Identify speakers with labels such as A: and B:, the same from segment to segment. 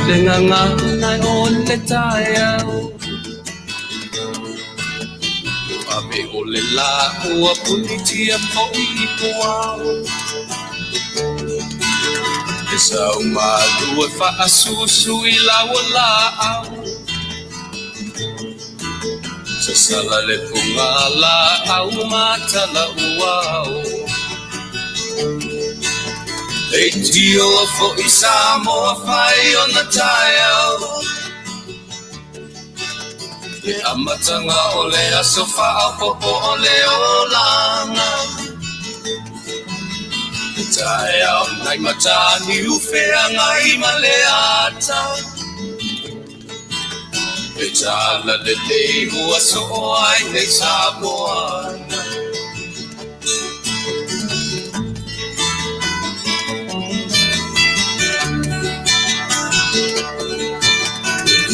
A: Lenganga o le tae Abe o le la ua punitia po I poao E sau malua wha asusu I lawa lao Sa sala le punga la au matala uao E tio fo I Samoa whai o na tae E amatanga o le aso wha popo o le o langa E tae au nai matani ufea ngai ma le ata E tala le leihu aso o ai nei Samoana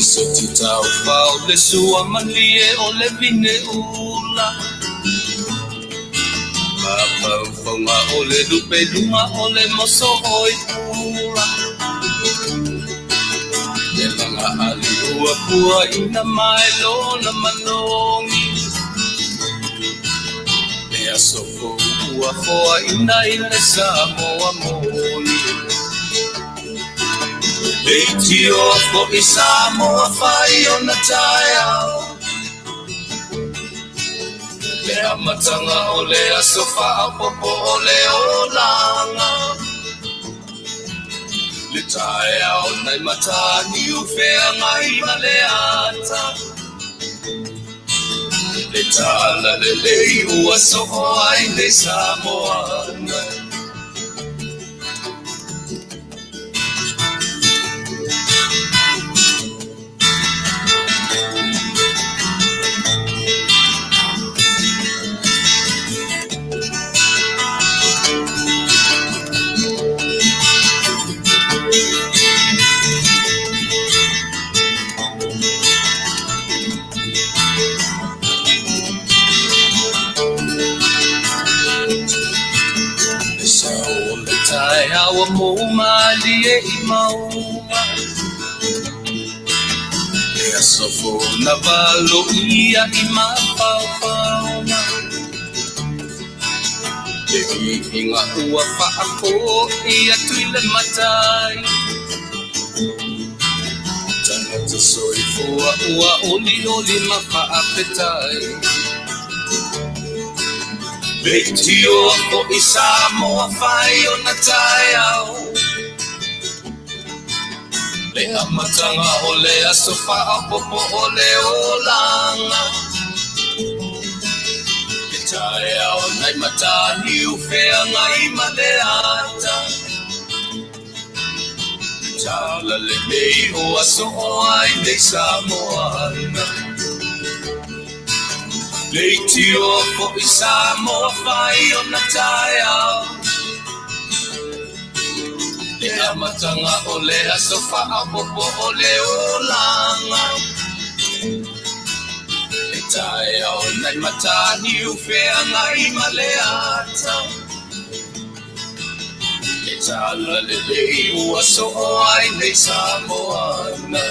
A: So titau pau le sua malie o le vine ula Mapau whaunga o le lupe lunga o le moso oi pula Le langa ali ua pua ina mai lona manongi Le asofo ua hoa ina ina Samoa moni Tio fo I Samoa whai o na tae au Le amatanga o le aso wha popo o le o langa Le tae au nai matani ufea ngai ma le ata Le tala le lei ua soho ai nei Samoana Awa mo malie I maunga E asofo na valo ia I mapaupaunga E inga ua whaako ia tuile matai Tangata soi fua ua oli oli Faafetai Tio fo I Samoa whai o na tae au Le amatanga o le aso wha popo o le o langa E tae au nai matani ufea ngai ma le ata Tala le mei o aso o ai nei Samoana Tio fo I Samoa whai o na tae au Le amatanga o le aso wha popo o le o langa E tae au nai matani ufea ngai ma le ata E tala le lei ua so o ai nei Samoana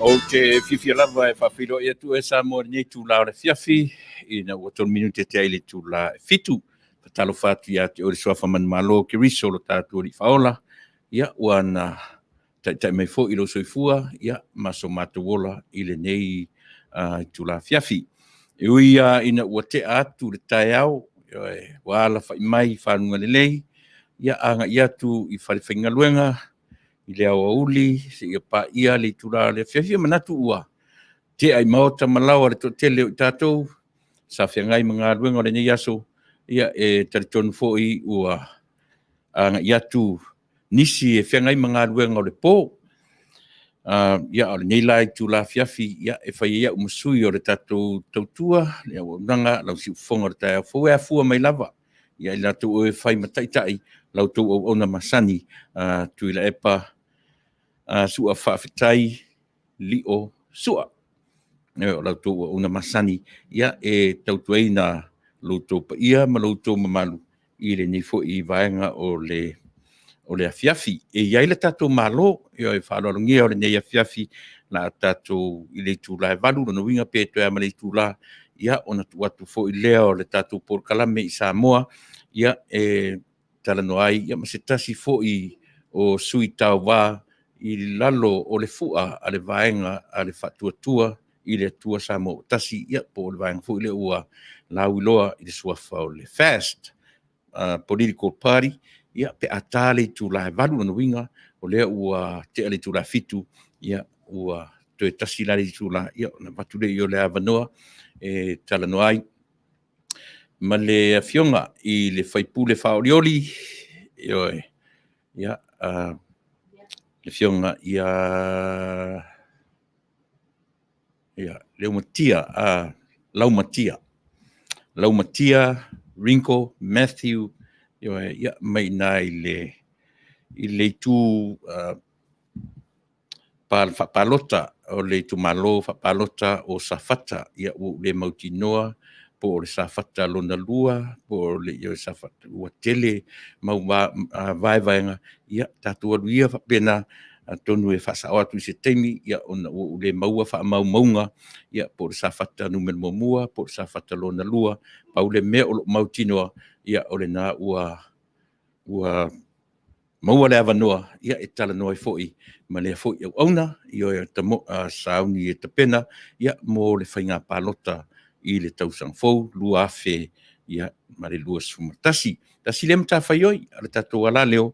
B: Okay, fifi lava e whawhiro ia tu e Samoa nei tu la ora fiafi I na ua tonu minute te aile tu la fitu patalo whatu ia te ori soafa man malo ke riso lo tātu ori whaola ia ua na tai mai fo I lo soifua ia maso matawola I le nei tu la fiafi e ui ina ua te atu le tai au wala whai mai whanunga lelei ia anga ia tu I whaliwhinga luenga I le awa uli, se ia pa ia le tura le fiafia manatu ua. Te ai maota malawa le to tele o tātou, sa whiangai mga ruenga o le nei aso, ia e taritonu fo I ua anga ia tu nisi e whiangai mga ruenga o le pō. Ia o le nei lai tu la fiafi, ia e whai ia umasui o le tātou tautua, le awa unanga, lau si ufonga o le tai au fo e afua mai lava. Ia I lātou o e whai mataitai, lau tau au ona masani, Tuilaepa, sua Faafetai, Lio, sua. o lautou una masani ia e tautuaina lautou pa ia ma lautou mamalu i le nei fo'i vaenga o le afiafi e iai le tatou malo ia e whaalologia o le nei afiafi na tatou i le tūla e valu lona winga pe toea ma le tūla ia ona tuatu fo'i lea o le tatou polokalame i Samoa ia e talano ai ia ma se tasi fo'i o sui tau wā i lalo o le fu'a a le vaenga a le whatuatua i le tua Samoa tasi ia po le vaenga fo'i le ua lauiloa i le suafa o le fast political party ia pe atale tu la valu no winga o le ua te ale tu la fitu ia ua te tasila tu la ia na batule yo le avanoa e tala no ai ma le Afioga i le faipule faolioli io ia le Afioga ia Laumatia Laumatia Ringo Matthew ia mai nai i le tu palota o le tu malo palota o Safata ia o le mautinoa po le Safata lona lua po le ia Safata ua tele mau vaenga ia tatua luia pena tonu e Fasa o tu se temi ia o le maua fa maunga ia po le Safata numero momua po le Safata lona lua pa le me o mautinoa ia o le na ua maua le avanoa ia e tala noi fo'i ma le fo'i au auna ia e tamo sauni e tapena ia mo le whainga palota i le tausang fou lua afe ia ma le lua sumatasi tasi le mta whaioi a le tatou ala leo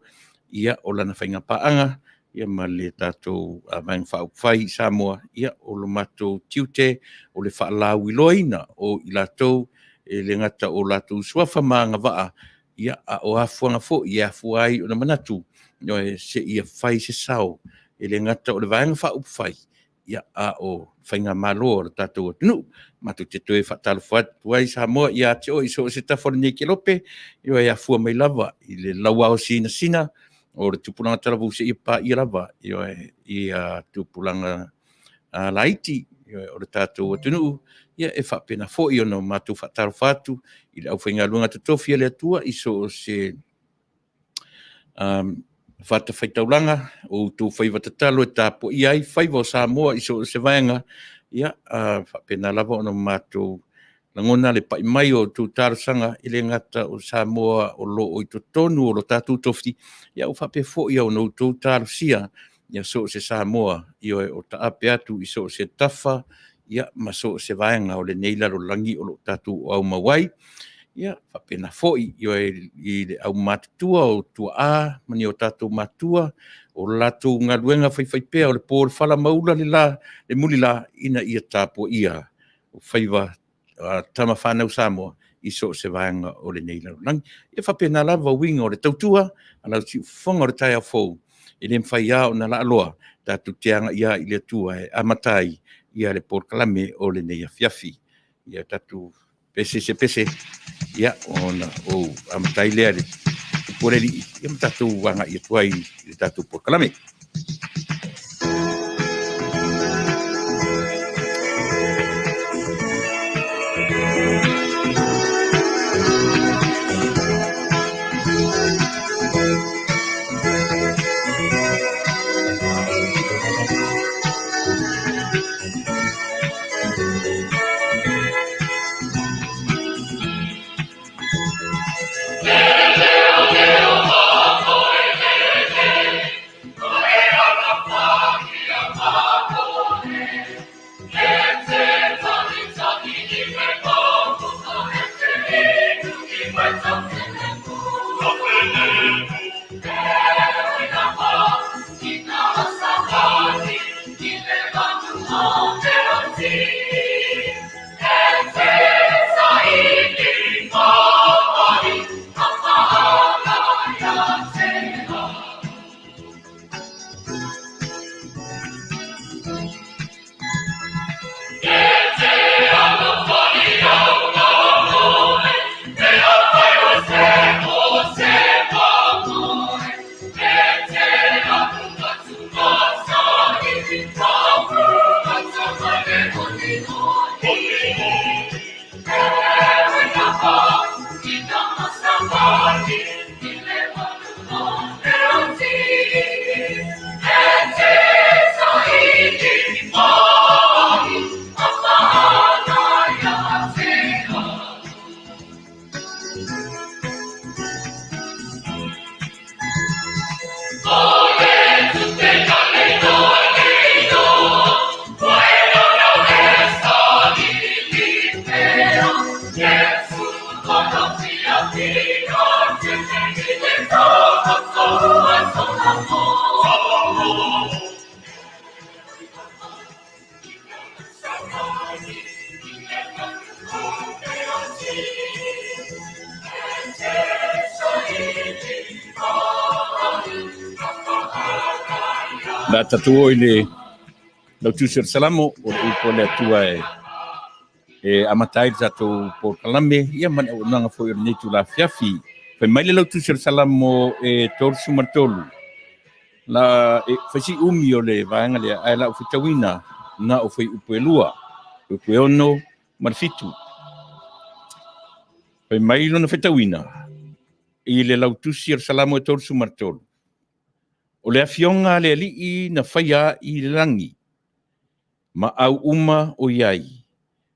B: ia o lana whainga paanga ia ma le tatou maing whai Samoa ia o lo matou tiute o le whaalau iloina o i latou e le ngata o latou suafa maanga waa ia a o afuanga fo ia afuai o na manatu no se ia fai se sao ele ngata o le vaenga fa fai ia a o fainga malo o tatou tunu matu te toe fatal fat wai Samoa ia te o iso se taforni ke lope ia ia fu mai lava i le lawa o sina o le tupulanga talavu se ipa ia lava ia tupulanga laiti o le tatou tunu ia e fa pena fo io no matu fatal fatu i le au fainga lunga te tofia le atua iso se fata faitaulanga o tu faiva tatalo e tapo ia i faiva o Samoa iso se vaenga ia fa pena lava no matu langona le pai mai o tu tarsanga i le ngata o Samoa o lo o to tonu o lo tatu tofi ia o fa pe fo ia o no tu tarsia ia so se Samoa ia o ta ape atu iso se tafa ia maso se vaenga o le neila lo langi o lo tatu o au mawai ia fa pena foi io i au matua o tua mani o tatu matua o latu ngaluenga fai pe o le por fala maula le muli la ina ia tapo ia o faiva tama fana o Samoa iso se vaenga o le neila lang ia fa pena lava winga o le tautua ala si fonga o le tai fo i le mfai ia o na la loa tatu tianga ia i le tua e amatai ia le por kalame o le nei fiafi ia tatu pese ia ona o amatai lea le poreli ia tatu wanga ia tuai le tatu por kalame Na tatu ile lau tusir salamo o le upo le atua e amatai tatu por kalame ia man o nanga foi ni tu la fiafi pe mai le lau tusir salamo e torsu martolu la e fasi umi o le vaanga le ai la fitawina na o foi upo lua upo ono marfitu pe mai lo na fitawina i le lau tusir salamo e torsu martolu o le afionga le ali na faia i langi ma au uma o iai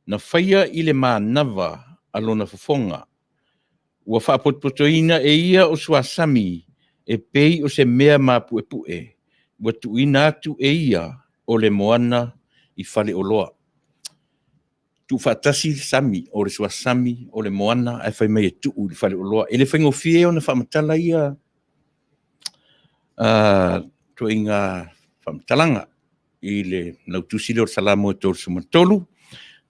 B: na faia i le manava alona fofonga ua faapotoina e ia o suasami e pei o se mea mapuepue ua tuuina atu e ia o le moana i fale oloa tu faatasi sami o le suasami o le moana ai fai mai e tuu i fale oloa e le faigofie ona faamatala ia toʻiga faamatalaga i le lautusi le o le salamo e tolusumatolu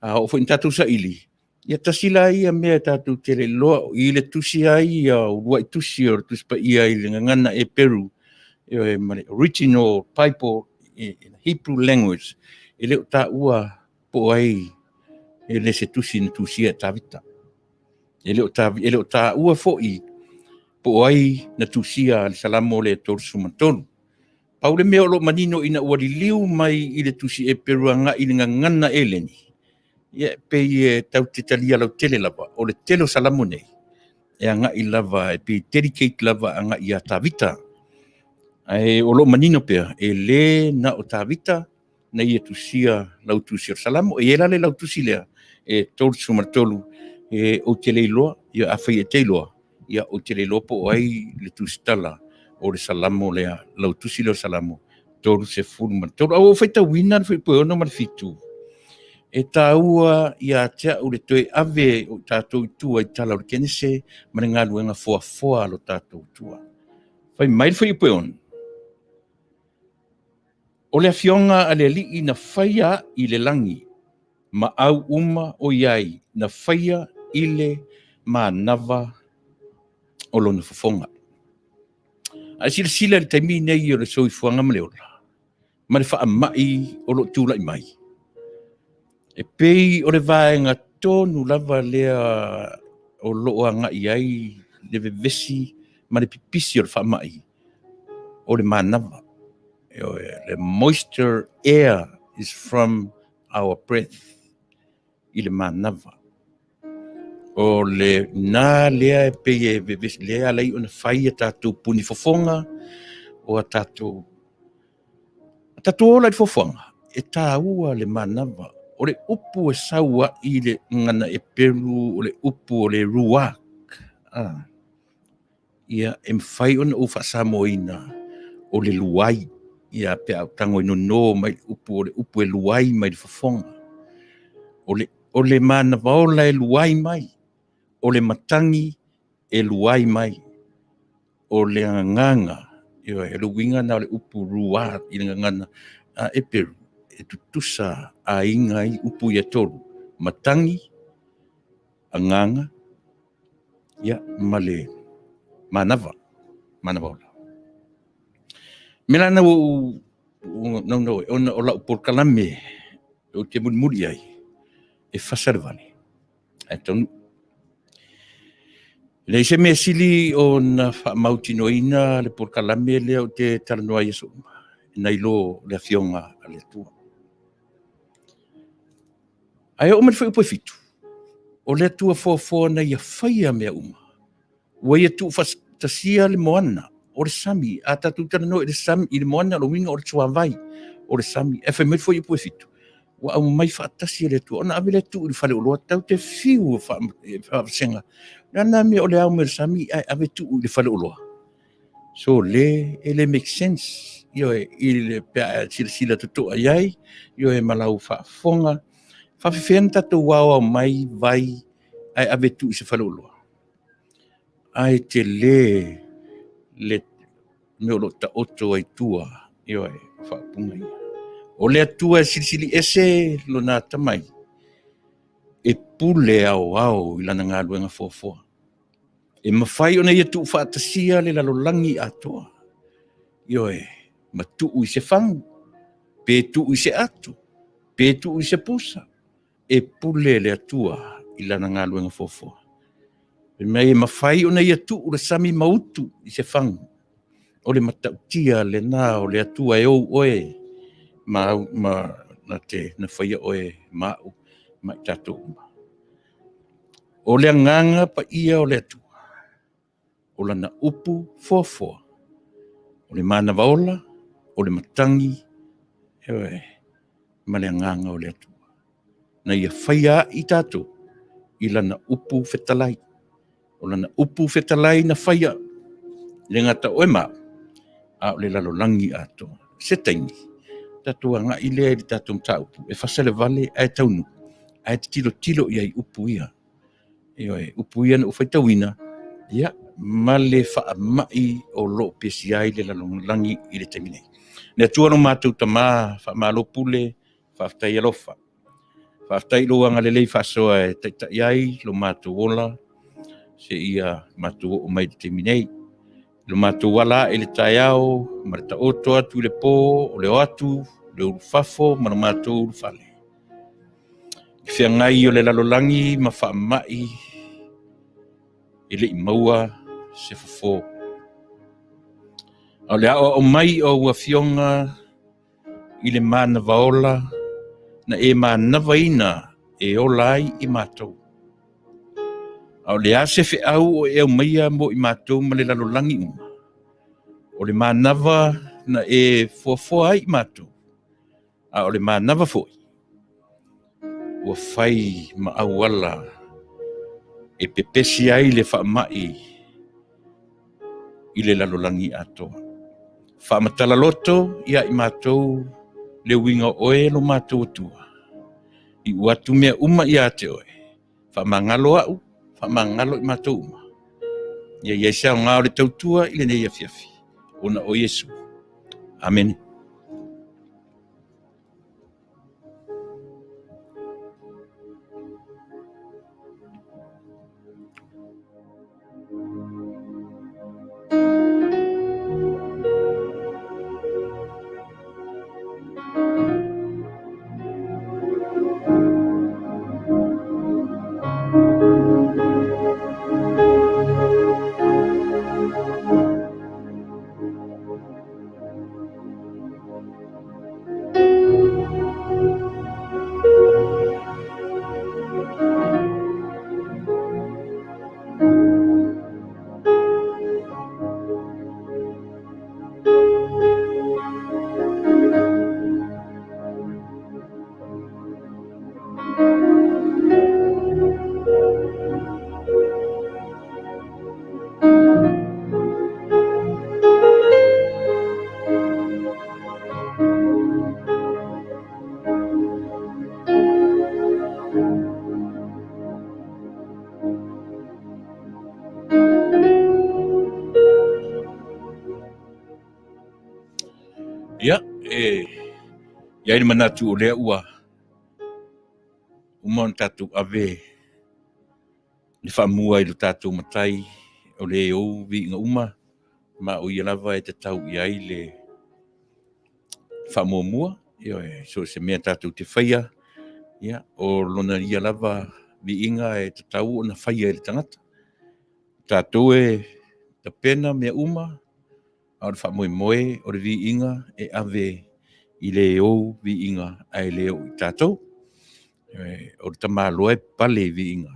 B: o foi tatou saʻili ia tasila ia mea tatou tele loa i le tusi ai ia ua i tusi o le tusi paia i le gagana e Peru ma le original Bible in Hebrew language e le o taʻua po ai e le se tusi na tusia e tavita e le o taʻua foʻi po ai na tusia le salamo le tolusumatolu pau le mea o loo manino ina ua liliu mai i le tusi e Peru agaʻi le gagana e leni ia pei e tau te talia lau tele lava, o le tele o salamo nei, e anga i lava, e pei dedicate lava anga i a tavita. E o lo manino pea, e le na o tavita, na ia tusia lau tusia o salamo, e era le lau tusi lea, e tolu sumartolu, e o tele iloa, ia awhai e te iloa, ia o tele iloa po ai le tusitala, o le salamo lea, lau tusi leo salamo, tolu se fulu martolu, au whaita wina, whai poe ono marfitu. E tāua ia tea o le toe ave o tātou tua i tala o le kenese, ma le ngā luenga foa lo tātou tua. Whai mai whai upe on. O le afionga a le li na whaia i le langi, ma au uma o iai na whaia i le ma nava o lona fofonga. A sila le taimi nei o le soifuanga ma le ola. Ma le wha mai o lo tūla i mai. E pei o le vaenga tonu lava lea o loa nga iai le vevesi ma le pipisi o le whamai o le manava. The moisture air is from our breath i le manava. O le nā lea e pei e vevesi lea lei o na whai a tātou puni fofonga o a tātou ola i fofonga e tā ua le manava. O le upu e saua i le ngana e Peru, o le upu o le ruak. Ia e mwhai ona o whasamoina o le luai. Ia pe au tango ino no mai o le upu e luai mai le whafonga. O le mana vaola e luai mai. O le matangi e luai mai. O le nganga. Ia e luinga na o le upu ruak i le ngana e Peru. E tutusa a inga i upu ia tolu. Matangi, anganga, ia male manava ola. Mela na ona ola por kalame o te muri ai e Fasa Vale. E Taunuu. Le se me sili o na mautinoina le por kalame le o te taranoa Yesu. Nei lo le afionga ale tua. Ai o me foi po fitu. O le tua fo na ia faia mea uma. Wa ia tu fas tasia le moana o le sami a tatu tano le sami i le moana lo winga o le tua vai o le sami e fe me foi po fitu. Wa au mai fa tasia le tu ona avele tu le fale o lo tau te fiu fa senga. Na me o le au me sami ave tu le fale o lo. So ele make sense. Yo il pe sila tu ai yo e malau fa fonga. Fa fenta tu wa mai vai ai ave tu se fale o lo. Ai te le me o ta oto ai tua io e fa punga ia. O le tua sili ese lo na tamai e pule au i lana ngā luenga fōfōa. E mawhai o nei e tu whaatasia le lalolangi atoa. Io e ma tu'u i se fangu, pe tu'u i se atu, pe tu'u i se pusa, e pule le atua i lana ngaluenga fofoa. Pe mai e mawhai o nei atu le sami mautu i se fangu. O le matautia le nā o le atua e ou oe. Ma na te na whaia oe mau mai tatou uma. O le anganga pa ia o le atua. O lana upu fofoa. O le mana vaola, o le matangi, ewe, ma le anganga o le atua. Na ia whaia i tatou i lana upu fetalai. O lana upu fetalai na whaia. Le ngata oe mau. A o le lalolangi ato. Se taingi. Tatou anga i lea i tatou mta upu. E Fasa le Vale ai Taunuu. Ai te tilo ia i upu ia. Ewe, upu ia na ufaitawina. Ia, ma le wha mai o lo pesi ai le lalolangi i le taminei. Ne atua no mātou tamā, wha malo pule, Faafetai alofa. Faafetai lo anga lelei whasoa e taitai ai, lo mātou ola, se ia mātou o mai te taminei. Lo mātou wala e le tai au, ma le taoto atu le pō, o le atu, le urufafo, ma le mātou urufale. I whia ngai o le lalolangi, ma wha mai, e le i maua, se fofo. O le ao o mai o Afioga i le mana vaola na e mana vaina e ola ai i mātou. O le a se fe au o e au maia mo i mātou ma le lalolangi uma. O le manava na e fuafua ai i mātou. A o le manava foi. Ua fai ma auala e pepesi ai le whaamai i le lalolangi atoa. Whaamatala loto ia i mātou le winga oe lo mātou atua. I uatu mea uma ia te oe. Whaamangalo au, whaamangalo i mātou uma. Ia iaisa o ngā o le tautua i le nei afiafi. Ona o Yesu. Amen. Ia, ia ni manatu o lea ua. Uma on tatu ave. Ni whamua i lo tatu matai. O le o vi inga uma. Ma o ia lava e te tau i ai le whamua mua. Ia, so se mea tatu te whaia. Ia, o lona ia lava vi inga e te tau o na whaia e le tangata. Tatu e ta pena mea uma. A o le whamua moe o le vi inga e ave i le o vi inga ai le o i tātou. O le tamaloa e pale vi inga.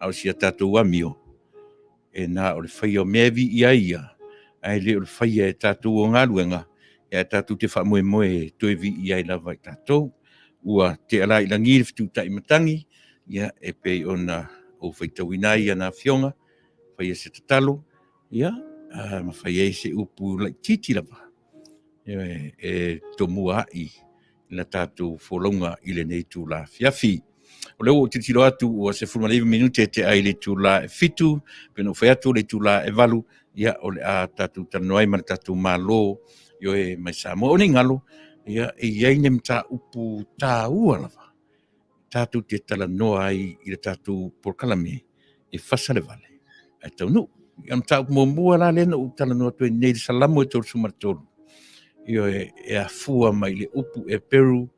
B: Au sia tātou amio. E nā o le whaia o mea vi ia ia. Ai le o le whaia e tātou o ngā luenga. E tātou te whamua moe toi vi ia i lava i tātou. Ua te ala i langi le fitu tai matangi. Ia e pei o na o whaitawina ia nā Afioga. Whaia se tatalo. Ia. Ma whaia i se upu lai titi lava. E tomua ai la tātou wholonga i le nei tū la fiafi. O leo o titiro atu o se 45 minute te ai le tū la e fitu, peno whai atu le tū la e valu, ia o le a tātou tanoai ma le tātou mālo, yo e mai sa mo o ni ngalo, ia e iai nem tā upu tā ua lava. Tātou te tala noa ai i le tātou porkalame e Fasa le Vale. Ai Taunuu. Ia tā upu mua la lena u tala noa tue nei le salamo e tōru sumaratolu. Io e afua mai le upu e Peru,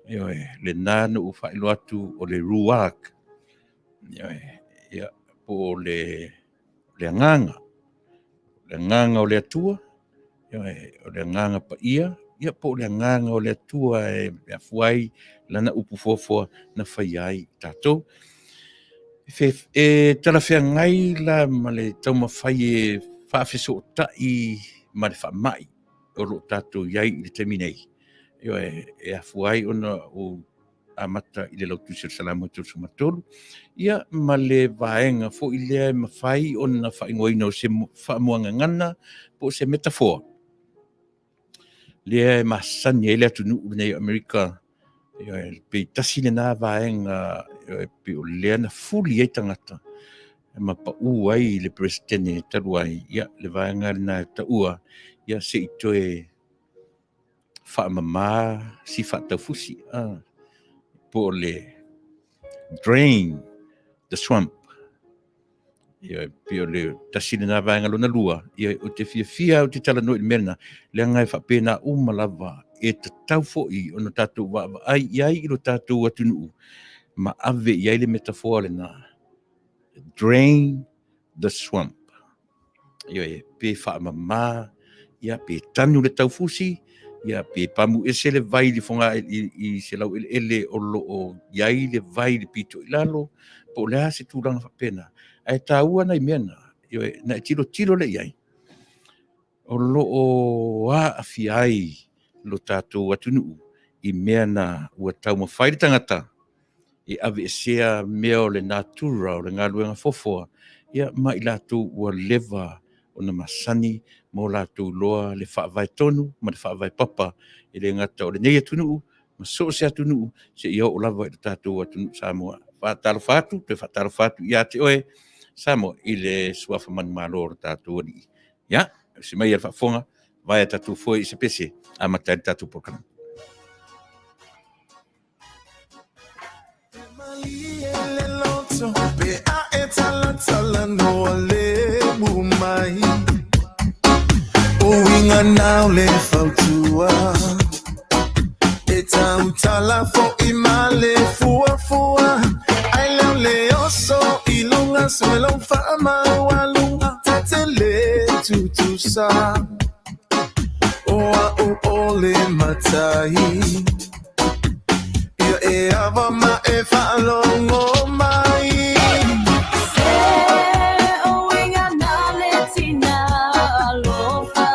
B: io le nana u whaelo atu o le ruak, io ia po le anganga o le atua, io o le anganga pa ia po le anganga o le atua e afuai lana upu fofo na whai ai tātou. E talawhia ngai la ma le tau mawhai e whaafeso o tai ma le whamai o lo tātou iai i le teminei. Io e afuai ona o amata i le lautusi o salamu tu sumatolu. Ia ma le vaenga fo i lea mawhai ona whaingoina o se whaamuanga ngana po se metafor. Lea masani e lea tunu nei Amerika. Io pe tasine na vaenga pe o lea na fuli e tangata. Ma pa uai le presidente taruai. Ia le vaenga na taua. Ia se itoe whaamama si whaataufusi. Po le drain the swamp. Ia pio le tasine na vaenga lona lua. Ia o te fia o te tala no i mena. Le ngai whapena umalava e te tau fo'i o na tātou wa ai iai i lo tātou atunu. Ma ave iai le metafora le na. Drain the swamp. Ia pe whaamama. Ia pe tanu le taufusi. Ia pe pamu e se le vai li fonga i se lau ele o lo o iai le vai li pito i lalo. Po lea se tūranga whapena. Ai tā ua nei mena. Ia na tilo le iai. O lo o a afi ai lo tātou atunu. I mea na ua tau mawhai le tangata. I ave e sea mea o le natura o le ngā luenga fofoa. Ia mai lātou ua lewa o na masani mo lātou loa le whaavai tonu, ma le whaavai papa, i le ngata o le nei atunu, ma so se atunu, se ia o lava i le tātou atunu Samoa. Whaatalo whātu, pe whaatalo whātu ia te oe, Samoa i le suafa manu malo o tātou ni. Ia, se mai al whaafonga, vai a tātou foi i se pese, a matai tātou pokana.
A: Pe a e tala no ale mumai o winga now le fautua e tau tala fo i male fua ai le oso i lunga suelo fama walunga tatele tutusa o le matai e ava ma e falongo mai
C: o winga na le tina alofa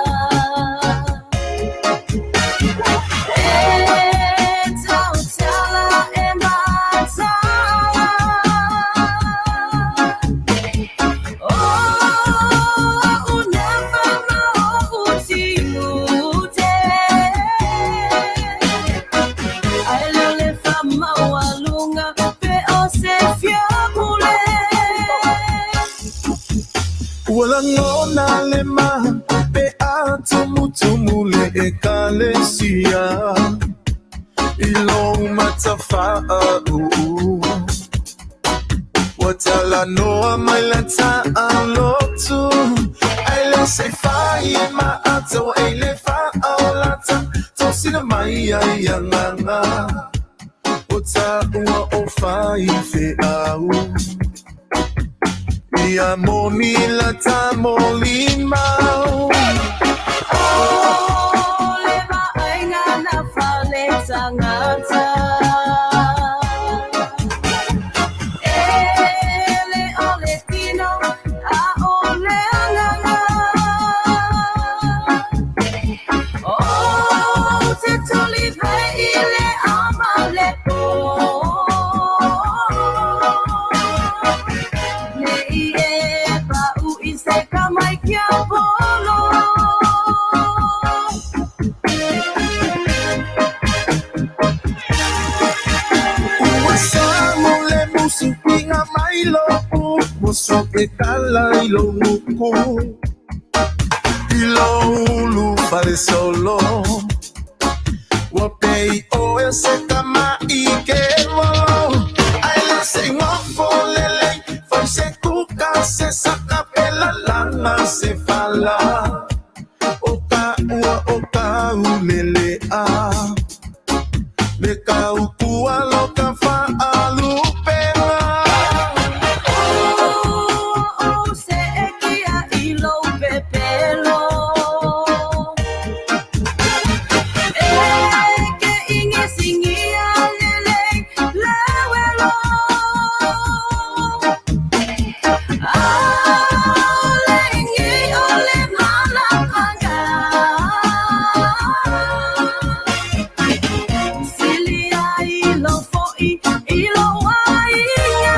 C: e tau tala e mata o never know uti ute ai le fama walunga pe o se fiamule
A: wala ngona le ma pe atumu le e kalesia i Laumatia watala noa mai la ta alotu ai le se fai ma ato ai le fa olata tosina mai ai nganga ota ua o fai fe au ia moni la ta molimau
C: le vaenga na fale tangata ele ole tino a ole anganga te toli vai ile amale le ie pa u ise kamai kia polo
A: Uwasamo le musupinga mailo Moso ke kala ilo muku Ilo ulu fale solo Wapei oe se kama ike wolo Aile se ngofo lele Fai se kuka se saka pela langa se fala Oka ua oka ulele a me ka ukua loka fa'alu penga
C: Oh, se ekia ilo pepelo. Eke inge singia lele lewelo. Ole inge ole malapanga. Silia ilo foi ilo wainga.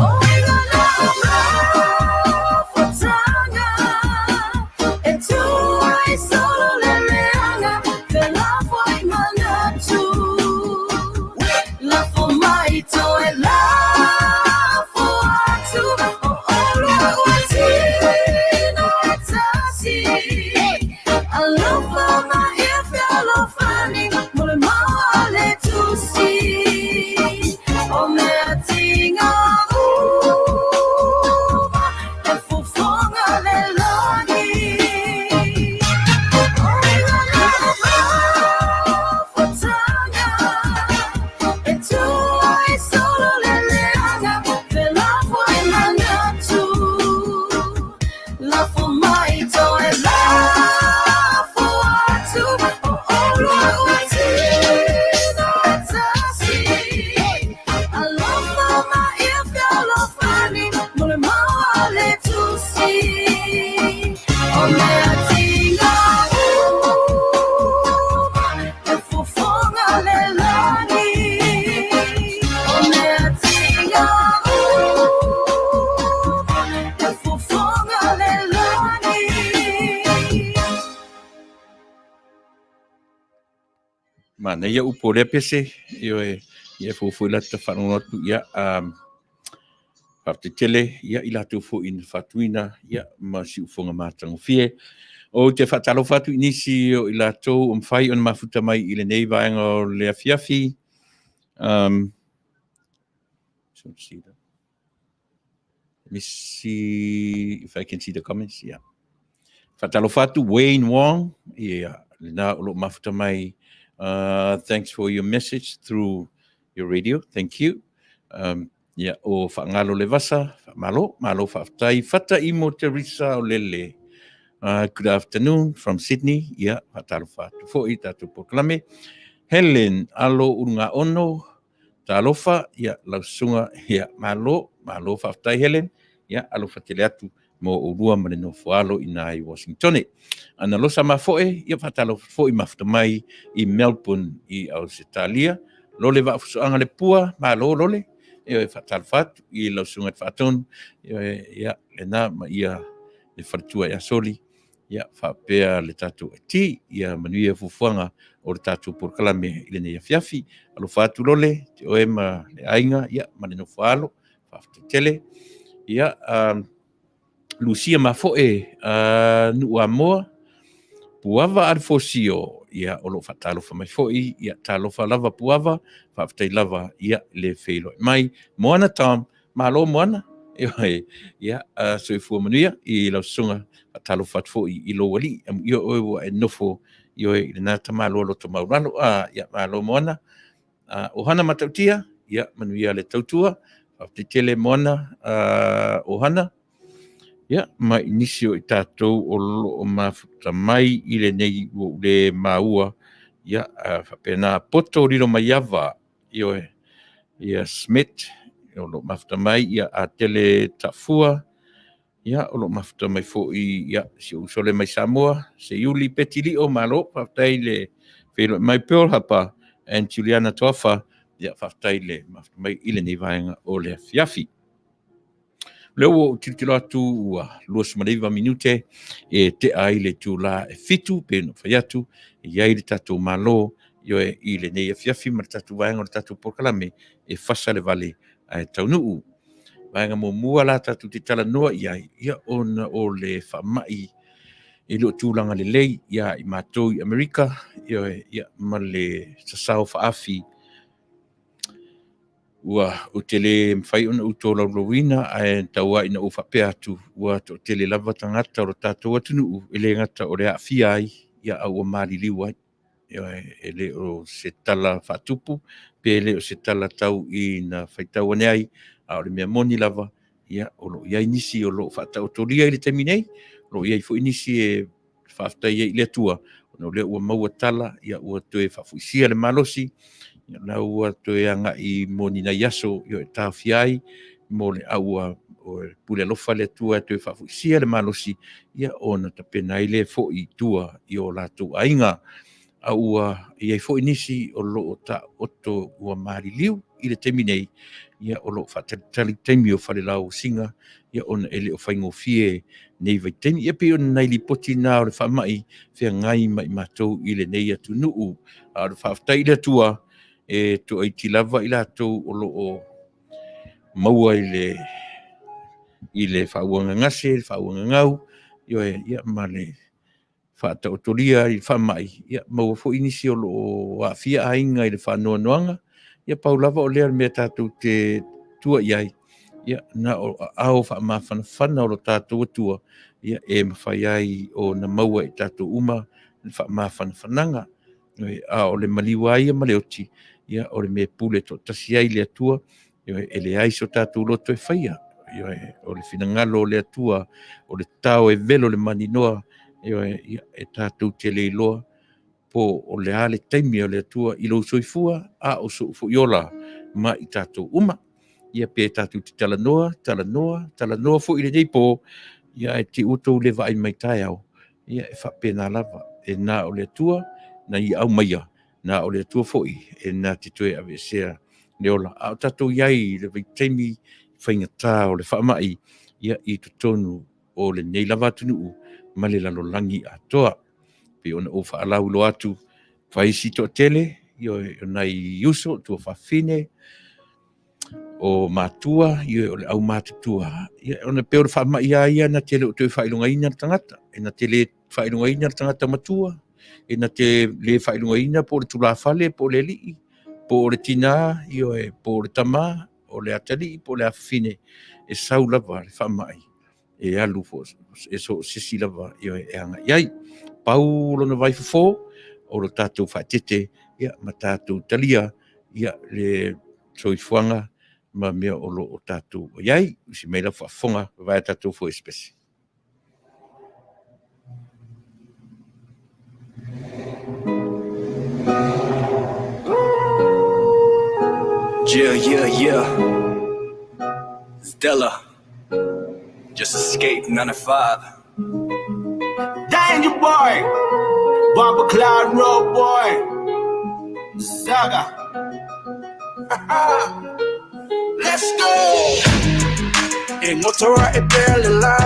C: Oiga na fotanga. E tu ai solo le leanga. Te la foi manatu. La fo mai to e la fo atu. O olo wati no tasi. I love my if you love funny. Mole male to see. O me atinga e fu fonga le lagi. Oiga na fotanga. E tu ai solo le leanga. Te la foi manatu. La fo mai to e la fo atu. O olo wati no tasi. I love my if you love funny. Mole male to see. O me atinga e fu fonga le lagi. O me atinga e fu fonga le lagi.
B: Mana ia upo le pese ia fu la te whanonga tu ia Faafetai ia i lātou fo in fatuina ia ma si ufonga mātango fie. O te whatalo fatu inisi o i lātou o mwhai on mafuta mai i le nei vaenga o le afiafi. So see that. Let me see if I can see the comments. Yeah. Whatalo fatu Wayne Wong. Yeah. Lena o lo mafuta mai. Thanks for your message through your radio. Thank you. Yeah, o whaangalo le vasa, malo Faafetai, fata imo Teresa o lele. Good afternoon from Sydney. Yeah, hatalo fatu fo i tatu poklame. Helen, alo unga ono, talofa, yeah, lausunga, yeah, malo Faafetai Helen, yeah, alo fatele atu mo urua mane no fualo i Washington. Ana losa mafoe, ia fatalo fo i mafuta mai i Melbourne i Australia. Lole va fusoanga le pua, malo lole. Ia fatalo fatu i lausunga fatonu. Ia lena ma ia le fatua ia soli. Ia whapea le tatu ti, ia Manuia fufuanga o le tatu porkalame i le nei afiafi. Alo fatu lole, te oe ma le ainga, ia mane no fualo, Faafetai. Ia Lucia mafoe nua moa, puava alfosio, ia olo fatalo fa mai foi, ia talofa lava puava, Faafetai lava, ia le feilo mai, moana tam, malo moana, ia soifua Manuia, i lau sunga, talo fat foi i lo wali, ia oe e nofo, ia le nata malo lo to maurano, ia malo moana, ohana matautia, ia Manuia le tautua, Faafetai moana, ohana, ia mai inisio i tātou o loo mafuta mai i le nei o le maua ia whapena poto riro mai awa ia Smith o loo mafuta mai ia a tele tafua ia o loo mafuta mai fo i ia si usole mai Samoa se iuli petili o malo Faafetai le whelo mai Pearl Hapa and Juliana Toafa ia Faafetai le mafuta mai i le nei vaenga o le afiafi. Leo o titilo atu ua 2 minute e te ai le tula e fitu pe no faiatu e ai le tatu malo yo e i le nei afiafi ma le tatu vaenga o le tatu pokalame e Fasa le Vale a Taunuu. Vaenga mo mua la tatu te tala noa ia ona o le whamai e lo tūlanga le lei ia i mātou i Amerika ia ma le sasau whaafi ua o tele mawhai ona utola lowina ai taua ina ufa pe atu ua to tele lava tangata o lo tātou atunu ele ngata o le afia ai ia au o mali liwa ele o se tala whatupu pe ele o se tala tau I na whaitau ane ai a o le mea moni lava ia o lo ia inisi o lo whatau toria I le teminei lo ia I fu inisi e Faafetai ia I le atua o le ua maua tala ia ua toe whafuisia le malosi na ua toe anga I moni na yaso yo e tawhiai mo le aua o pule alofa le tua toe whafuisia le malosi ia ona ta pena I le fo I tua I o lātou ainga a ua ia fo inisi o lo ta oto ua mari liu I le teminei ia o lo whatali teimi o whale lau singa ia ona ele o whaingo fie nei vai teimi ia pe ona nei li poti nā o le whamai whea ngai mai mātou I le nei atu nuu a le Faafetai le tua e to ai tilava I lātou o lo o maua I le whauanga ngase, le whauanga ngau ia ia male whata o toria I whamai. Ia maua fo inisi o lo a fia ainga I le whanoa noanga. Ia paulava o lea mea tātou te tua iai. Ia na o ao whamawhana whana o lo tātou tua. Ia e mawhai ai o na maua I tātou uma. Le whamawhana whananga. A o le maliwa ia maleoti. Ia o le mea pule to tasi ai le atua. Ia e le aiso tātou loto e whaia. Ia o le finangalo o le atua. O le tau e velo le maninoa. Ia e tātou te leiloa po o le ale taimi o le atua I lo soifua a o so fu iola ma I tātou uma ia pe tātou te talanoa fu I le nei po ia e te utou le vai mai tai au ia e whapena lava e nā o le atua na I au maia nā o le atua foi e nā te toe ave sea le ola a o tātou iai le vai taimi whaingatā o le whamai ia I tutonu o le nei lava tunu ma le lalolangi atoa. Pe ona o whaalau lo atu whaisi to tele, io nai uso tua whawhine, o mātua, io le au mātutua. Ona pe o le whamai ia na tele o tue whailunga ina tangata, e na tele whailunga ina tangata matua, e na te le whailunga ina po le tulawhale, po le lii, po le tina, io po le tama, o le atali, po le awhine, e sau lava le whamai. E alu fo e so sisi lava io e anga iai paulo na vai fo o lo tātou whaatete ia ma tātou talia ia le soifuanga ma mea o lo o tātou o iai usi meila whaafonga vai tātou fo espesi
D: Yeah. Stella. Just escape 9-5.
A: Danger boy, Bumper Cloud Road boy, Saga. Let's go. E motora e pele la.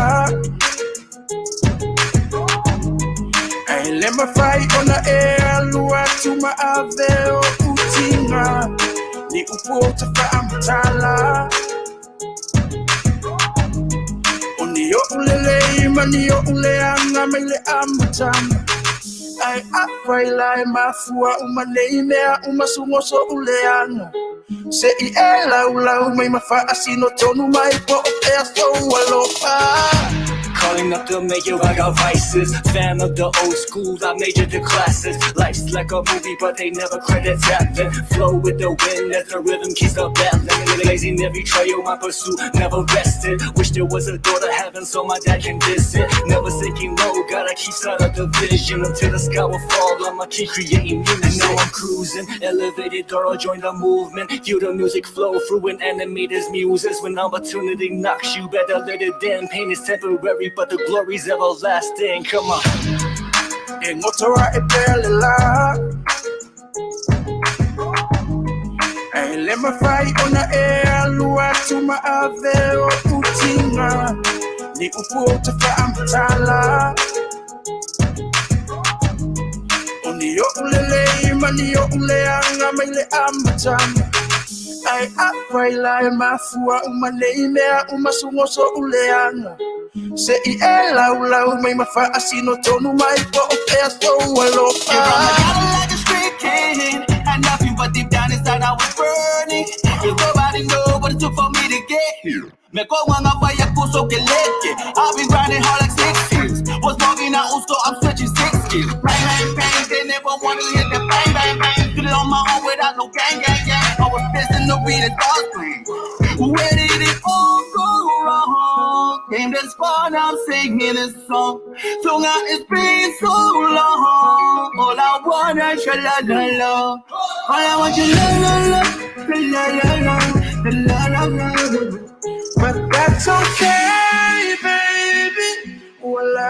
A: E lema fai ona e alua tuma ave o utinga. Ni upo te fa amtala. Yo ulele mani yo uleanga mele amatama ai afai lai mafua umale mea umasungoso uleanga se I ela ula mai mafa asino tonu mai po e so walofa
D: Calling up the mayor, I got vices. Fan of the old school, I majored the classes. Life's like a movie, but they never credit tapping. Flow with the wind as the rhythm keeps the balance. Lazy every trail, my pursuit never rested. Wish there was a door to heaven so my dad can visit. Never sinking low, gotta keep sight of the vision. Until the sky will fall, I'ma keep creating music. And now I'm cruising, elevated door, I'll join the movement. Feel the music flow through an animator's muses. When opportunity knocks you, better let it in. Pain is temporary, but the glory's everlasting. Come on.
A: E motora e pele la. E lema fai ona e alua tuma ave o utinga. Ni upo te fa amtala. Oni yo ulele mani yo uleanga mele amatama. Ai afai lai mafua umale mea umasungoso uleanga. Se I ela ula mai mafa asino tonu mai po e so walofa.
E: You run me down like a street king, and nothing but deep down inside I was burning. You go by
A: nobody know what it took for me to get here. Me go on up by your puso que leche. I've been grinding hard like 6 years. Was walking out Usto, I'm switching 6 gears. Bang, bang, bang, they never wanted to hit the bang, bang, bang. Did it on my own without no gang, gang, gang. I was destined to be the dark green. Where did it all go wrong? Came this far, now I'm singing this song. So now it's been so long. All I want is your la la la. All I want is your la la la, la la la, la la la. But that's okay, baby. Well, I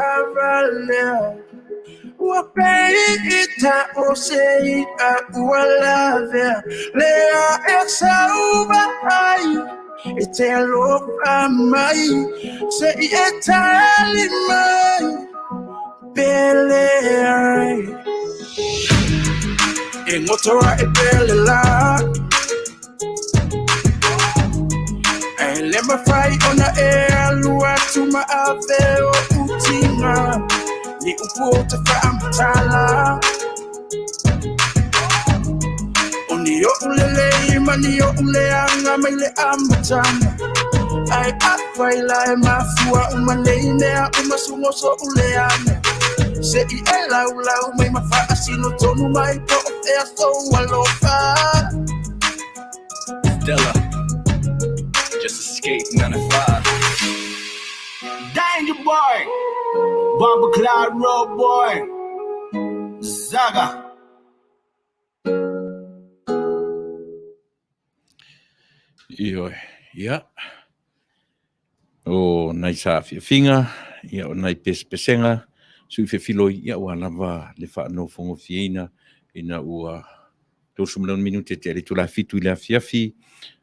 A: live. What ita o sei a wala ver lea exauba ai itelo amai se itali mai bele ai e motora e bele la and let me fight on the air lua to my ave o utinga ni uputa faamtala Onio ulele manio uleanga mele amatanga ai afaila mafua umaleinea umasungoso uleanga se I ela ula umai mafa asino tonu mai po e so walofa Stella just escape 95 Danger boy Bomber Cloud Road Boy Zaga
B: Io, ia. O nai sa finga, ia o nai pesenga, sui filoi ia o lava le fa no fongo fiena ina ua 2 minute te le tula fitu le fiafi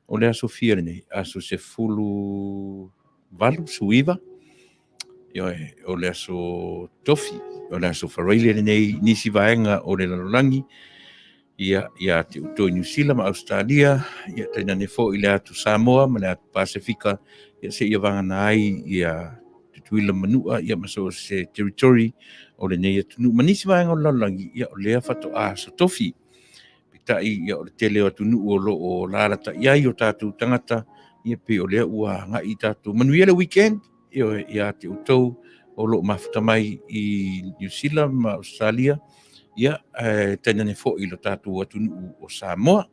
B: o le Sofia nei aso se fulu valu suiva. Io o le aso tofi, o le aso fareile nei nisi vaenga o le lalolangi. Ia te uto New Zealand ma Australia, ia taina ne fo ile atu Samoa, ma le atu Pasifika, ia se ia vangana ai, ia te tuila manua, ia maso se territory, o le nei atu nu. Manisi vaenga o lalolangi, ia o lea fato a so tofi. Pitai ia o le tele o atu nu o lo o lalata, ia i o tatu tangata, ia pe o lea ua ngai tatu. Manuia le weekend, ia te uto o lo mafuta mai I New Zealand ma Australia, ia tena ne fo I lo tatu atu o Samoa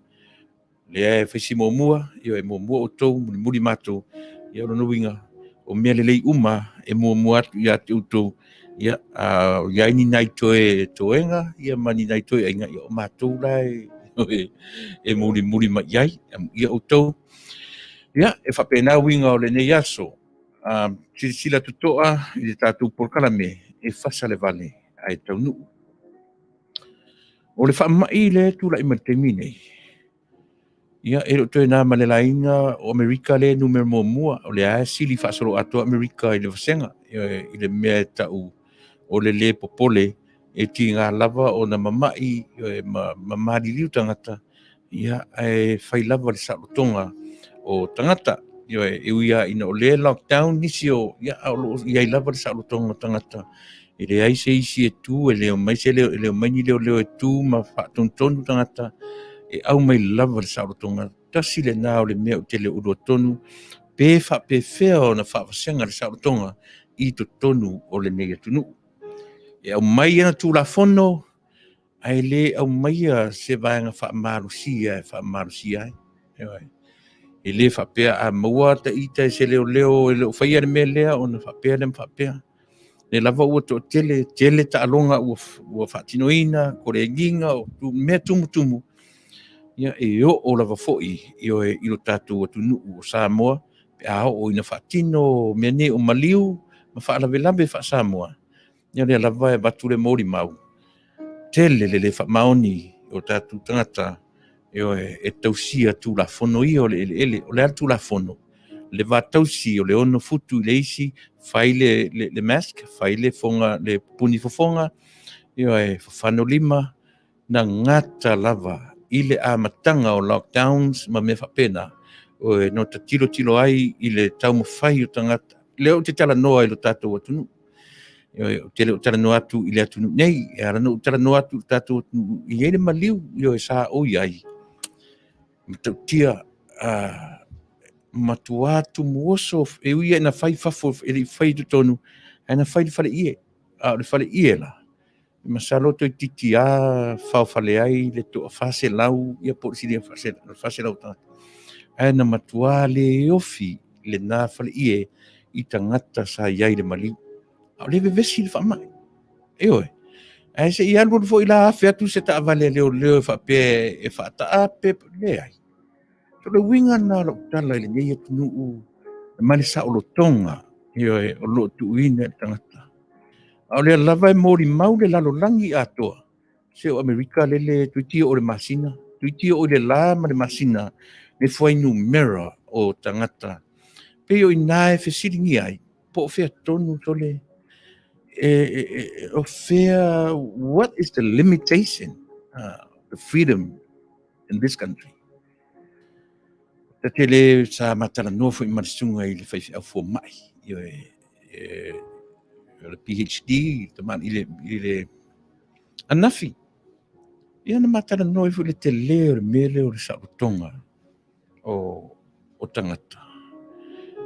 B: le fesi momua ia momua o tou muli mato ia no winga o mea lelei uma momua atu ia te utou ia ia ni nai toe toenga ia mani nai toe inga ia o matou lai muli ma iai ia o tou ia fa pena winga o le nei aso sila tutoa I le tatu por kalame Fasa le Vale ai Taunuu o le whaamai le tula I matemine. Ia e roto na malelainga o Amerika le numero mua o le ae sili whaasoro ato Amerika I le vasenga I le mea tau o le popole e ti ngā lava o na mamai mamari liu tangata ia e whai lava le sarotonga o tangata e uia ina o le lockdown nisi o ia I lava le sarotonga tangata e le ai se isi e tu e leo mai se leo mai ni leo e tu ma whaatontonu tangata e au mai lava le sarotonga tasi le nā o le mea o te leo urua tonu pe whea o na whaavasenga le sarotonga I to tonu o le nei atunu e au mai ana tu la fono ai le au mai se vaenga whaamarusia e le whapea a maua ta ita se leo e leo whaia le mea lea o na whapea le mwhapea le lava ua to tele ta alonga ua whaatinoina, kore ginga, o mea tumu. Ia e o lava foi, I lo tatu atu nuu o Samoa, pe a o ina whaatino, mea ne o maliu, ma whaalawe wha Samoa. Ia le lava e batu le mori mau. Tele le whaamaoni o tatu tangata, e tausia tu la fono I o le atu la fono. Le vatausi o le ono futu le isi fai le mask fai le fonga le puni fofonga e fafano lima na ngata lava I le amatanga o lockdowns ma me whapena o no ta tilo ai I le tau mawhai o tangata leo te tala noa I lo tatou atunu te leo tala noa atu I le atunu nei e ara no tala noa atu tatou atunu I ele maliu e sa oi ai mtau tia matua tu muoso e uia na fai fafo e le fai tu tonu e na fai le fale ie a le fale ie la masalo to titi a fa fale ai le to fase lau ia por si le fase lau ta e na matua le ofi le na fale ie i tangata sa iai le mali a le vesi le fa mai e oi e se ia lu fo ila afia tu se ta vale le fa pe e fa ta pe le ai so le winga na lo tala le ia tu mali sa o lo tonga io e o lo tu ina tangata o le lava e mori mau le lalo langi atoa se o Amerika le tuitio o le masina tuitio o le la ma le masina le foi numera o tangata pe o ina e fesiringi ai po fea tonu tole o fea what is the limitation the freedom in this country ta tele sa matala no foi marsunga i le fai au fo mai io le PhD teman ile anafi ia na matala no i le tele o le mele o le sautonga o tangata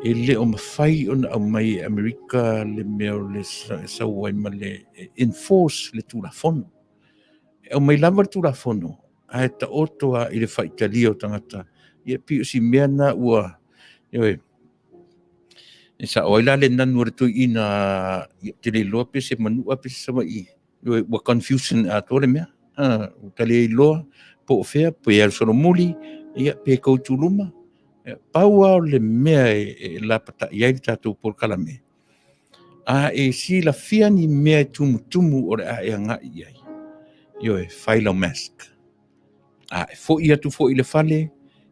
B: ele o mafai ona au mai Amerika le mea o le sauai ma le enforce le tulafono o mai lava le tulafono ae ta otoa i le faitalia o tangata ia pi si mea na ua ioe e sa oila le nanu re tu ina te le loa pe se manua pe se mai ioe ua confusion a tole mea o tale loa po fea po ia solo muli ia pe koutuluma paua o le mea e la pata ia i tatou por kalame a e si la fia ni mea tumu o le a e anga i ai ioe faila mask a e fo ia tu fo i le fale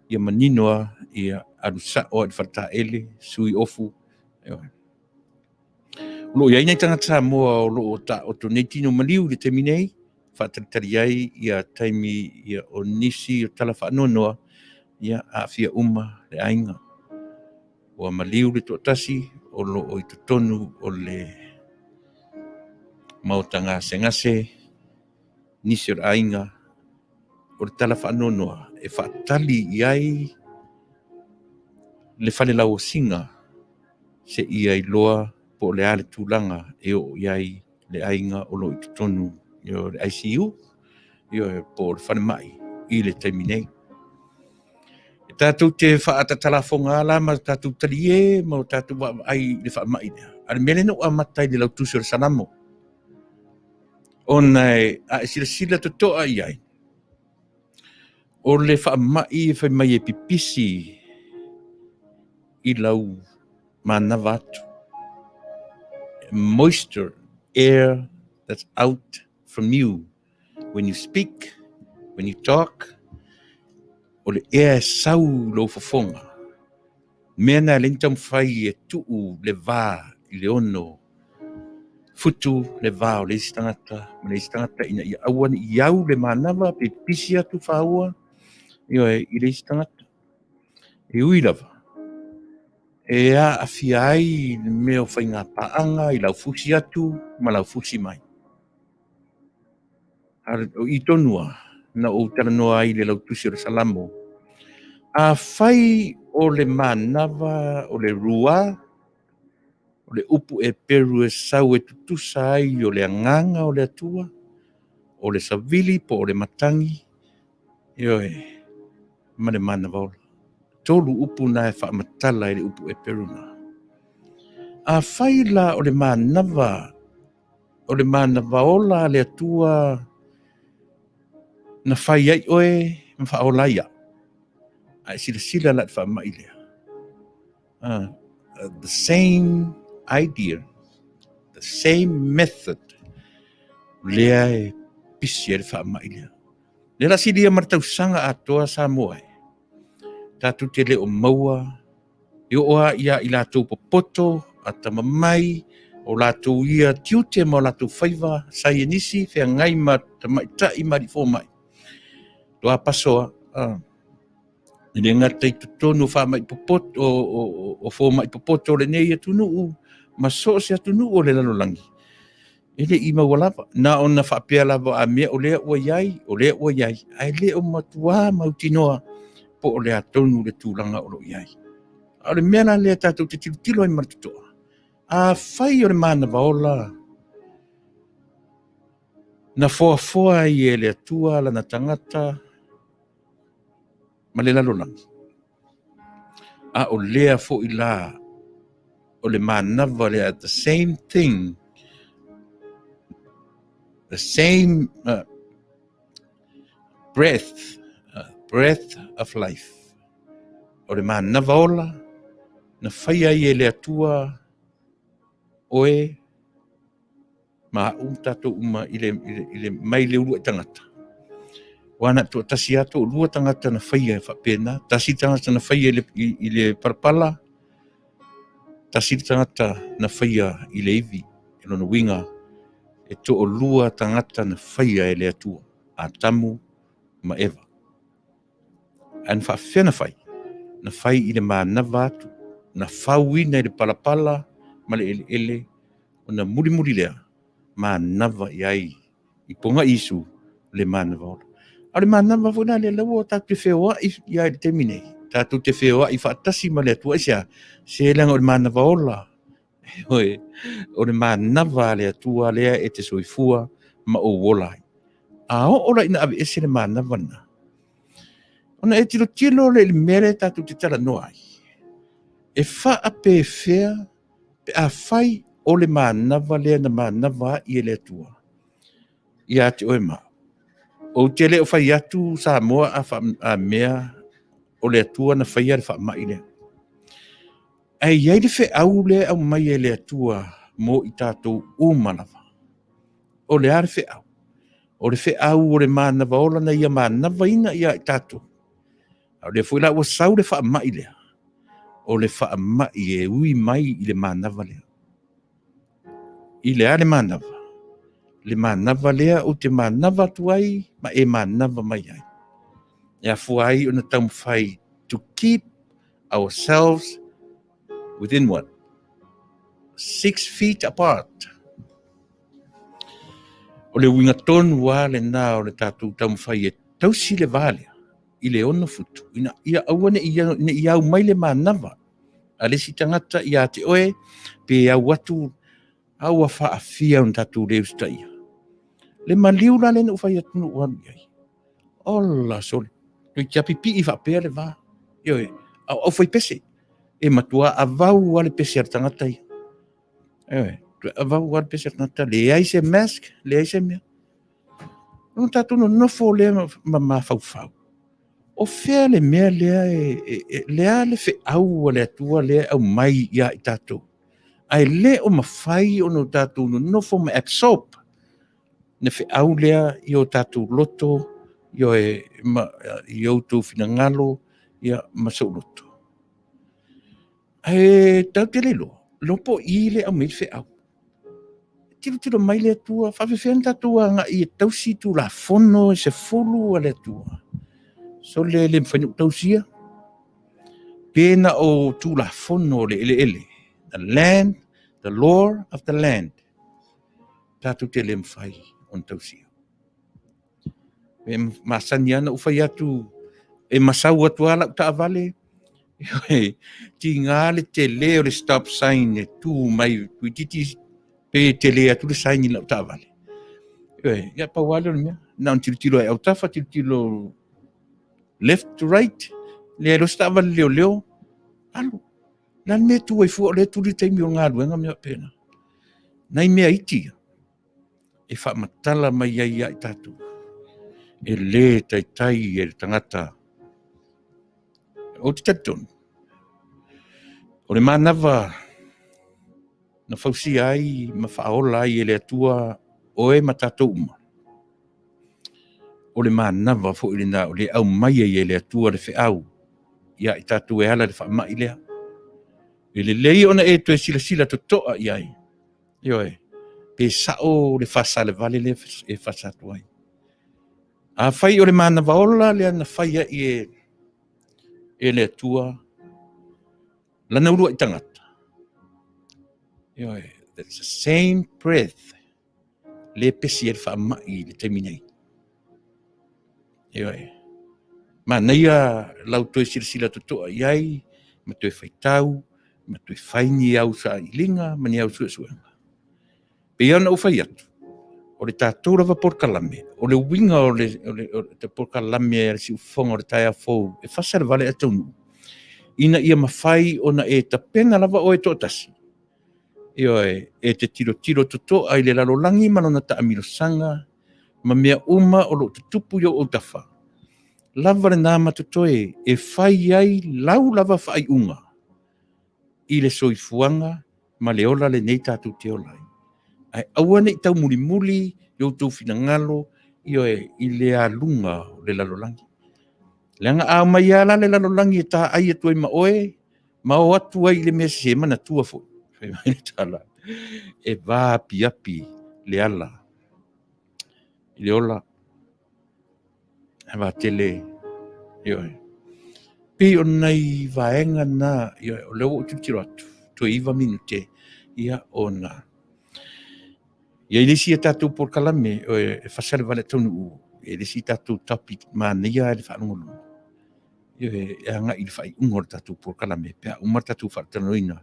B: ia maninoa ia arusa o le fata ele sui ofu lo ia ina tanga sa mo o lo ta o to netino maliu le terminei fatali ai ia taimi ia onisi o talafa nonoa ia afia uma le ainga o maliu le to tasi o lo o tonu o le mautanga sengase nisi o ainga o le talafa nonoa e fatali iai le fale lau singa se ia i loa po le ale tūlanga e o iai le ainga o lo i tonu i o le ICU i o po le whane mai i le taimi nei. E tātou te whaata talafonga ala ma tātou tali e ma o tātou wa ai le wha mai nea. Ale mele no a matai le lau tusi o le sanamo. O nei a sila to toa i ai. O le wha mai e whai mai e pipisi i lau manawa atu. Moisture, air that's out from you when you speak, when you talk, o le air sau lo fofonga. Mena le ntam fai e tuu le vā i le ono, futu le vā o le istangata ina i awan i au le manawa pe pisi atu whaua i le istangata. E ui lava. E a awhia ai me o whai ngā paanga i lau fusi atu ma lau fusi mai. O i tonua na o taranoa ai le lau tusi o le salamo. A whai o le manawa o le rua, o le upu e peru e sau e tutusa ai o le anganga o le atua, o le savili po o le matangi, ma le manawa ola. Tolu upu na e whaamatala i le upu e peru na. A whai la o le manawa ola le atua na whai ai oe ma whaola ia. Ai sila la te whaamai lea. The same idea, the same method, lea e pisi e le whaamai lea. Le la silia martausanga atoa sa moe. Tātou te leo maua, i oa ia i lātou popoto, a tamamai, o lātou ia tiute ma o lātou whaiva, sai e nisi, whea ngai ma tamai tai mari fō mai. Toa pasoa, Nere ngata i tutonu wha mai popoto, o fō mai popoto le nei atu nuu, ma so se atu nuu o le lalolangi. Ele i mawalapa, na o na whapea lava a mea o lea ua iai, ai le o matua mautinoa, po o le atonu le tūlanga o lo iai. O le mea la lea tātou te tilo ai maratotoa. A whai o le mana vaola. Na foa I e le atua la na tangata. Ma le lalolanga. A o lea fo I la. O le manava le at the same thing. The same breath. Breath of life. O le manava ola. Na whai ai e le atua. Oe. Ma tatou uma I le mai le urua tangata. Wana to tasi ato lua tangata na whaia whapena. Tasi tangata na whaia I le parapala. Tasi tangata na whaia I le iwi. I lona winga. E to o lua tangata na whaia e le atua. A tamu ma ewa. An whawhena whai. Na whai I le manava atu. Na whauina I le parapala. Ma le ele. O na muri lea. Manava iai. I ponga isu le manava ola. A le manava funa le lawa tatu te whewa iai le temine. Tatu te whewa I whaatasi ma le atua isia. Se langa o le manava ola. Oe, o le manava le atua lea e te soifua ma o wolai. A o ola ina ave ese le manava na. Ona e tilo le mere tatu te tala noai. E wha pe fea pe a whai o le manava lea na manava I le atua. Ia te oe ma. O te le o whai atu sa moa a mea o le atua na whai are wha mai lea. Ai iai le whe au le au mai e le atua mo I tātou umalawa. O le are whe au. O le whe au o le manava ola na ia manava ina ia I tātou. O le fuila ua sau le wha mai lea. O le wha mai e ui mai I le manava lea. I le are manava. Le manava lea o te manava tuai ma e manava mai ai. Ia fuai o na tamu whai to keep ourselves within what? 6 feet apart. O le winga tonu wa le nā o le tātou tamu whai e tausi le vale. I le ono futu. Ina ia awane I au mai le manava. A le si tangata ia te oe pe au watu au a wha a fia un tātou leo sta ia. Le maliu la le na ufai atunu uanu iai. Ola sole. Tui kia pipi I whapea le wā. Ioe, au whai pese. E matua a vau wale pese ar tangata ia. Ioe, a vau wale pese ar tangata. Le ai se mask, le ai se mea. Nō tātou no nofo lea ma fau. O whea le mea lea lea le whe au le atua lea au mai ia I tātou. Ai le o mawhai o no tātou no nofo ma absorb. Ne whe au lea I o tātou loto, I o tō whina ngalo, ia masau loto. Ai tau te lelo, lopo I le au mei whe au. Tilo mai le atua, whawhiwhen tātua nga I tausi tu la fono se fulu a le atua. So le mwhanuk tausia. Pena o tu la fono le ele. The land, the lore of the land. Tātou te le mwhai on tausia. E masani ana ufai atu e masau atu ala uta avale. Ti ngale te leo le stop sign e tu mai kuititi pe te le atu le sign la uta avale. Ia pa wale o mea. Na un tilo e autafa tilo left to right. Le lo sta avale leo. Alu. Lan me tu e fu o le tu li teimi o ngā luenga mea pena. Nai mea iti. E wha matala mai ia I tātou. E le tai e le tangata. O te tatonu. O le manava na whausi ai ma whaola ai e le atua o e ma tātou uma. O le manava fo I le nā o le au mai e le atua le wheau. Ia I tātou e ala le whaamai lea. E le lei ona e tu e sila to toa I ai. Ioe. Pe sao le Fasa le Vale le e Fasa tuai. A whai o le manava ola le ana whai ai e le atua lana urua I tangata. Ioe, that's the same breath. Le pesi e le whaamai le teminei. Ioe. Ma neia lau toi sila totoa iai ma toe whaitau, ma toe whaini au sa I linga, ma ni au suenga. Pe iau na ufai atu. O le tātou rawa porkalame, o le winga o le te porkalame e si ufonga o le tai a fou, e Fasa le Vale a Taunuu. Ina ia mawhai o na e tapenga lava o e tōtasi. Io e te tiro toto ai le lalolangi manona ta amiro sanga, ma mea uma o lo tutupu yo o tafa. Lava le nā matotoe e whai ai lau lava whai unga. I le soifuanga ma le ola le nei tātou te olai. Ai awane I tau muli yo tau fina ngalo I le alunga o le lalolangi. Leanga a mai ala le lalolangi e tā ai atu ai maoe, ma o atu ai le mea se mana tua fo. E va api le ala. I le ola. E va tele. Pe o nei vaenga na o leo o tutiro atu. To iwa minute. Ia o na. Ia ilisi e tātou por kalame. E Fasa le Vale Taunuu. E ilisi tātou topic Manuia e le whaanongolo. E anga I le whai ungor tātou por kalame. Pea umar tātou whaatanoina.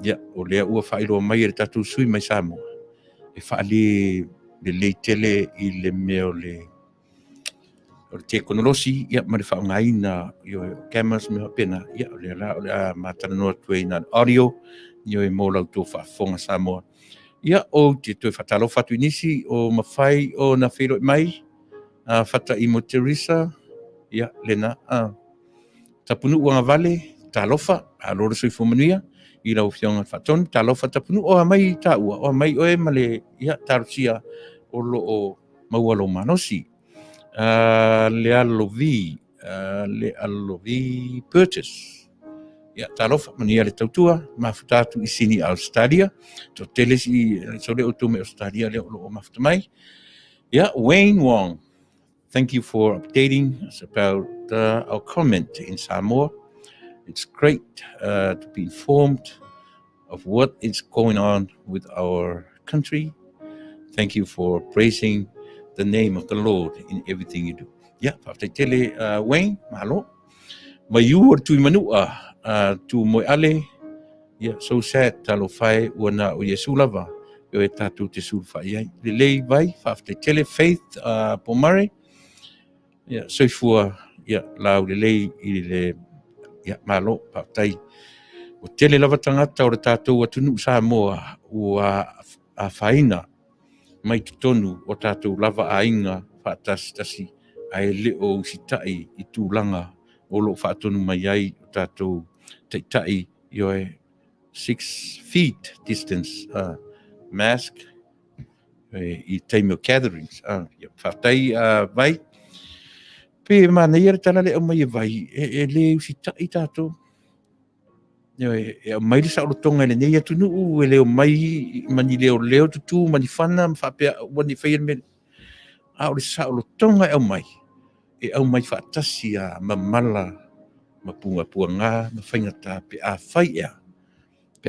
B: Ia, o lea ua whairoa mai e le tātou sui mai Samoa. E whaale le tele I le mea o le te konolosi, ia, ma le whaongaina, cameras me pena, ia, o le mātana noa tue na audio, e mō lau tō whaafonga Samoa. Ia, o te tue whatalo whatu inisi, o mawhai o na whiro mai, whata I mo Teresa, ia, lena, tapunu uanga Vale, talofa, a loro sui fo Manuia, I lau whionga whatonu, talofa tapunu, o mai tā ua, o mai oe ma le, ia, tarusia, o lo o maua lo manosi. Le alovi purchase. Ia, talofa, Manuia le tautua, mafutatu I sini Australia, to telesi, so le utume Australia, le o mafuta mai. Ia, Wayne Wong, thank you for updating us about our comment in Samoa. It's great to be informed of what is going on with our country. Thank you for praising the name of the Lord in everything you do. Yeah, Faafetai tele Wayne, mahalo. Ma you or tui manua tu moi ale. Yeah, so sad talo fai wana o Yesu lava. Yo e tatu te sulfai ai. Le lei vai Faafetai tele Faith Pomare. Yeah, so fua yeah lau le lei I le yeah malo Faafetai. O tele lava tangata o le tātou atunu Samoa ua a whaina mai te tonu o tātou lava a inga whaatasi ai le o sitai I tūlanga o lo whaatonu mai ai o tātou teitai I oe 6 feet distance mask I time of gatherings. Faafetai vai pe mana ia tala le o mai vai e le sitai tātou e mai le sao tonga le nei atu nu e leo mai mani leo tutu mani fana whapea wani whaia me a o le sao tonga e mai whaatasi a mamala ma punga ngā ma whaingata pe a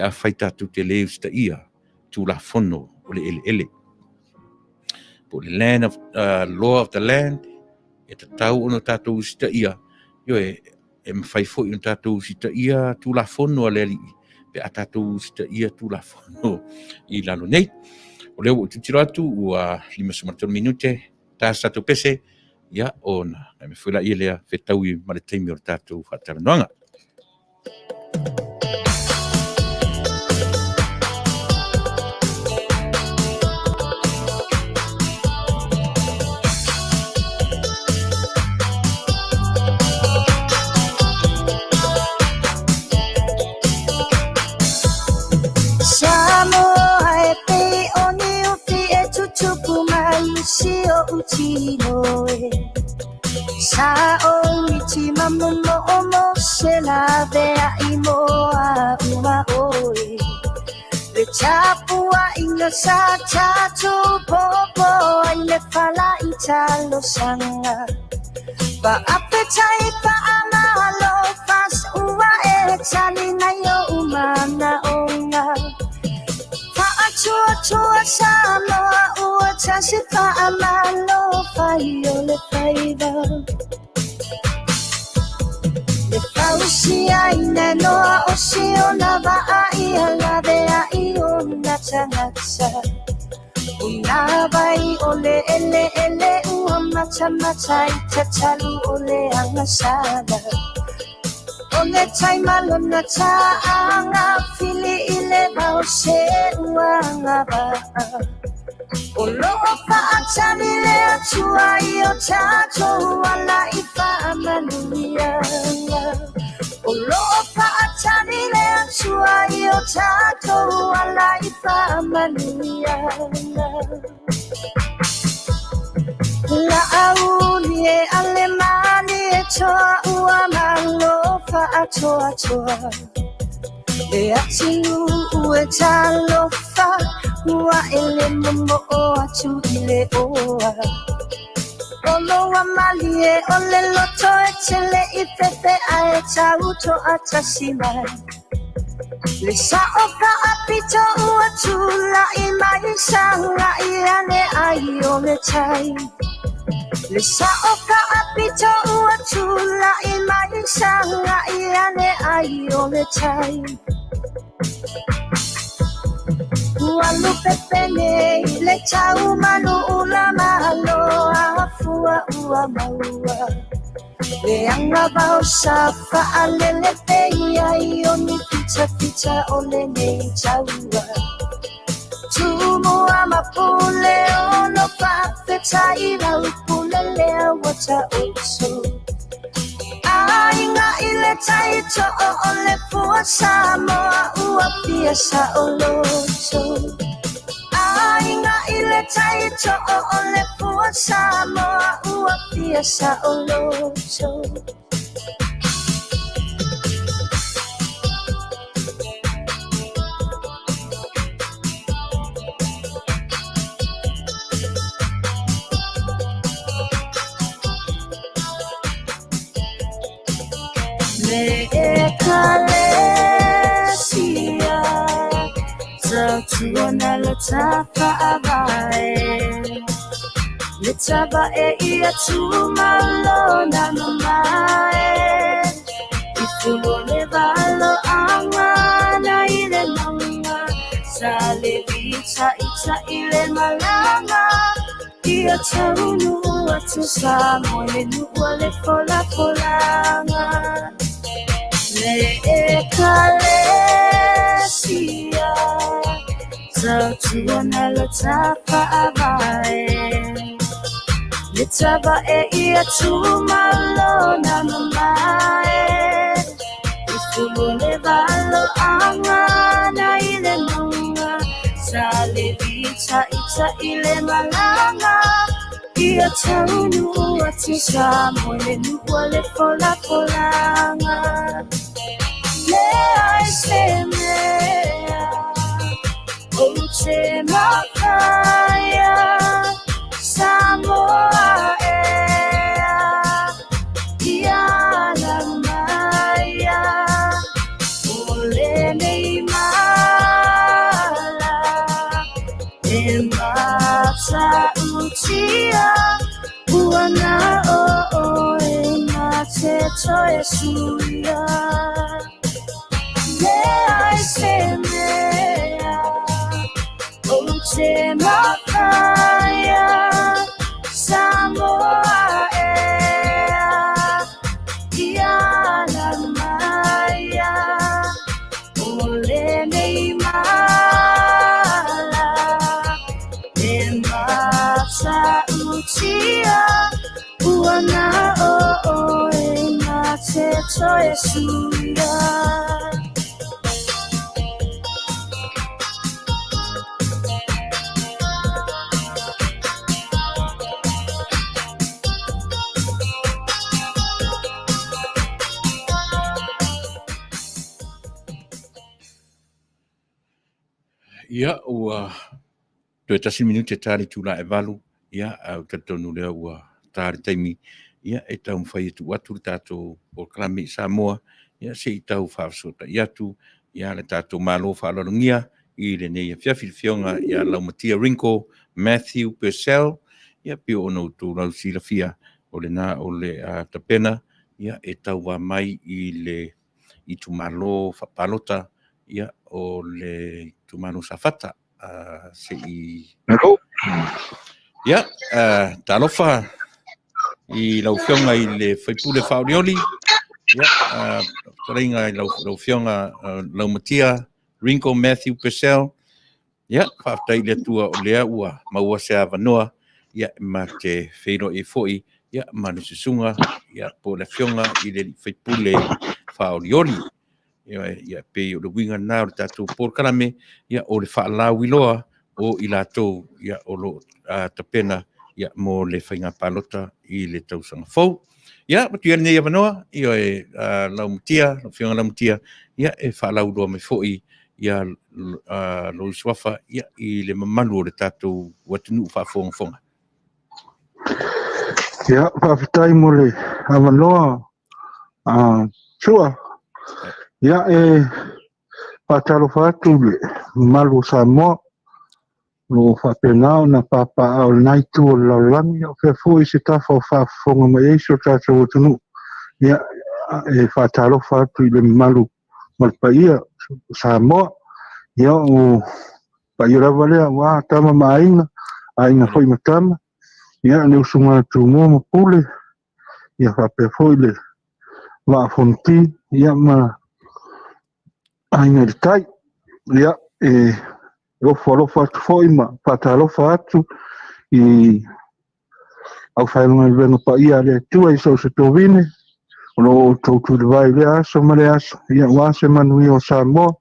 B: whai tātu te leo sta ia tu la fono o le ele po le land of law of the land e te tau ono tātou sta ia e mwhai fwoi un tātou sita ia tu la fono a leri. Pe a tātou sita ia tu la fono I lalo nei. O leo o tutiro atu ua 5 minute. Tā tātou pese. Ia ona. E me whula ia lea whetau I mare teimi o tātou whataranoanga.
C: Sa o michi mamuno omo se la vea I moa uma oe Le chapua inga sa chacho popo ai le fala I chalo sanga Pa apetai pa amalo pas ua e chali na yo umana onga Chua Samoa ua tasi pa amalo fai o le faiva Le pausi ai nenoa o siona vai ala vea I ona tangata Una vai ole ele ua mata I tatalu ole angasala Ole tai malona taanga fili ile bao se uanga ba Oloa paatani lea tua io tato ala ifa Manuia Oloa paatani lea tua io tato ala ifa Manuia La aulie alemani e toa ua malo paatoa toa E atinu ue talofa Ua ele momo o atu ile oa Oloa malie ole loto e tele I pepe a e tauto atasimai Le saoka apito ua tula I mai sanga I ane ai ole tai Le saoka apito ua tula I mai sanga I ane ai ole tai Walu pepene le tau manu ula malo afua ua maua Le anga bao safa alele peia I oni pita ole nei taua Tumu ama pule ono Faafetai la upule lea wata oso Ainga ile taito o ole fua samoa ua piasa o loto Ainga ile taito o ole fua samoa ua piasa o loto Le ekalesia Tautuona le tapa avae Le taba e ia tumalona mamae Ifuone valo angana ile nanga Sale vita ita ile malanga Ia taunuu atu samo Le nua le fola folanga Le ekalesia Tautuona le tapa avae Le taba e ia tumalona mamae Ifuone valo angana ile nunga Sale vita ita ile malanga Ia taunuu atu samo Le nua le fola folanga Le ai mea O te makaya Samoa ea Ia la maya Ole nei mala E mata utia Uana o e mate toe suia Le ai mea O te makaya Samoa ea Ia la maya Ole nei mala E mata utia Uana o e mate toe suia
B: Ia ua Toe tasi minute tari Tuilaepa ia au tatonu lea ua tari taimi ia e tau mwhai atu atu le tātou o klami Samoa ia se I tau whaafsota I atu ia le tātou malo whaalolongia I le nei fiafi fionga ia Laumatia Ringo Matthew Purcell ia pio ono tō lau sila fia o le nā o le tapena ia e tau wa mai I i tumalo whapalota ia o le tumalo Safata se i ia talofa i laufionga i le whaipule whaorioli ia taringa i laufionga Laumatia Ringo Matthew Purcell ia whaftai le tua o lea ua maua se avanoa ia ma te whaino e foi ia ma le susunga ia po le fionga i le whaipule whaorioli ia pe o le winga nā o le tātou pōrkarame ia o le whaalau iloa o i lātou ia o lo tapena ia mo le whainga palota i le tausanga fau. Ia, matu ia nei avanoa, ia e Laumatia, fionga Laumatia, ia e whaalau roa me foi ia lo swafa ia i le mamalu o le tātou watunu whaafonga.
E: Ia, Faafetai mo le avanoa sua. Ia e patalo fatu le malu Samoa lo whapenao na papa au nai tu o laulangi o whea fo i se tafa o whaafonga mai eiso tātou watunu. Ia e whatalo fatu i le malu malpaia Samoa. Ia o pairawa lea wā tama maainga, ainga foi matama. Ia ne usunga tu mo mapule. Ia whapea foi le wā fonti. Ia ma ainga le tai. Ia e alofa atu foi ma patalofa atu i au whaelunga i venga pa ia le tua i sau se tovine. Ono tautu le vai le aso ma le aso. Ia wase Manuia o Samoa.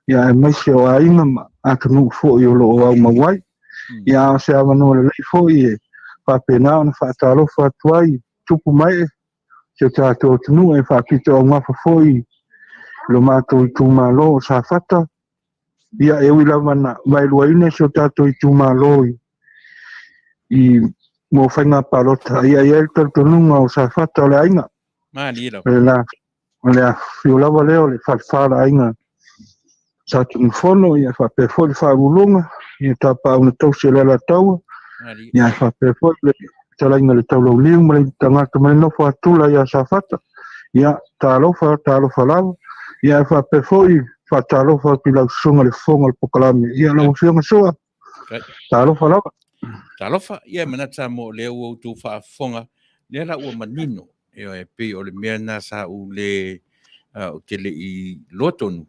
E: Ia e maise o ainga ma atanu foi o lo au mawai. Ia se avanoa le lei foi e whapenao na whaatalofa atu ai tupu mai se tātou tunu e whakita o ngafa foi lo mātou i tūmalo o Safata. Ia e wilawa na wailua ine se tātou i tūmalo i mo whainga palota. Ia e taltonunga o Safata o le ainga. O le a whiolawa leo le whalwhala ainga sa tunifono ia whapefo le whaabulunga. Ia tapa au na tausi le la taua. Ia whapefo le talainga le taulau liu ma le tangata ma le nofo atula ia Safata. Ia talofa lawa. Ia whapefo i whatalofa ki lau sunga le fonga le pokalame. Ia lau fionga soa. Talofa lawa.
B: Talofa, ia manata mo leo o tu whaafonga. Lea la ua manino. Ia e pe o le mea nā sa u le o te le i lotonu.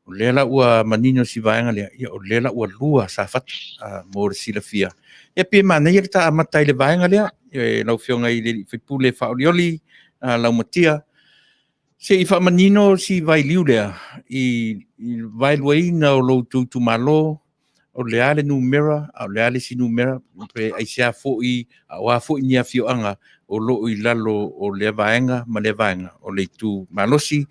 B: Lea la ua manino si vaenga lea. Ia o lea la ua lua Safata mo le silafia. Ia pe mana ia ta amatai le vaenga lea. Ia e lau fionga i le whipule whaorioli Laumatia. Se i whamanino si vai liu lea, i vai luaina o lo tu malo, o le ale numera, o le ale si numera, pe ai sea foi, o a foi ni Afioga, o lo i lalo o le vaenga, ma le vaenga, o le tu malosi,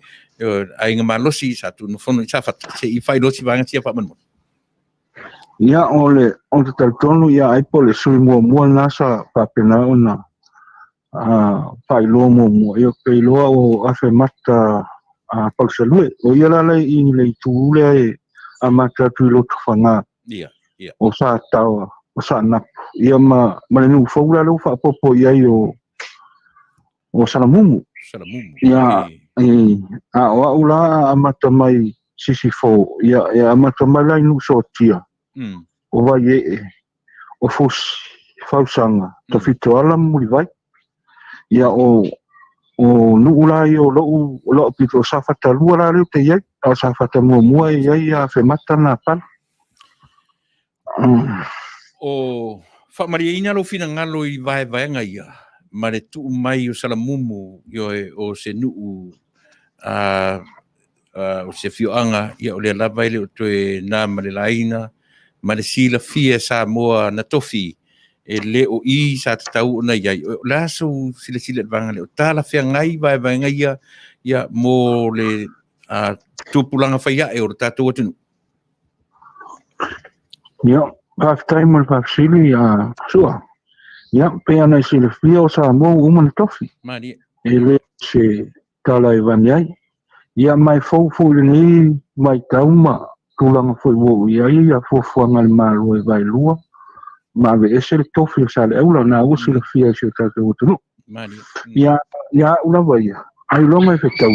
B: ai nga malosi sa tu no fono i Safata, se i whai losi vaenga sia whamanmo.
E: Ia o te tautonu, ia aipo le sui mua nasa papenao na whailo mo ia peiloa o afe mata pausalue. O ia lalai i le tuulea e a mata tui lotu whanga. O sa tawa, o sa napu. Ia ma le nu whaura lau whapopo iai o Salamumu. Ia a o ula a mata mai sisifo. Ia a mata mai lai nu sotia. O vai o fusi whausanga. Ta whito ala muri vai. Ia o nuula i o lo pito Safata lua la leo te iai, o Safata mua iai a whemata na pala.
B: O whamariina lo whina ngalo i vaenga ia, ma le tuu mai o Salamumu o se nuu o se Afioga ia o le lava ile o toe nā ma le laina, ma le sila fia sa moa na tofi. E le o I sa tatau ona iai. O laso sila vanga le o tala whea ngai vai ngai ia mo le tupulanga whaia e o tātou atunu.
E: Ia, Faafetai mo le Faafesili sua. Ia, pea nei sila fia o sa mo umana tofi.
B: Mani.
E: E le se tala e vani ai. Ia mai fau le ni mai tauma tulanga foi wo iai ia fuafuanga le malo e vai lua. Ma ve ese le tofi o sa le eula na usi le fia se tātou utunu. Ia ula vai. ai longa fe tau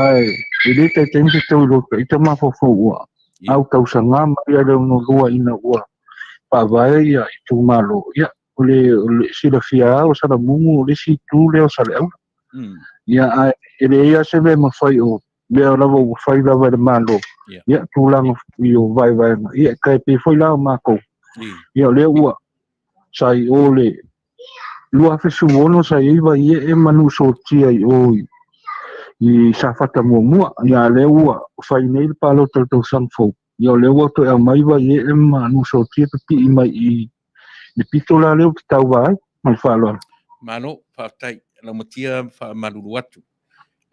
E: ai ele te tente tau lo te ma fo ua au tau sanga ma ia le no lua ina ua pa vai ia tu malo ia le sila fia o sala mumu le si tu le o sala au ia ai ele ia se ve ma fai o le la vo fai la va malo ia tu lang io vai ia kai pe foi la ma ko ia le ua sai ole lua fe suono sai iva ia e manu so tia i Safata mua ia le ua fai nei palo tau sanfo ia le ua to e mai va ia e manu so tia pi mai i pito la le tau vai mal falo
B: malo Faafetai Laumatia fa malulu atu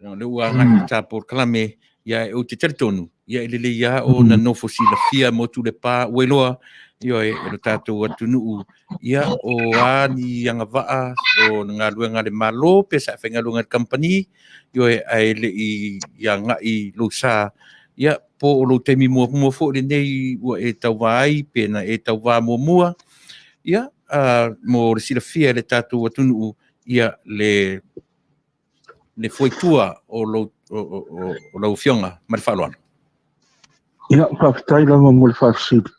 B: le ua ngai tapo klame ia o te Taunuu ia le ia o na no fosila fia mo Tuilaepa weloa ia e lo tatou atunuu ia o ani anga vaa o nga luenga le malo pe sa fenga luenga company ia ai le ia ngai lo sa ia po lo temi mo fo le nei o e tawai pe na e tawa mo ia mo le sila fia le tatou atunuu ia le foi tua o lo fionga ma le whaloana.
E: ia Faafetai lava mo le faafesili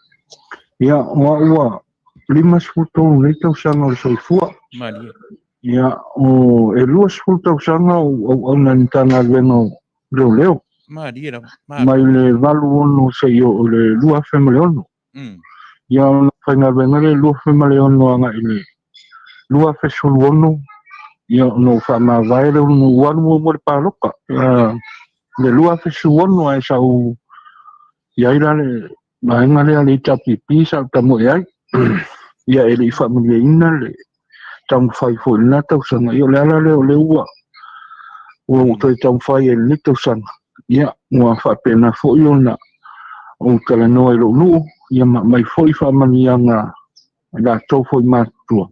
E: ia ua lima sefulu nei tausaga o le soifua ia o e lua sefulu tausaga o na ni tagaluega o leoleo mai le valu ono sei o le lua femaleono ia ona faigaluega le lua femaleono aga i le lua fesolu ono ia no faamavae le unu ualu mo le paloka le lua fesuono ae sau iai la le maenga le ale tapipi sa tamoe ai ia e le faamaliaina le taumafai foi na tausaga ia o le ala le o le ua ua toi taumafai e le tausaga ia ua faapena foʻi ona o talanoa i loo nuu ia mai foʻi faamaliaga latou foi matutua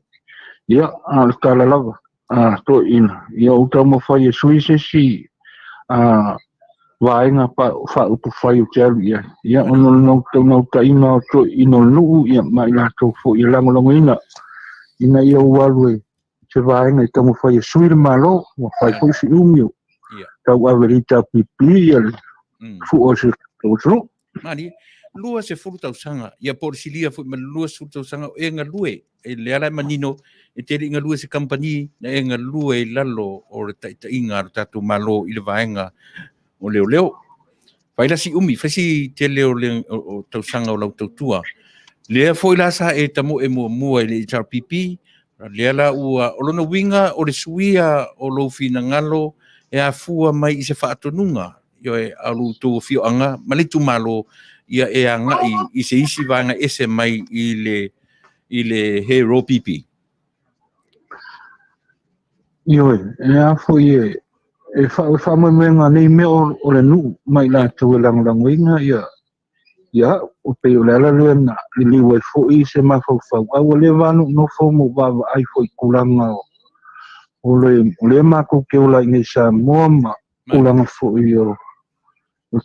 E: ia a le kalalava toʻina ia ou taumafai e sui sesi vaenga whaupu whai o te alu ia. Ia ono nau taina o to ino nuu ia mai lato fo i lango ina. Ina ia ualu e te vaenga i tamu whai e suire malo, wa whai fo si umio. Tau averita pipi ia le fu o se tau.
B: Mani, lua se furu tau sanga, ia por silia fu ma lua se furu tau sanga o e ngā lue, e le ala manino, e te ringa lua se company, na e ngā lue i lalo o le tainga o tatu malo i le vaenga, o leo. Faila si umi, fasi te leo o tausanga o lau tautua. Lea foi la sa e tamo e mua i le HRPP, lea la ua o lona winga o le suia o lo fina ngalo e a fua mai i se whaatonunga. Io e alu tō fio anga, malitu malo ia e anga i se isi vanga ese mai i le hero PP.
E: Io e a foi e whaamamenga nei mea o le nuu mai la tau e langolango inga ia o pe o le ala lea na li liwa e fo i se mawhauwhau au le vanu no fo mo wawa ai fo i kulanga o le mako ke o la inge sa moa ma kulanga fo i o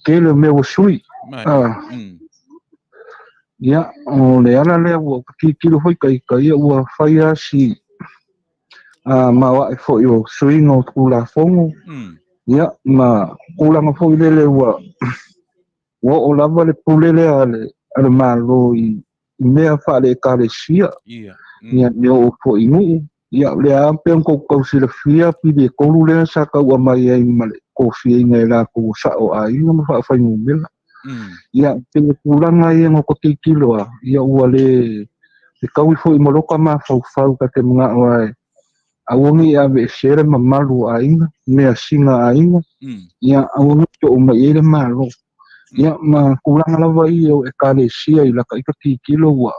E: ke le mea o sui ia o le ala lea o kikilo hoi kai ia ua whaia si ma wa e fo yo swing o kula fongo ya ma kula ma fo ile wa o lava le pulele ale malo i mea fa le kalesia ya yo fo inu ya le ampe ko sila fia pi de kolule sa ka wa mai ai male ko fia ngai la ko sa o ai no fa fa nu mela ya pe kula ngai ngo ko kilo ya wale se ka wi fo i moloka ma fa ka te mga wa awongi ave sere mamalu ainga mea singa ainga ia awongi o mai ele malo ia ma kulanga lava i o e kalesia i laka ika kilo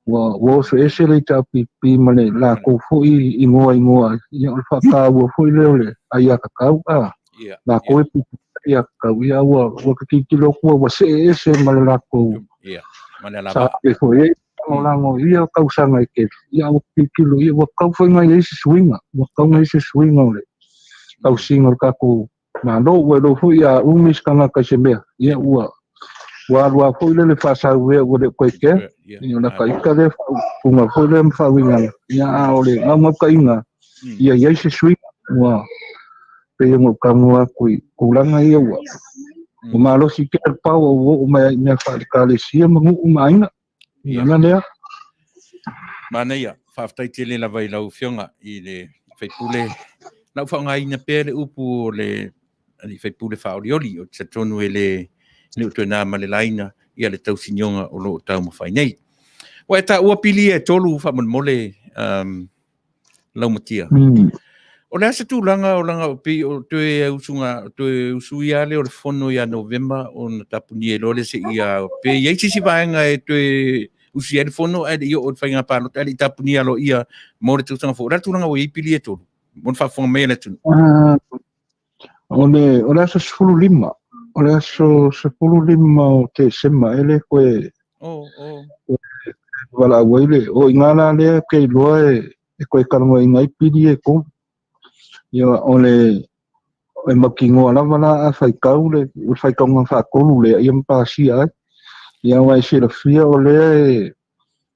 E: wa so esere ta pipi male la ko foi ingoa ia o faka wa foi leole aia kakau la ko e pipi ia kakau ia wa kilo wa se ese male la ko
B: male la
E: sa e foi lango ia kausanga ke ia o kilo ia wa kau foi ngai ese swinga wa kau ngai ese swinga ole kau singa ka ko na no we lo foi a umis kanga ka semea ia wa foi le fasa we o le koike ia na kai ka le funga foi le fa winga ia ole na mo ka inga ia ese swinga wa pe mo kamua kulanga ia wa o malo si ke pau o mai me fa kale si mo umaina ia lea
B: Manuia, Faafetai te le lava i lau fionga i le whaipule. Nau whaonga ina pere upu le whaipule whaorioli o te tonu e le utu nā malelaina ia le tau sinionga o lo tau mawhai nei. Wa e ta ua pili e tolu whamon mole Laumatia. O le asa tūlanga o langa o pi o tue usunga, tue usui ale o le fono ia November o na tapuni e lole se ia o pe iei sisi vaenga e tue usi ele fono e o whainga pālo te ali tapuni alo ia mo le tūtanga fo. Rea tūlanga o i pili e tolu. Mon whafonga mea le tunu.
E: o le asa 15 o le asa 15 o te sema ele koe wala waile o ingala le ke loa e koe kalama ingai pili e ko ia o le e makingo ala wala a whaikau le whaikau ngā whakolu le ia mpāsia ai ia wai se la fia o le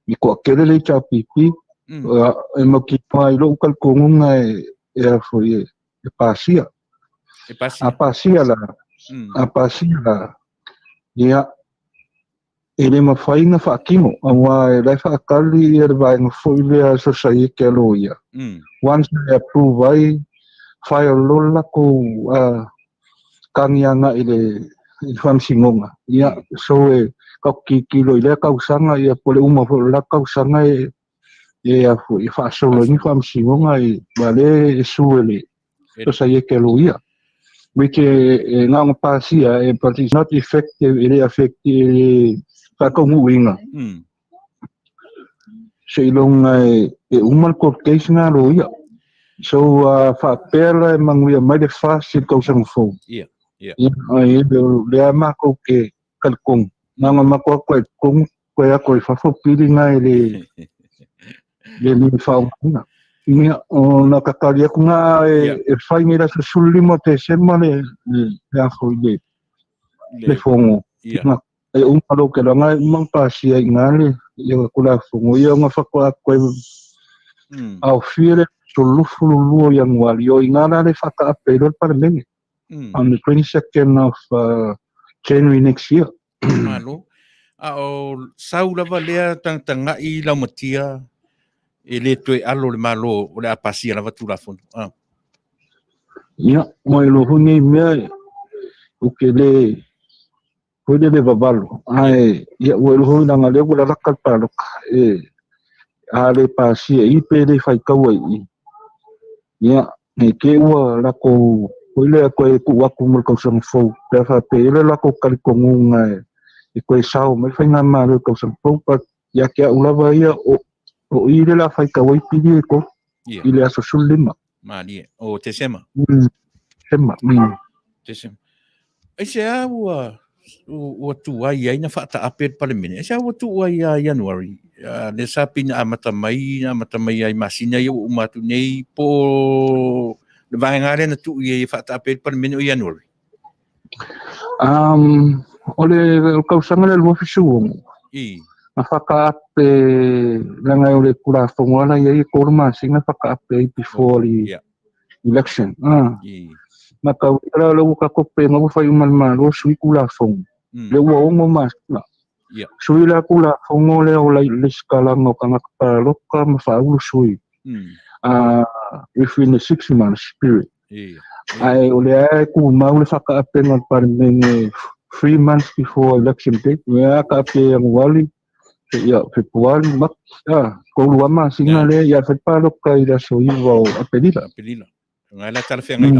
E: i kua kere le cha pipi e makingo ai lo kalkonga e a foi e pāsia a pāsia la ia e le mawhainga whakimo a wā e lai whakali e le vaenga foi le a sosai ke alo ia once they approve ai whai o lola ko kangianga i le whamsingonga ia so e kauki kilo i le kausanga ia pole uma po la kausanga e a fu i whaasolo ni whamsingonga i wale e suele sosai ke alo ia which nganga pasia but it's not effective it affected kakongu winga se ilonga e umal court case nga lo ia so fa pela manguia mai de fácil kausang fo ai le ama ko ke kalkong nganga mako ko kong ko ya ko fa fo pili nga le ni fa nga ni ona kakalia ku nga e fai mira su sulimo te semane ya fo le fongo e palo ke nga mang pasia ngale ia kula fongo ia nga fa ko au fire solufulu yang wali o ingana le faka apelo para menge on the 22nd of January next year
B: malo o saula valea tanga i Laumatia e le toe alo le malo o le apasia lava tula fono
E: ia mo lo huni me o ke le pode le babalo ai ia o lo huni nga le la lakal palo ale pasia i pele fai kaua i ia ne ke ua la ko ile ko ku wa ku mo ko sang fo pe fa pele la ko kal ko ngunga e ko sao me fai nga ma ko sang fo pa ya ke ula va ia o ile la fai kaua i pili ko ile aso sulima
B: mali o te sema te sema ai se ua o tu ai ai na fata apet parliament e se o tu ai January le sapina amata mai ai masina ia o matu nei po le vaengare na tu ia fata apet parliament o January
E: ole kausanga le ofisu na faka ape langa ole kula fongola ia ko masinga faka ape before the election na ka ura lo ka ko pe ngo fai mal lo sui kula fong le wo ngo mas na sui la kula fongo le o le skala ngo ka pa lo ka ma fa u sui within the 6 months period ai ole ai ku ma le faka ape ngo par men 3 months before election date ya ka pe ngo wali ya Februari mak ko lu ama singa le ya fa pa lo ka ira sui wo apelila
B: ngai la tarfe ngai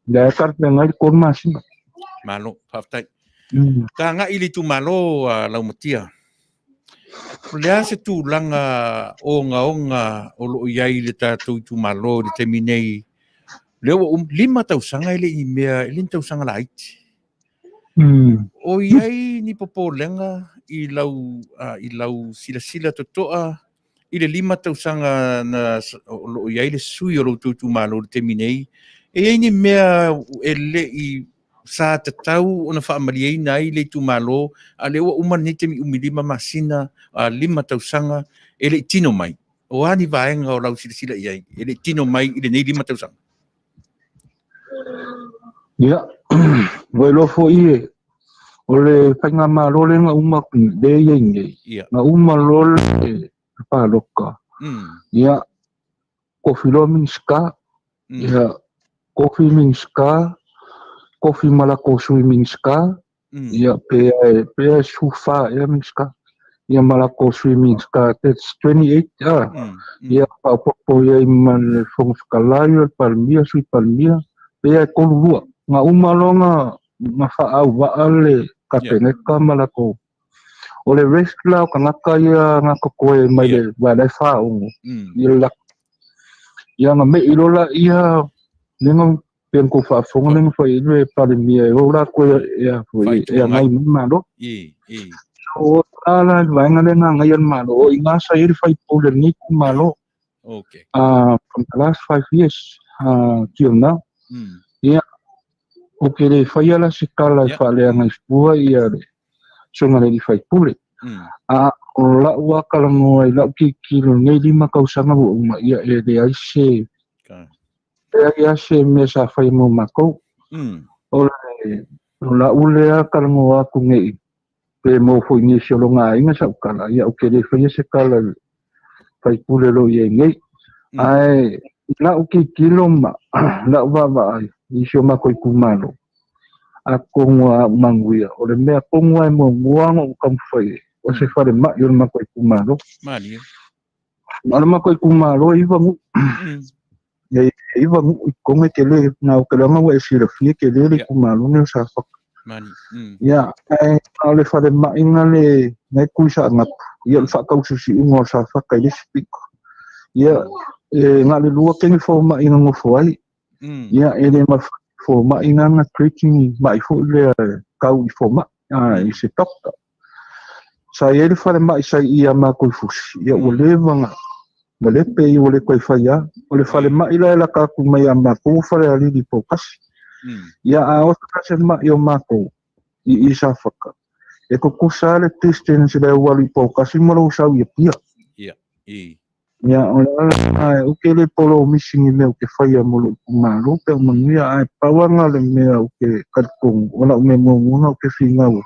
B: la
E: ya karpe ngai ko masin
B: malo Faafetai ka nga ili tu malo Laumatia lea se tu langa onga o lo iai le tātou tu malo le teminei leo 5 tausanga ile i mea 5 tausanga la iti o iai ni popo lenga i lau sila totoa i le 5 tausanga na o lo iai le sui o lo tu malo le teminei e ni mea ele i sa tatau ona whaamaliei nai le tu malo a le ua umani te mi umilima masina 5 tausanga ele tino mai o ani vaenga o lau sila iai ele tino mai i le nei 5 tausanga
E: Ia, voi lo fo ie. O le whainga malo le nga uma ku le iei.
B: Ia.
E: Nga uma lo le pāloka. Ia, kofi lo minska. Ia, kofi minska. Kofi malako sui minska. Ia, pea sufa ia minska. Ia malako sui minska. That's 28. Ia, paupopo ia iman fongskalayo palmia sui palmia. Pea kolua. Nga uma lo nga whaau waale kapeneka malako. O le wrestler ka ngaka ia ngaka koe mai le wale whaungu. Ia lak. Ia nga me ilola ia nenga penko whaafonga nenga whai ilwe palimia. O la koe ia ngai malo. O ala vaenga le nga ngayan malo. O inga sa iri whai pole niku malo.
B: Okay.
E: From the last 5 years till now. Ia. O ke le whai ala si kala e whale anga ispua ia le. So nga le whai pule. O la ua kalango ai lau ki kilo nei lima kausanga o uma ia e le aise. E aise me sa whai mo mako. O la ulea kalango aku ngei. Pe mo fo ni se lo nga inga sa kala ia o ke le whai se kala whai pule lo ia ngei. Ai la o ki kilo ma la ua ai. Isio mako i kumalo. A kongwa Manuia. O le mea kongwa e mo muanga o kamwhai. O se whare ma i o le mako i kumalo.
B: Mani.
E: Ma le mako i kumalo iwa ngu. Iwa ngu i konge ke le nga o ke langa wa e sira fie ke le kumalo ne o sa whaka.
B: Mani.
E: Ia, o le whare ma inga le ngai kuisa ngapu. Ia le whakaususi unga o sa whaka i le spiko. Ia, ngā le lua kengi whau ma inga ngofo ai. Ia, e le fo ma inga nga preaching ma i fo le kau i fo ma i se toka. Sa e le whare ma i sai ia ma koi fusi. Ia o le wanga. Ma le pe i o le koi whaia. O le whare ma i la e la kaku mai a ma kou whare a lili po kasi. Ia a o se ma i o ma kou i sa whaka. E ko kusa le Christian se le wali po kasi mo lo sau i pia. Ia o le uke le polo missing i meo ke whaia mo lo kumaro. Pe o Manuia ai pawanga le mea o ke karkong. O la o me ngona o ke whingau.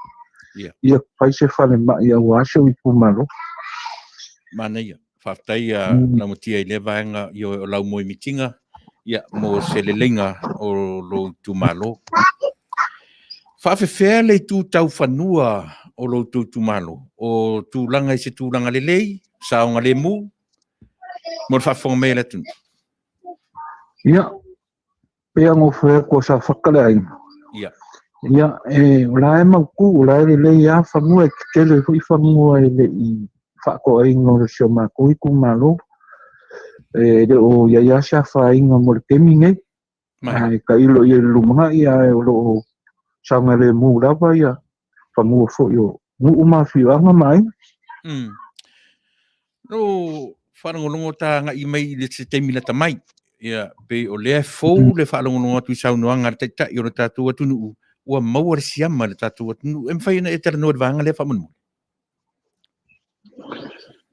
E: Ia whai se whare ma i au asio i kumaro.
B: Manuia. Faafetai Laumatia i le vaenga i o lau moi mitinga. Ia mo se le lenga o lo tumalo. Faafefea le tu tau whanua o lo tumalo. O tūlanga i se tūlanga le lei. Saonga le mu. Mo whaafonga mea le tunu.
E: Ia. Pea ngō whea ko sa whakale aina. Ia. O la e mauku, o la e le lei a whanua e kele hui whanua e le i whako ainga o sio mako i kumalo. Le o ia sa whainga mo le kemi nei. Ka ilo i e lumanga ia e o lo sanga le mu rawa ia. Whanua fo i o mu umawhiwanga mai.
B: No, whanangolongo tā ngā i mei le te teimina ta mai. Ia, pe o lea fōu le whanangolongo atu i saunoanga le taitai o le tātua tunu. Ua maua le siama le tātua tunu. E mwhaina e tera noa vanga le whamanmu.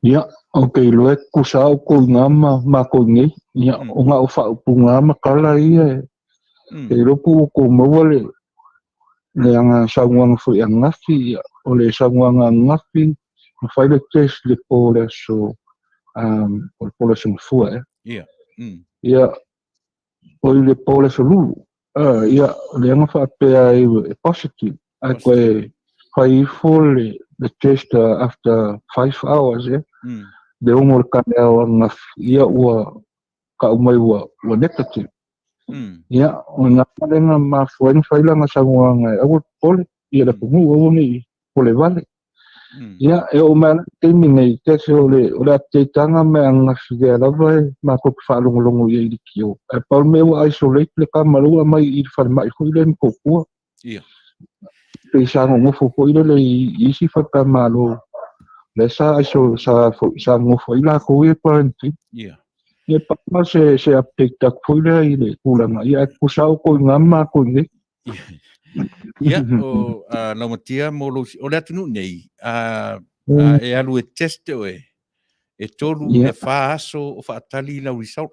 E: Ia, okay, loe kusa o ko ngama ma ko ngai. Ia, o ngā o whaupu ngama kala ia. E ropu o ko maua le anga sauanga fui a ngafi. Ia, o le sauanga ngafi. Ma whai le test le pōle so o le pōle so mfua. Ia, o le pōle so lulu. Ia, le anga whaapea e positive. Ai koe whai ifo the test after 5 hours, de umur kaya ang ia ua ka umay ua negative. Ia, nga nga ma-fuan faila nga sa mga awal pole, ia la pungu ni pole Vale. Ia, e umala timing ay kasi ole atitanga me ang sige lava ma ko falong ia dikio. E paul me wa isolate le ka malua mai I farma ko ilen ko ko.
B: Ia.
E: Isang mo fo ko ile isi fa ka malo. Lesa iso sa mo fo ila ko e parenti.
B: Ia.
E: E pa ma se update ta ko ile kulang ia ko sa ko ngama ko ni.
B: Ia o Laumatia mo lo o le atunu nei e alu e teste o e tolu e fa aso o fa tali la result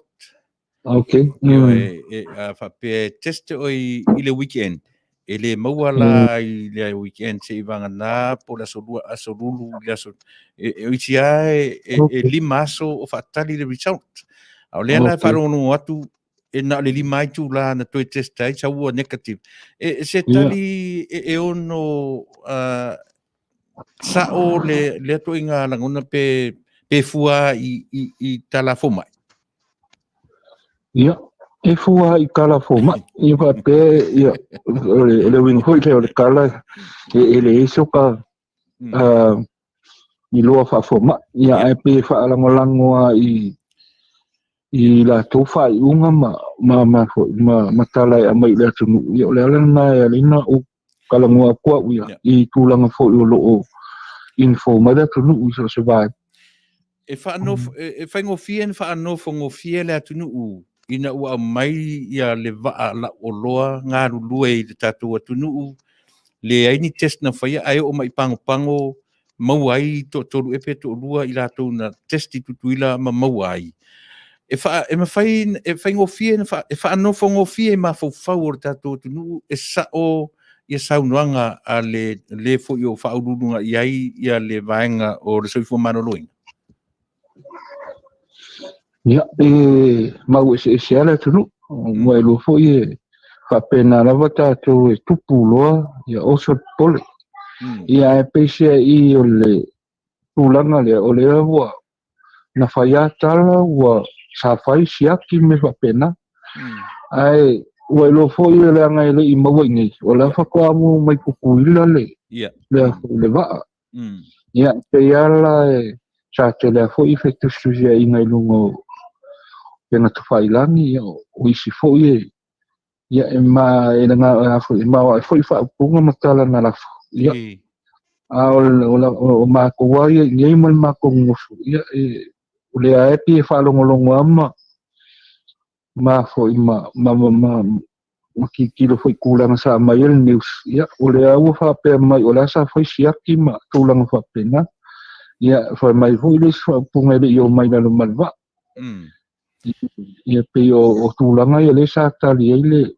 E: Okay.
B: Io fa pe test oi i le weekend. E le mauala i le weekend se i vanga na po la solua a solulu le so e uitia e lima aso o fatali le result. Au le la fa no atu e na le lima i tu la na toi test ai sa ua negative. E se tali e ono sa o le to inga langona pe fua i tala foma.
E: Ia, e fua i kala foma, i fa pe, ia, le wing hoi le kala, e le iso ka, i loa fa foma, ia e pe fa alangolangoa i la tofa i unga ma tala e amai le tunu, ia le alana e alina o kala ngoa kua uia, i tūlanga fo i o loo info, ma le tunu ui so se vai.
B: E fa ngofie en fa anofo ngofie le atunu u ina ua mai ia le vaa la oloa ngā rulue i le tātou atunu le aini test na whaia ai o mai pango mau ai toru epe to lua i lātou na testi tutuila ma mau ai. E whai ngofie e wha anofo ngofie ma fau o le tātou atunu e sao ia saunuanga a le fo i o whaururunga i ai ia le vaenga o le soifo manoloinga.
E: Ia, mau e se ala tunu, mo e lo fo i whapena lava tātou e tupu loa, ia oso pole. Ia e peise i o le tūlanga le o le awa, na whaiatala ua sa whai siaki me whapena. Ai, ua e lo fo i le anga ele i maua ingi, o le whakamu mai kukuila le waa. Ia, te ala e sa te lea fo i whetustusia i ngai lungo pena tu whailangi, o isi fo i ia e ma e nga fo i ma fo i whaapunga matala na lafo. Ia, o ma ko wai ngai mal ma ko ngofu. Ia, o le aepi e whaalongolongo ama ma fo i ma kilo fo i kulanga sa mai el news. Ia, o le au whapea mai o la sa fo i siaki ma tūlanga whapena. Ia, fo mai fo i le whaapunga ele i o mai lalo malwa. Ia pe o tūlanga i le sa tali e le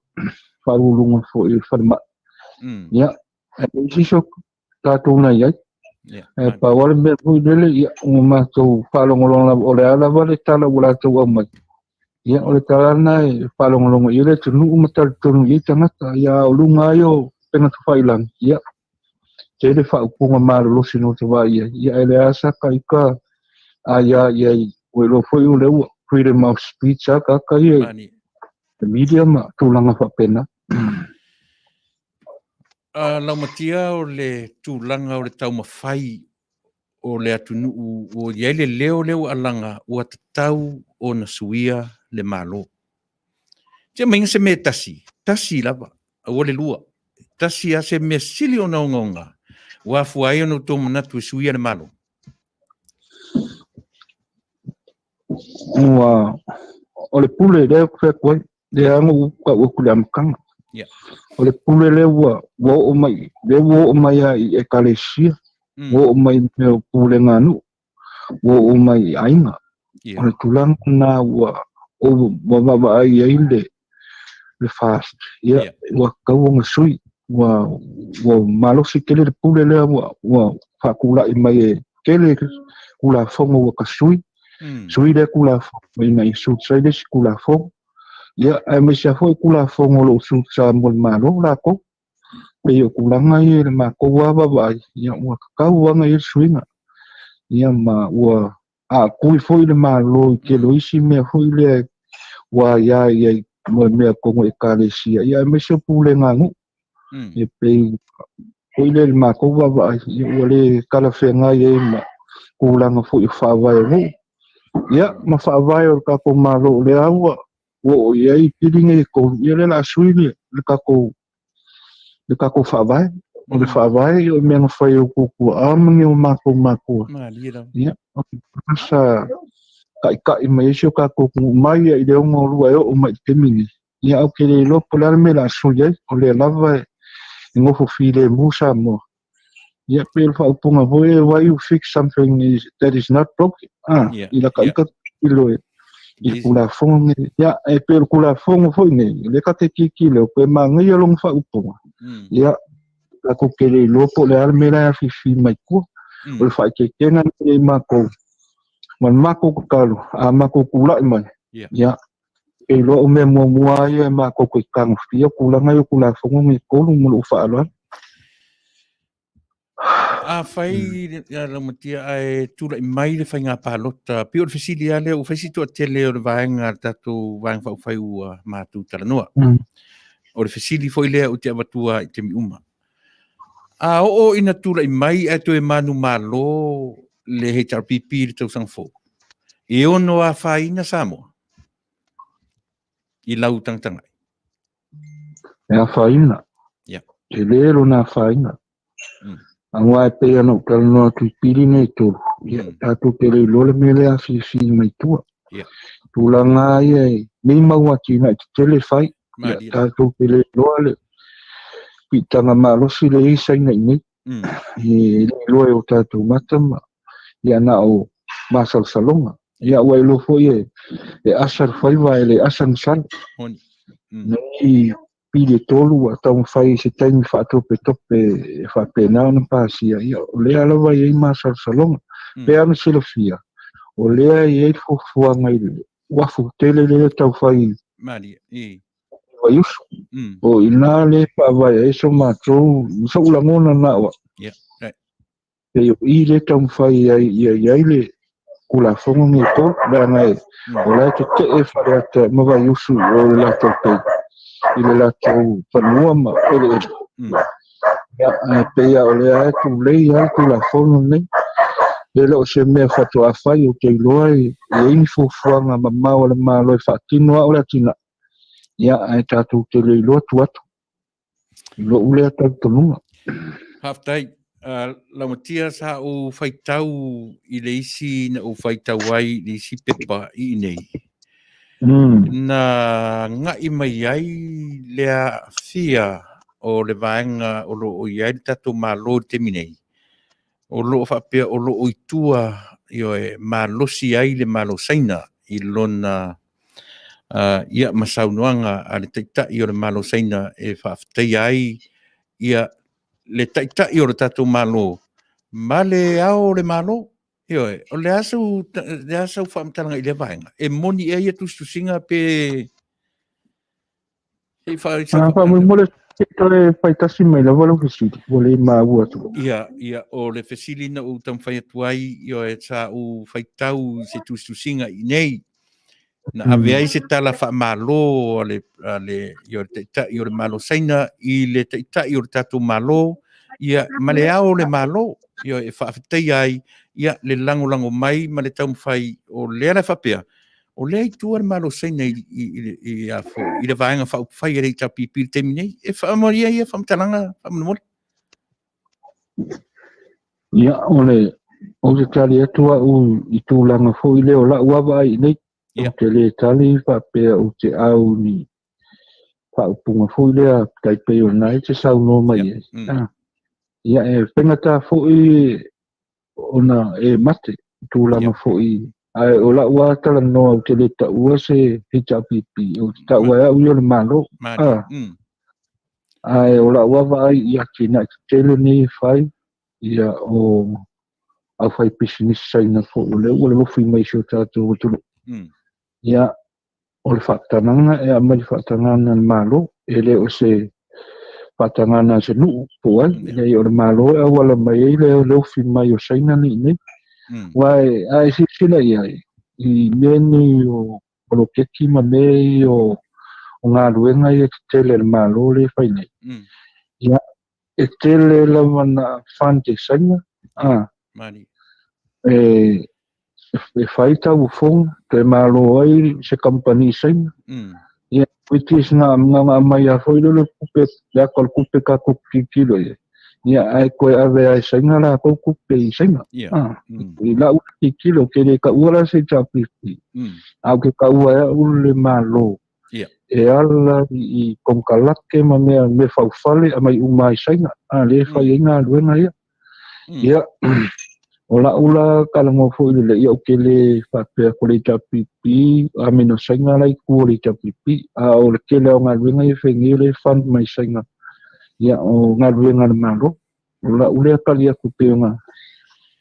E: whaarulunga fo i wharma. Ia, e isi so tātou na iai. E pa wale mea fo i lele, ia, o mātou whaalongolonga o le ala wale tala o lātou au mai. Ia, o le tala na e whaalongolonga i le tunu umatari tonu i tangata, ia o lunga i o pena tu whailang. Ia, te le whaapunga marolosi no te wai ia. Ia, e le asa ka ika a ia iai, o e lo fo i o le ua. Freedom of speech ka ia the media ma tūlanga whapena.
B: Laumatia o le tūlanga o le taumawhai o le atunu o iai le leo alanga ua tatau o na suia le malo. Tia mainga se me tasi lava, o le lua. Tasi a se me sili o na ongonga, ua fuai o na tō manatu e suia le malo.
E: O le pule leo kwe koe, le ango uka uku le amakanga. O le pule leo wo o mai a i ekalesia, wo o mai me o pule nganu, wo o mai ainga. O le tulanga na ua o wawaba ai ai le fast. Ia, ua kauonga sui, ua malosi kele le pule leo ua whakula i mai e kele kula fonga ua kasui. Sui le kula fonga, ina i sutsai si kula fonga. Ia, ai me sia foi kula fonga lo sutsa mo malo lako. Pe o kulanga i le mako waba vai. Ia, ua kakau wanga i suinga. Ia, ma ua kui foi le malo ke lo isi mea foi le ua ia mo mea kongo e kalesia. Ia, me sia pule ngangu. Ia, pe foi le mako waba ai. Ia, ua le kalawhenga i ma kulanga foi whawai ngu. Ia, ma whaavai o kako malo le aua. O ia i piringe ko ia le la suili le kako whaavai. O le whaavai o mea ngawhai o kuku amangi o mako. Ia, o kasa kai mai isi o kako mai i leo ngorua e o mai te mingi. Ia, au ke le lopo le me la suili o le lava e ngofo file musa mo. Ia, pe le whaupunga hoe why you fix something that is not broken. Ila ka ika ilo e. I kula fonga ya e pe kula fonga foi nei le ka te kiki le pe manga ia long fa upo ya la ko kele lopo le al mera fi mai ko o fa ke kena e mako man mako ko kalu a mako kula mai ya e lo me mo mua ia mako ko kang fia kula ngai kula fonga me ko mo fa ala
B: a fai ya Laumatia ai tula i mai le whainga pālota pio le fesili ale o fesi tua tele o le vaenga tatu vaenga whau whai ua mātu taranua o le fesili foi lea o te awatua i te mi uma a o ina tula i mai ai to e manu malo le HRPP le tau sangfo e ono a whaina Samoa i lau tangtangai
E: ya faina e lero na faina angwa pe ano kalno tu pili nei to ya tatu pele lole mele a fi mai tua tulanga ia ni maua kina tele fai ya tatu pele lole pitanga malo sile isa nei e loe o tatu matama ya na o masal salonga ya wai lo fo e asar fai vai le asan sal nei pile tolu atau fai se taimi fa tope fa pena na pasia ia le ala vai ai masal salonga pe am silofia o le ai fo fo ngai wa fu tele le tau fai
B: mari
E: vai o ina le pa vai ai so matro so la mona na wa pe i le tau fai ai le kula fonga ni to da ngai o le te e fa te ma vai usu o la tope ile la tau panua ma ele ya pe ya ole ai tu le ya tu la fono nei ele o se me fatu a fai o ke loi e info fuanga ma o le malo fa tino o la tina ya ai tatu te le lo tu atu lo ule ta tonu
B: Faafetai Laumatia sa o faitau i le isi na o faitau ai le isi pepa i nei na ngai mai ai lea fia o le vaenga o lo o iai tatu malo te minei o lo whapea o lo o itua io e malosi ai le malo saina i lona ia masaunuanga a le taita i o le malo saina e Faafetai ai ia le taita i o le tatu malo ma le ao le malo io e o le asau whaamtalanga i le vaenga e moni e ia tustusinga pe e whaari sa
E: mole te fai tasi mai la valo fisi o le maua tu
B: ia o le fesili na o tam whai atuai io e sa o whaitau se tustusinga i nei na ave ai se tala wha malo ale io le malo saina i le taita i o le tatu malo ia ma le ao le malo io e Faafetai ai ia le lango mai ma le tau whai o lea le whapea o lea i tua le malo saina i le vaenga whai e reita pipiri te minei e whaamoria ia whamtalanga whamanumori
E: ia ole o te tali atua i tūlanga fo i leo la uawa ai nei o te le tali whapea o te au ni whaupunga fo i lea taipei o nai te sau no mai ia e pengata fo i ona e mate tūlanga fo i ai o la ua tala no o te le ta ua se hita pipi o te ta ua au i o le malo ai o la uawa ai ia kina tele ni fai ia o au fai business saina fo o le wofi mai so tātou o tulu ia o le whaatananga e ama le whaatananga malo e le o se whaatananga se nuu po ai e o le malo e awala mai e le wofi mai o saina ni nei wai ai si sila ia i meni o lo keki ma mei o ngā ruenga i e tele le malo le whai nei ia e tele la mana whante saina
B: mani
E: e fai tau fonga te malo ai se company saina ia which is nga mai a foi le kupe ya kol kupe ka kupe kilo ia ai koe ave ai saina la ko kupe saina i la uki kilo ke le ka ura se chapi au ke ka ua ule malo e ala i konkalake ma me faufale a mai umai saina le fai inga luenga ia ula kalango fo ile ia okele faapea ko le tapipi a meno sainga lai ku le tapipi a o le kele o ngaluenga i fengi le fund mai sainga ia o ngaluenga le malo ula kalia ku peonga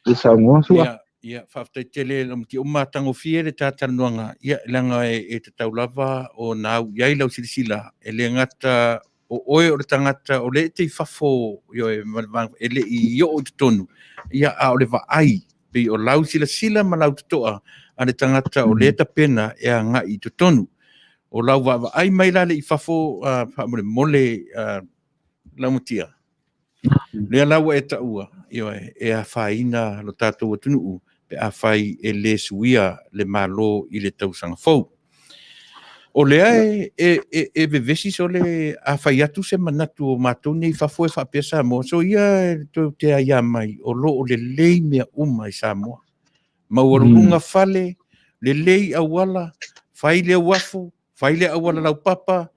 E: e saunga sua
B: ia faafetai tele lo mti tango fie le tatanuanga ia langa e te taulava o nau iai lau silisila ele ngata o oe o le tangata o le te fafo yo ele i yo o te tonu ia a o le vaai pe o lau sila ma lau toa a le tangata o le tapena e a nga i te tonu o lau vaai mai la le i fafo pa mole Laumatia le lau e taua yo e a faina lo tatou atunu pe a fai e le suia le malo i le tausanga fou. O lea e vevesi so le a fai atu se manatu o mātou nei fafo e whapea Samoa. So ia te aia mai o lo o le lei mea uma i Samoa. Mauarunga fale, le lei awala, fai le wafo, fai le awala lau papa.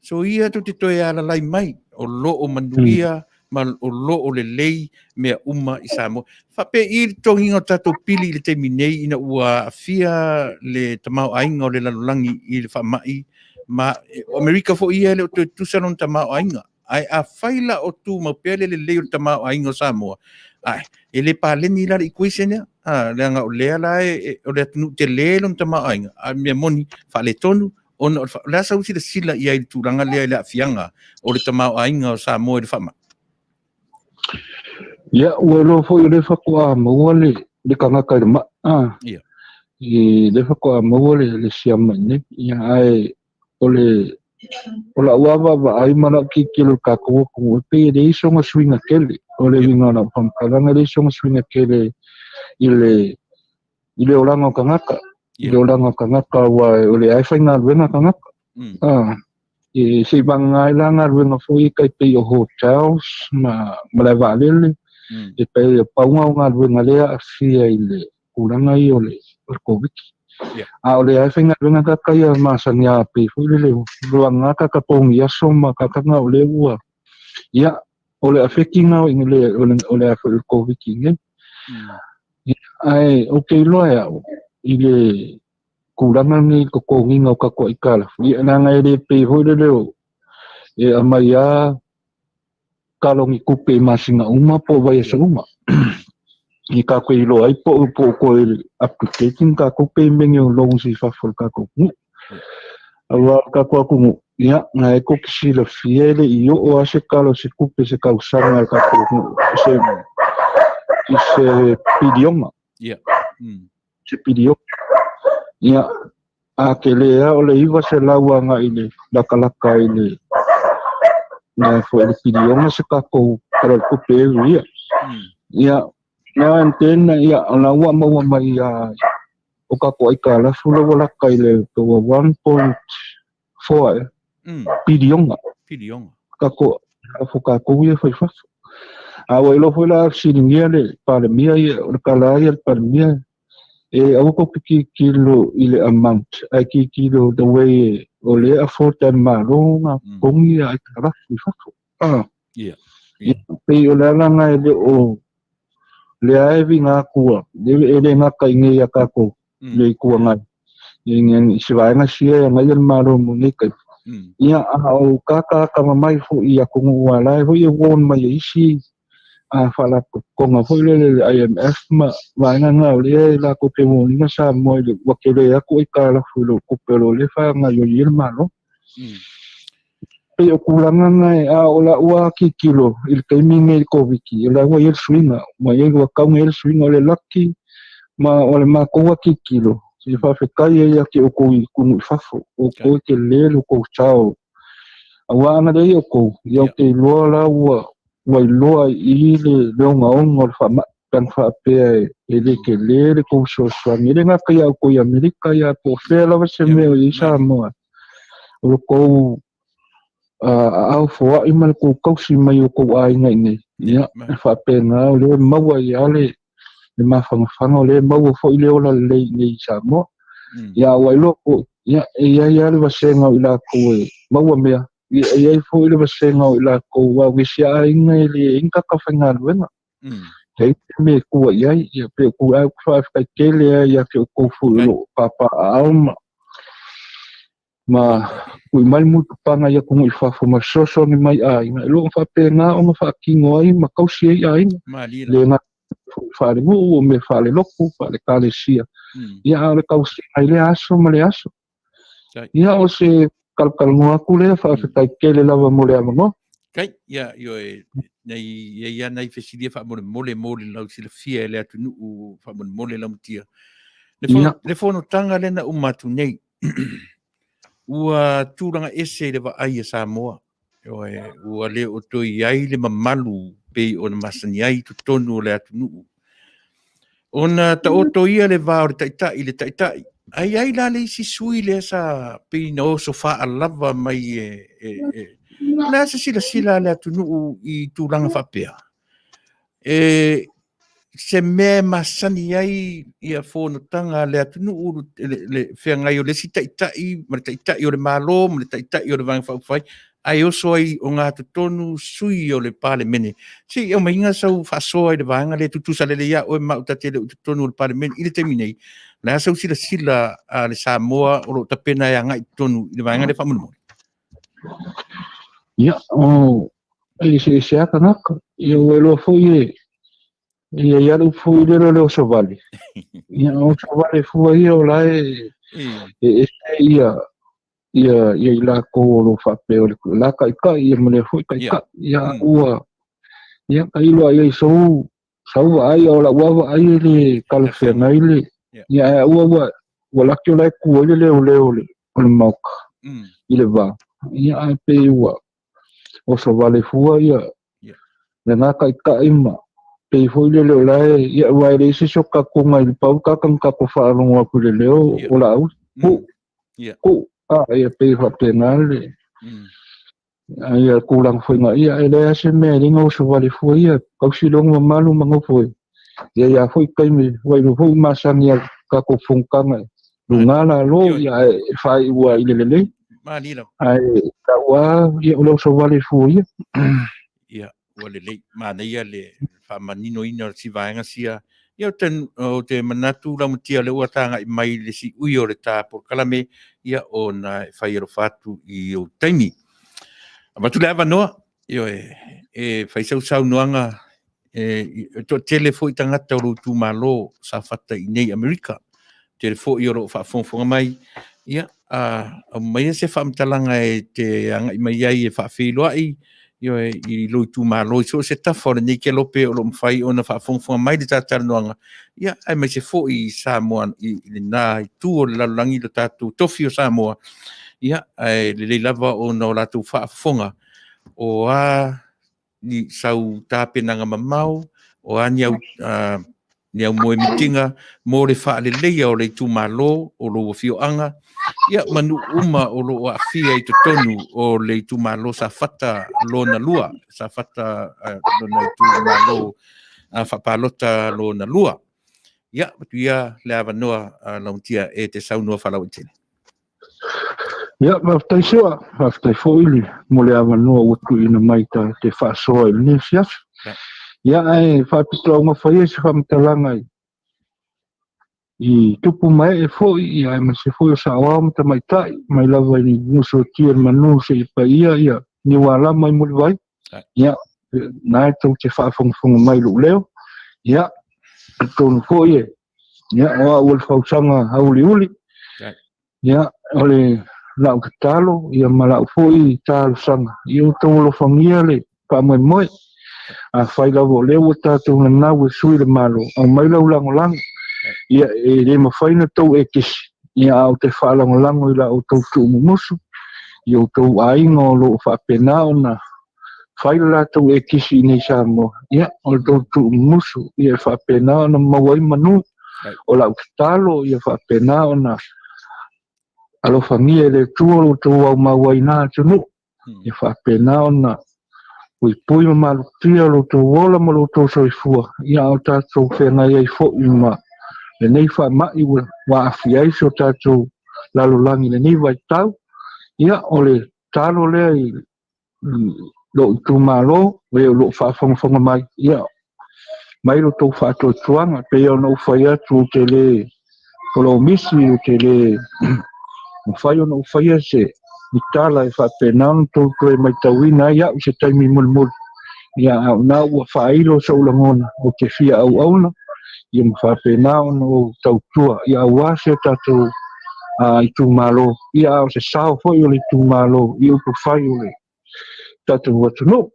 B: So ia te toe ala lai mai o lo o Manuia, ma o lo o le lei mea uma i Samoa. Whape i tonginga tatou pili i le te minei ina ua fia le tamau ainga o le lalolangi i le whamai. Ma o Amerika fo ia le o te tusanon tamau ainga. Ai a whaila o tu maupele le lei o tamau ainga o Samoa. Ai, e le pāleni la i kuisenia. Le anga o lea la o le atunu te lelon tamau ainga. A mea moni whale tonu. Ona le sa usi le sila ia i turanga lea i le afianga o le tamau ainga o Samoa i le whamai.
E: ia ua lo fo le fakoa maua le kangaka le ma
B: Ia.
E: I le fakoa maua le siama ne ia ai o la uava va ai mana ki kilo ka ko pe le iso nga swinga kele o le winga na pamkalanga le iso nga swinga kele ile olanga kangaka ile olanga kangaka wa o le ai fainga wenga kangaka e se banga ilanga wenga foi kai pe o hotels ma le Vale e pe paunga nga wenga le afia ile kuranga i ole covid a ole ai fainga wenga ka kai ma sanya pe foi le luanga ka pongi aso ma ka nga ole ua ia ole afekinga ole afel covid nge ai okay loya ile kuranga ni ko nginga ka ko ikala ia na ngai pe foi le e amaya kalongi kupe masinga uma po vai sa uma i ka ko ilo ai po ko application ka ko pe mengi long si fa for ka ko awa ka ko ku ia na ko kisi la fiele i o ase kalo se kupe se ka usanga ka ko se pidioma se pidioma ia a kelea o le iwa se laua nga ile lakalaka ile na foi le pidioma se ka ko para ko pe ia na antena ia na ua mai o ka ko ikala fula wala kai le to 1.4 pidioma ka ko ka ko ia foi fa a o lo foi la siningia le para mia o kala ia para mia e au ko kilo ile amount ai kilo the way o le afford and maronga kongi ai kala fa pe o la nga le o le ai vinga kua le nga kai nge ya ka ko le kua nga ingen siwa nga sia nga le maro mo ne ka ia au ka mai fo ia ko wala fo ia won mai isi a fala ko nga fo le IMF ma nga le la ko pe mo ni sa mo le wa ke le ko ikala fo lo ko pero le fa nga yo il malo pe o kulanga nga a ola ua ki kilo il kaimine il koviki la wa il swinga ma ye wa ka ngel swinga le laki ma ole ma ko ki kilo si Faafetai ya ki o ko ku fafo o ko ke le ko chao awa na de ko yo ke lo la wa lo i le nga on fa kan fa pe ele ke le ko so ni nga ka ya ko ya Amerika ya ko fe la se me o isa mo o ko au fo i mal ko si mai o ko ai ngai ni ya fa pe nga le maua ya le ma fa le maua fo i le ola le ni sa mo ya wa lo ko ya le va se nga ila ko maua me ya fo i le va se nga ila ko wa wi sia ai ngai le inka ka fa nga le nga hei me kua iai ia pe ku au whaakai kele ia ke o kofu lo papa auma ma kui mai mutu panga ia kungu i whafo ma soso ni mai ai ma lo whape ngā o ma whaakingo ai ma kausi ai le ngā whaare ngu o me whaare loku whaare kare sia ia au le kausi ai le aso ma le aso ia o se kalkalngoa ku le whaakai kele lava mo le amango
B: kai ia yo nei nei fesilia fa mole lau sila fia le atu nu fa mole lau tia le fono tanga le na umatu nei ua turanga ese le va ai Samoa ua le o toi ai le mamalu pe ona masani ai tu tonu le atu nu ona ta o toi le va o tai le tai ai la le si sui le sa pe no sofa alava mai na sila le atu nu i turanga fa pea se me masani ai ia fono tanga le atu nu le whengai o le si tai ma le tai o le malo ma le tai o le vanga whauwhai ai oso ai o ngā tutonu sui o le pale mene si o mainga sau whasoa i le vanga le tutusa le ia o mauta te le tutonu o le pale mene i le teminei na sau sila a le Samoa o lo tapena e anga i tutonu i le vanga le whamunamo
E: ia o se aka ngaka ia o elo fo ia lu fu le o so vale ia o so vale fu ia o la ia la ko lo fa pe o la ka ia me le fu ka ia ua ia ai lo ai so ai o la ua ai le kalfe nai le ia ua la ke la ku le o mauka ile va ia ai pe ua o so vale fu ia le na ka ima pe foi le la ia vai le se soka ko ngai pau ka kan ka ko fa ro ku le o la u ko ia pe fa penal ia ku lang foi ngai ia le se me ringo so vale foi ia ka si long malu mango foi ia foi kai me vai no foi masang ia ka ko fungka ngai lunga la lo ia fa ua ile
B: malila
E: ai ka wa ia lo so vale foi
B: ia wale le mana ia le fa manino ina si vaenga sia ia te manatu la mutia le uatanga i mai le si ui o le tā por kalame ia o na whaiero fatu i o taimi ma tu le ava noa io whaisau sau noanga to telefo i tangata o tu malo Safata i nei Amerika telefo i oro whaafonga mai ia a mai se whaamtalanga te anga i mai ai whaafeiloa io i lo tu malo so se tafa nei ke lope o lo mfai ona whaafonga mai le tātara noanga ia ai mai se fo i Samoa i le nā i tu o le lalangi le tātou tofi o Samoa ia ai le lava o na o lātou whaafonga o ni sau tāpenanga mamau o niau moe mitinga mo le wha le leia o le tu malo o lo fioanga ia manu uma o lo afia i te tonu o le tu malo Safata lona lua Safata lona tu malo whapalota lona lua ia matu ia le awa noa Laumatia te sau noa whalau tene
E: ia maftai soa maftai foili mo le awa noa utu ina mai te whaasoa i le sias ia ai whaapitau mawhai se whamtalanga i tupu mai foi ia ma se foi sa wa mata mai tai mai lava ni muso tier manu se pa ia ni wala mai mo vai ia na to te fa fong mai lu leo ia to foi ia wa ul fausanga hauli ia ole la talo ia mala foi tal sanga ia to lo famia le pa moi a fai la vo le wata to na we sui le malo au mai la ulang ia le mawhaina tau kisi ia au te whaalangolango i la o tau tuumusu i o tau ainga o lo whapena o na whaila tau kisi i nei Samoa ia o tau tuumusu ia whapena o na mawai manu o la utalo ia whapena o na alofangia le tua o tau au mawai nā tunu ia whapena o na pui malutia lo tau ola ma lo tau soifua ia o tātou whengai ai fo i ma le nei fa mai wa afiai so tātou lalolangi le nei vai tau ia o le talo le lo tu malo le lo fa fonga mai ia mai lo tau whaatotuanga, pe o no whai atu te le polomisi o te le whai o no whai se i tala e whapenang tau koe mai tauina ia o se taimi mulmul ia au na ua whailo sa ulangona o te fia au auna ia mwhapenang o tautua ia au ase tatu i tu malo ia o se sao foi o le tu malo ia upu whai o le tatu watunu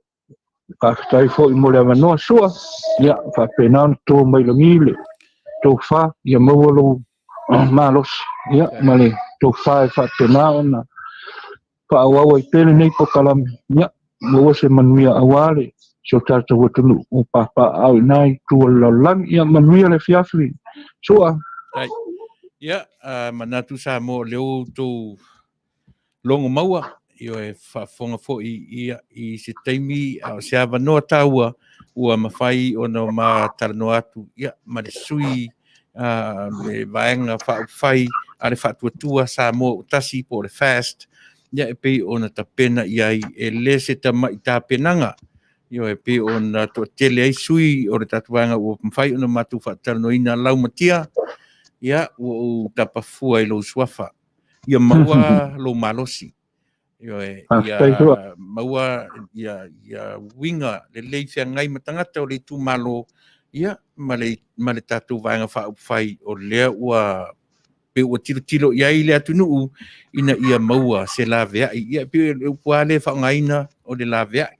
E: Faafetai foi mo le manoa sua ia whapenang tō mai langile tō wha ia mawalo malos ia male tō wha e whapenang na Pa'auau ai pele nei po kalame ia mo se Manuia awale so tata watunu o papa au nai tua lalang ia Manuia le fiafi sua
B: Right. Ia manatu sa mo leo to longo maua io e whafonga fo ia i se taimi au se ava noa taua ua mawhai o no ma tarano atu ia ma le sui me vaenga whai a le whatuatua sa mo tasi po le fast ia e pei o na tapena iai e le se tama i tapenanga io e pei o na to tele ai sui o le tatuanga ua mawhai o na matu whatarano ina Laumatia ia o tapafua i lo suafa ia maua lo malosi ia maua ia winga le leifia ngai matangata o le tu malo ia male tatu vaenga whai o lea ua pe ua tilo ia i le atunuu ina ia maua se la vea ia pe ua le whaongaina o le la vea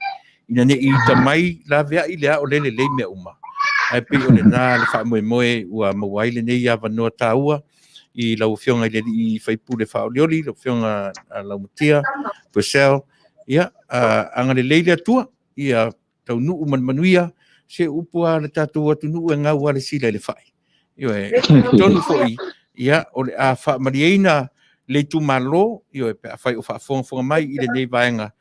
B: ina ne i tamai la vea i lea o le mea uma ai pe o le nā le whamoe ua mawaile nei ia wanoa tāua i lau whionga i whaipule whaolioli, lau whionga Laumatia, Brazil, ia, anga le leile atua, ia Taunuu Manuia, se upua le tātou atunuu e ngau ale sila le whai. Io e tonu foi, ia, o le a whamariaina le tu malo, io e pe a whai o whafonga mai i le nei vaenga,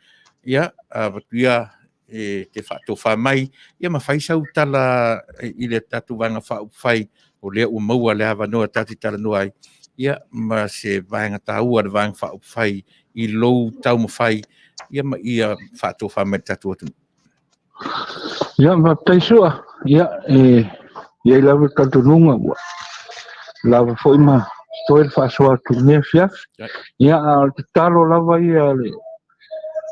B: ia, watuia te whato whamai, ia ma whai sau tala i le tātou vaenga whai, o lea ua maua le hawa noa tati tala noa ai. Ia, ma se vaenga tāua le vaenga whai i lou tau ma whai, ia ma ia whato whamai tatu atu.
E: ia ma taisua ia ia lawa tantununga ua lawa foi ma toi whasoa tu mea fiaf ia al te talo lawa ia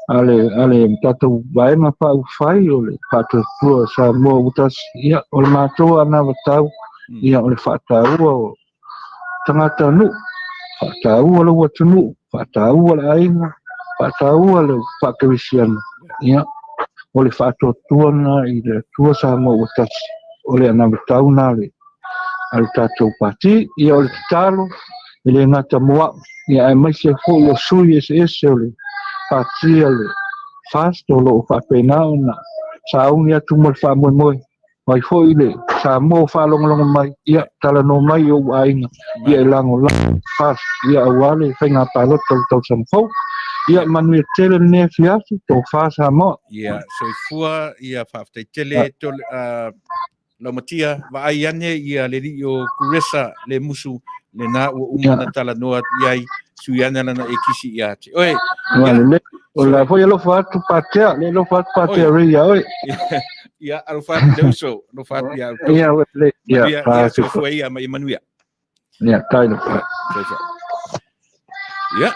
E: ale tatu vaenga whai o le whato tua sa mua utas ia o le mātua ana watau ia o le whataua o tangata nu whataua le watunu whataua le ainga whataua le whakawisiana ia o le whatotua na i le tua sa mua utas o le ana watau na le al tatou pati ia o le talo i le ngata mua ia e mai se fo o sui ese o le pati le fast o lo whapenao na sa ungi atu mo le whamoe mai foi le sa mo fa long mai ia tala no mai o ainga ia lango fast ia awale fainga palo tau samfo ia Manuia tele ne fiafi to Fasa mo
B: ia soifua ia Faafetai tele to Laumatia va aiane ia le rio kuresa le musu le na o umana tala noa iai suiana lana e kisi ia te oi
E: Ola foi lo fatu patea le lo fatu patea ria oi
B: ia alo fatu le uso lo fatu ia
E: le
B: ia soifua ia mai Manuia
E: ia taino
B: ia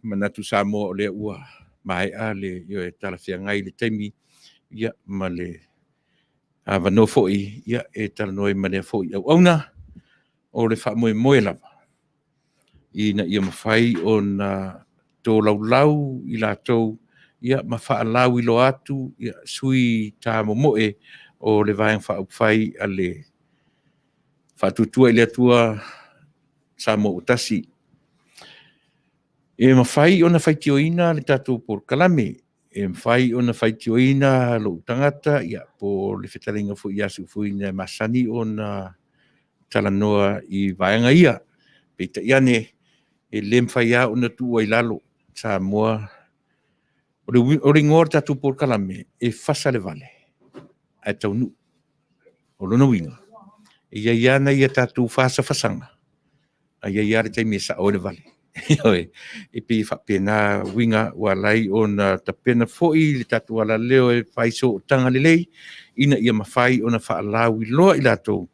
B: manatu sa mo le ua mai ale yo e tala fia ngai le taimi ia ma le vano foi ia e tala noi ma le foi au auna o le whamoe lava ina ia mawhai o na tō laulau i lātou ia ma whaalau i lo atu ia sui tā momoe o le vaeng whauwhai a le whatutua i le atua sa mo utasi e mawhai o na whaitioina le tātou por kalame e mawhai o na whaitioina lo tangata ia po le whetaringa fu i asu fu ina masani o na talanoa i vaenga ia peita iane e le mwhai a o na tua i lalo sa moa o Ringo o tātou por kalame e Fasa le Vale ai Taunuu o lona winga e ia iana ia tātou Fasa fasanga a ia ia le taimi sa o le Vale Oi, e pi whapena winga walai o na tapena fo'i le tatu ala leo e whai so tanga lelei, ina ia mawhai o na whaalawi loa i lato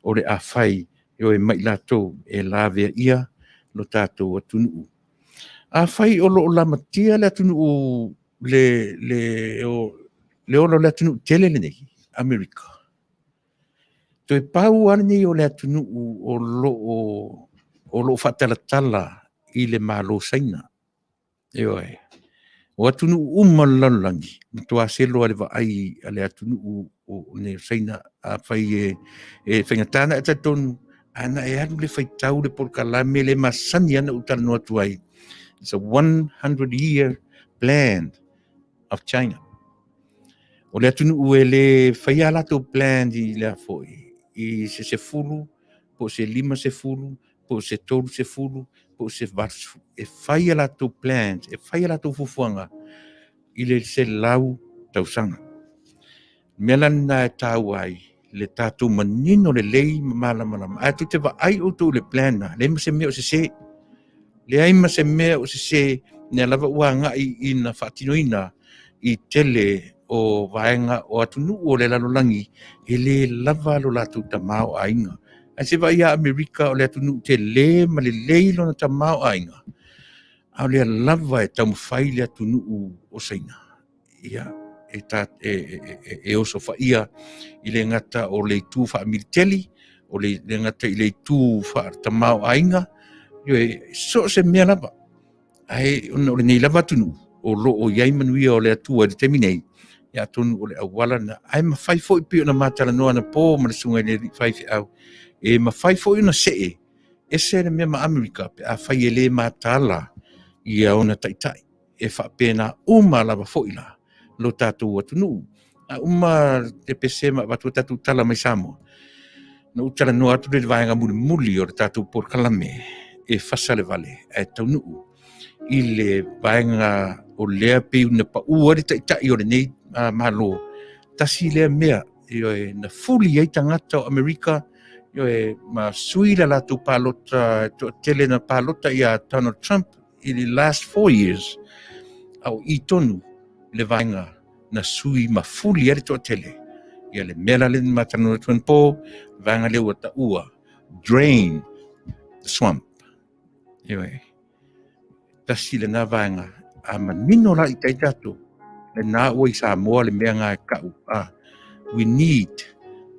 B: o le a whai o e mai lato e lawea ia lo tatou atunuu. A whai o lo Laumatia le atunuu le olo le atunuu tele le nei, Amerika. Toi pau ane nei o le atunuu o lo whatalatala i le malo saina. Eoi. O atunuu umalalangi. Tua selo ale va ai ale atunuu o ne saina a whai e whaingatana e tatonu. Ana e anu le whaitau le porkalame le masani ana utala noa tuai. It's a 100-year plan of China. O le atunuu e le whaia lato plan i le afoi. I se fulu, po se 5 po se 3 po se varsu. E whaia lato plans, e whaia lato fufuanga i le se lau tausanga. Melana e tau ai, le tatou manino le lei malamalama. A tu te wa ai o tu le plan na, le ma se mea o se. Le ai ma se mea o se, ne lava ua ngai i na whatinoina i tele o vaenga o atunu o le lalolangi e le lava lo latu tamao ainga. A se vai a Amerika o le atunu te le ma le leilo na tamao ainga. A le lava e tamawhai le atunu o saina. Ia, e oso whaia i le ngata o le tū wha militeli, o le ngata i le tū wha tamao ainga. Yo e so se mea lava. Ai, o le nei lava atunu o lo o iai Manuia o le atua le teminei. Ia tonu o le awala na ai mawhai fo i pio na matala noa na pō ma le sunga le whai fi au. E mawhai fo i na see. E se le mea ma Amerika pe a whai e le matala i a ona taitai. E wha pēna lava fo i la. Lo tātou atunu. A te pese ma watu tātou tala mai Samoa. Na utala noa atu le vaenga muli o le tātou por kalame. E Fasa le Vale. E Taunuu. I le vaenga o lea pe una pa ua le taitai o le nei malo. Tasi lea mea, io e na fuli ai tangata o Amerika, io e ma sui la latu palota, tele na palota ia Donald Trump, i the last 4 years, au i tonu le vaenga na sui ma fuli ai to tele. Ia le mela le matano tuan po, vaenga le wata ua, drain the swamp. Io e, tasi le na vaenga, a manino la i taitato, le na ua i Samoa le mea ngā kau. We need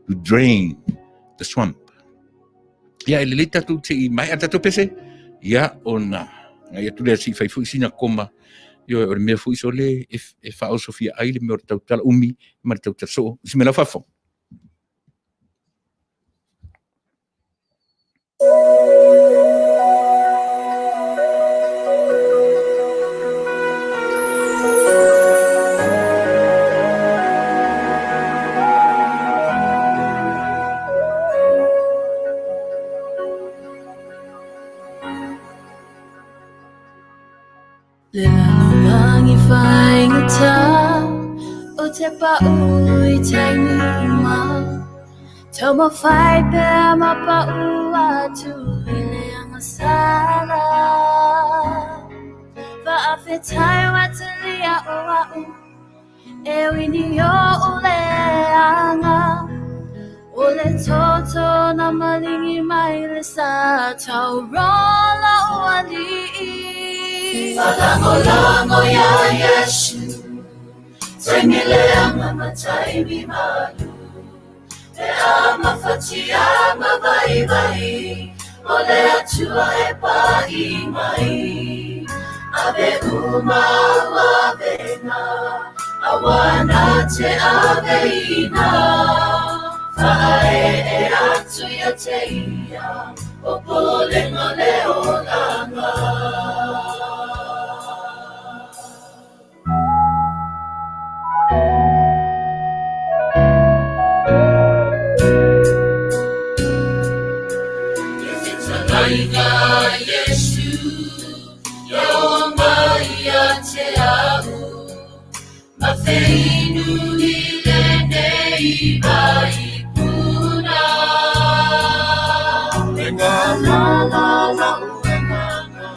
B: to drain the swamp. Ia ele le tatu te i mai a tatu pese, ia o na, ngai atu lea si fai fui sina koma, io o le mea fui so le, e whao Sofia ai le mea o tautala umi, ma le tautala so, si mena whafo.
C: Le lalolangi whaingata o te paui taini uma tau ma whai pēr ma pau atu i le angasala Faafetai watalia o au e wini o ule anga o le toto na malingi mai le sa tau rola o ali'i Malango ya Yesu Tengile ama matai malu Le ama fatia mavai Ole atua e pai mai Ave wavena Awana te aveina Fae e atu ya teia O polenga leo langa Inga Yesu Yo Maria te au Mafeinu nilene ibai puna Enga la la la uenganga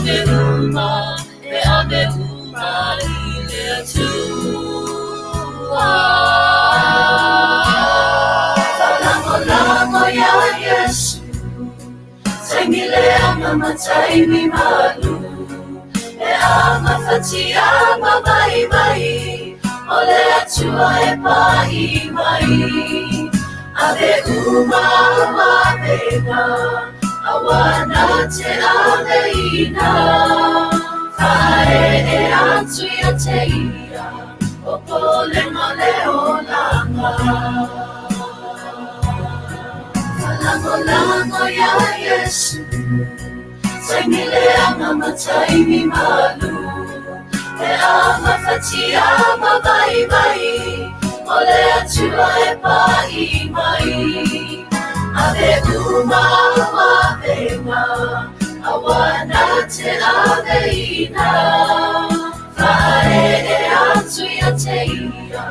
C: ave uma, e ave uma i le tua. Lango ya Yesu, sai mi le ama matai mi malu, e ama fatia ma vai vai, ole atua e pai mai, ave uma mavena, awana te ave ina, fae e atu ya te ia, o pole male o langa. Lango ya Yesu, sai mi le ama matai mi malu, e ama fatia ma vai vai, ole atua e pai mai, ave uma mavena, awana te ave ina, fae e atu ya te ia,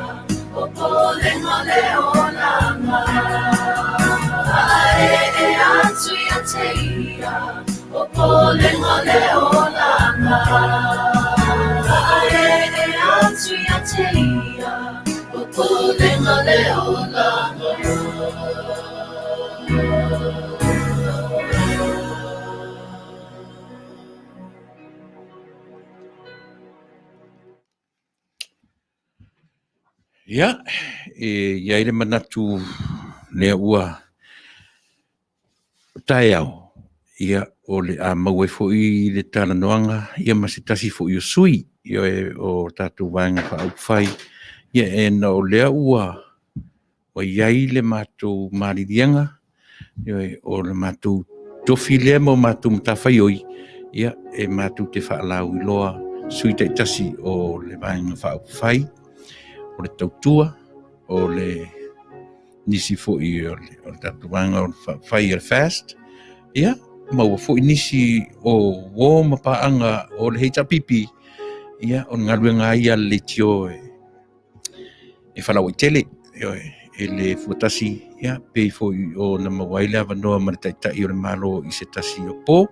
C: o pole male o langa. E atu ya te ia, o pole male o langa. E atu ya te ia, o pole male o langa.
B: Ia, ia ile manatu lea ua tae au. Ia o le a maue fo i le tala noanga, ia masitasi fo i o sui, ia o tatu wanga wha au whai. Ia e na o lea ua, o iai le mātou maririanga, ia o le mātou tofi lea mo mātou mtawhai oi, ia e mātou te whaalau i loa, sui te tasi o le wanga wha au whai, o le tautua, o le nisi fo i o le tatu wanga o le whai e fast, ia, maua fo i nisi o wō mapaanga o le heita pipi, ia, o ngaruenga ia le tio e whanau i tele, e le fuatasi, ia, pei fo i o na mawaile avanoa maritaitai o le malo i se tasi o pō.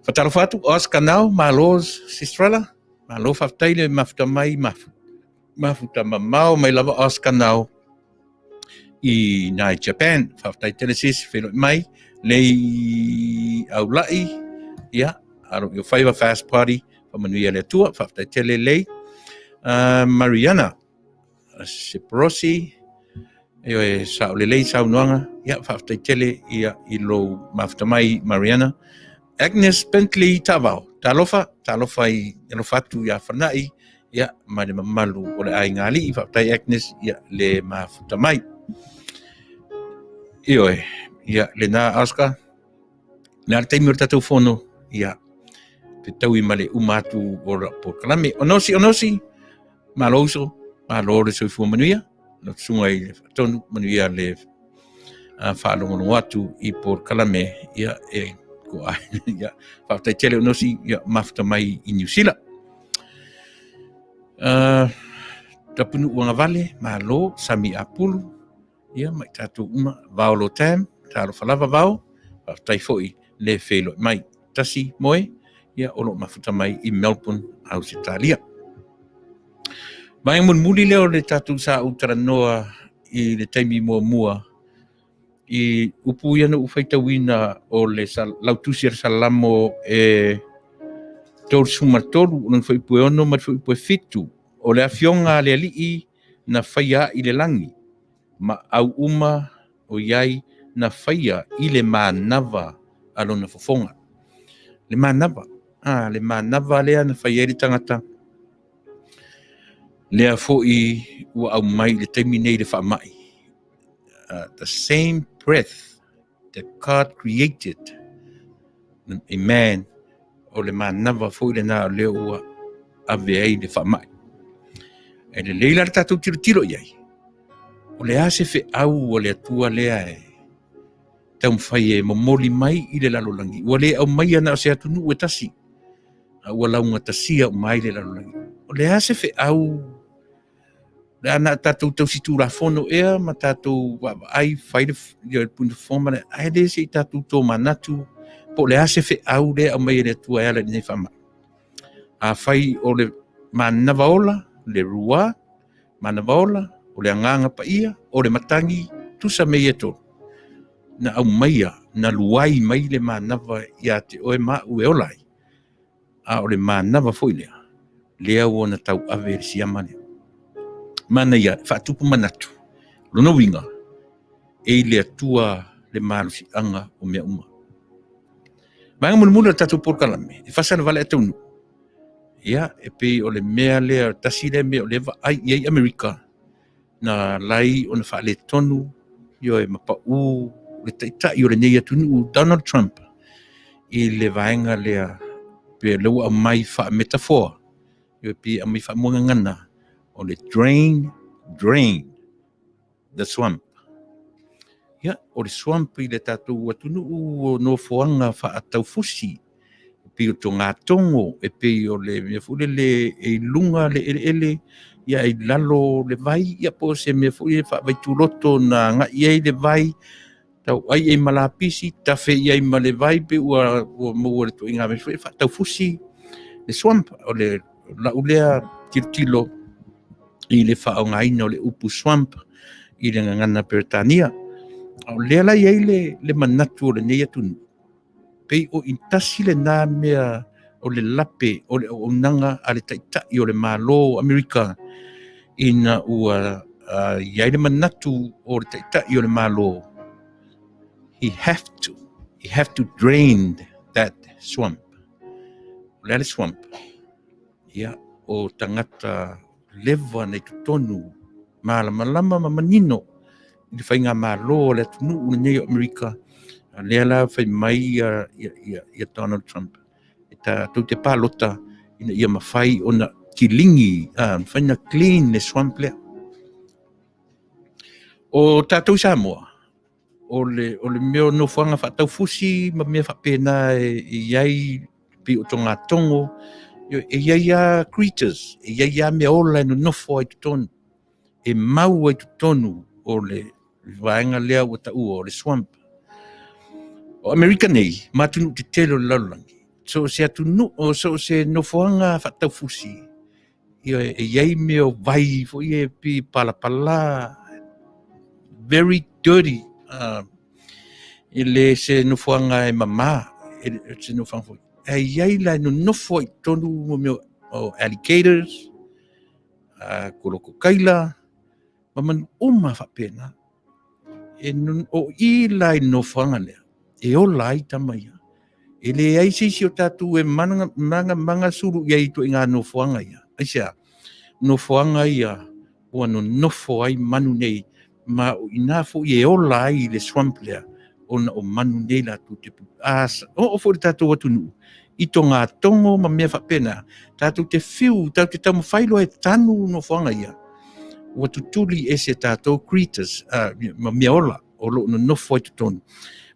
B: Whataro whatu, Oscar nau, malo Sistrala, malo Faafetai le mafuta mai, mafuta mamau, mai lava Oscar nau i nai Japan, Faafetai telesis, whenoi mai, lei au lai, ia, aro i o whaiwa fast party, pa Manuia le tua, Faafetai tele lei, Mariana, Seprosi, e sao le lei sao noanga, ia, Faafetai tele, ia, i lo mafuta mai Mariana, Agnes Bentley Tavao, talofa i elofatu ia whanai, ia, mai le mamalu o le ai ngali, i Faafetai Agnes, ia, le mafuta mai. Ioe, ia, le nā Oscar, nā le taimi o tatou whono, ia, te tau i male umatu o po kalame. Onosi, malouso, malo le soifua Manuia, no tsunga i Taunuu Manuia le whaalongono atu i po kalame, ia, e ko ai, ia, Faafetai tele onosi, ia, mafuta mai i New Zealand. Tapunu uanga Vale, malo, Sami Apulu, ia, mai tātou uma, Vaolo Tam, tālo whalava vau, Faafetai foi le whelo mai, tasi moe, ia, olo mafuta mai i Melbourne, Ausitalia. Mai mun muli leo le tātou sa utara noa i le taimi mua, i upu iana ufaitawina o le lautusi ar salamo e tōru sumartoru, unan fai pue ono, mat fai pue fitu, o le Afioga le alii na whaia i le langi, ma au uma o iai na whaia i le mānawa alona fofonga. Le mānawa lea na whaia i le tangata. Lea fo i ua au mai le taimi nei le whaamai. The same breath that God created a man o le mānawa fo i le nā leo ua ave ai le whaamai. E le leila le tātou tiro iai. O le ase fe au o le atua lea e tau mwhai e momoli mai i le lalolangi. Ua le au mai ana o se atunu ue tasi. Ua launga tasia o mai le lalolangi. O le ase fe au le ana tātou tau situ la fono ea ma tātou ai whaile i punta foma le ai le se i tātou tō manatu po le ase fe au le au mai le tua ala ni fama a fai o le manavaola le rua manavaola o le anganga pa ia o le matangi tusa me eto na au maia na luai mai le manava ia te oe ma ue olai a o le manava foi lea ona tau ave le siamane mana ia faatupu manatu lona winga e le atua le malusi anga o mea uma Manga mulu tatu por kalame. Fasa na vale Taunuu. Ia e pe o le mea lea tasi le mea o le ai iai Amerika na lai o na whaale tonu io e mapau le taitai o le nei atunu Donald Trump i le vaenga lea pe leua a mai wha metaphor io e pe a mai wha muanga ngana o le drain the swamp. Ia, o le swamp i le tātou atunu o no foanga wha atau fusi pe o to ngā tongo e pe o le mea fule le e lunga le ele ia i lalo le vai ia po se mea fule wha vai turoto na ngā iei le vai tau ai e malapisi tafe iei ma le vai pe ua mua le to inga mea fule wha tau fusi le swamp o le laulea tilo i le wha o ngaina o le upu swamp i le ngana Peretania o lea lai ei le manatu o le nei atunu pei o intasi le nā mea o le lape o le o nanga a le taitai o le malo Amerika ina ua iai le manatu o le taitai o le malo he have to drain that swamp le swamp ia o tangata leva nei tutonu malama manino i le whainga malo le tunu nei Amerika lea la fai mai ia Donald Trump e tau te pālota ina ia mawhai o na kilingi whai na clean le swamp lea o tātou Samoa o le meo no whanga whatau fusi ma mea whapena e iai pi o tonga tongo e iai a creatures e iai a mea ola no nofo ai tutonu e mau ai tutonu o le vaenga lea o ta ua o le swamp o Amerika nei, matunu te telo laulangi. So se atunu, o so se nofoanga whatau fusi. E iei meo vai, fo ie pi pala, very dirty. E le se nofoanga e mama, se nofoanga fo. E iei la no nofo i tonu mo meo alligators, koloko kaila, maman whapena. E o i la i nofoanga lea. E o lai tamaia. E le ai seisi o tātou e manga suru iai to inga no foanga ia. Aisia, no foanga ia, ua no nofo ai manu nei, ma o inafo i e o lai le swamp lea, ona o manu nei la tu te pu. O fori tātou atunu. I to ngā tongo ma mea whapena, tātou te whiu, tātou te tamu whailo e tanu no foanga ia. Ua tutuli e se tātou creatures, ma mea ola, o lo no nofo ai tutonu.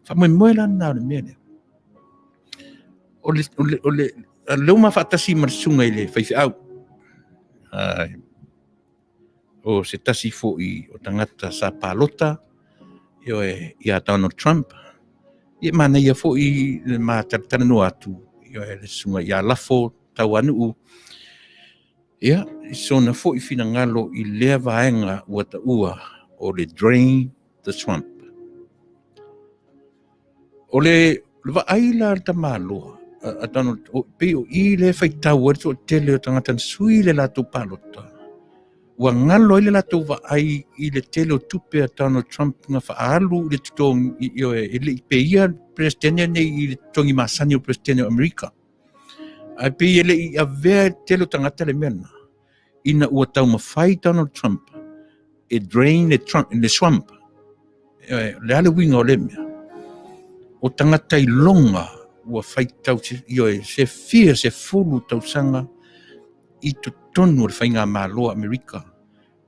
B: Whamoi moela nā le mea lea. O le leuma whaatasi marasunga i le whaiwhi au. O se tasi fo i o tangata sa pālota, i a Donald Trump. I mana ia fo i le mā taratana no atu, i le sunga i a lafo tau anu. Ia, so na fo i whina ngalo i lea vaenga ua ta ua o le drain the swamp. O le vaaila ta maloa a Donald pe o i le faitau e to tele o tangata sui le latou palota ua ngalo i le latou vaai i le tele o tupe a Donald Trump nga faalu le tutong e le pe ia presidente nei i le tongi masani o presidente o Amerika ai pe ele i avea tele o tangata le mena ina ua tau mawhai Donald Trump e drain le swamp le ale winga o le mea o tangata i longa ua whaitau se fia se fulu tau sanga i to tonu le whainga māloa Amerika.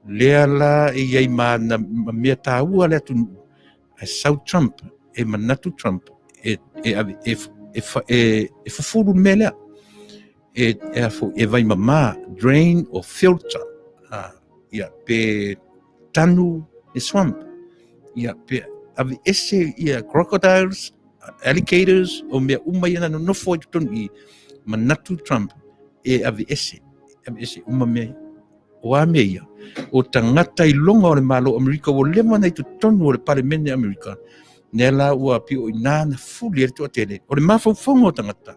B: Lea la e iei na mea tāua lea tunu. E sau Trump, e manatu Trump, e fufuru mea lea. E vai mama, drain or filter. Ia pe tanu e swamp. Ia pe ave ese ia crocodiles, alligators o mea yana no nofo i tonu I manatu Trump ave ese uma mea o a mea o tangata I longa o le malo Amerika o lema nei tu tonu o le parlemene Amerika nela ua pio ina na fuli e tu atele o le mafaufonga o tangata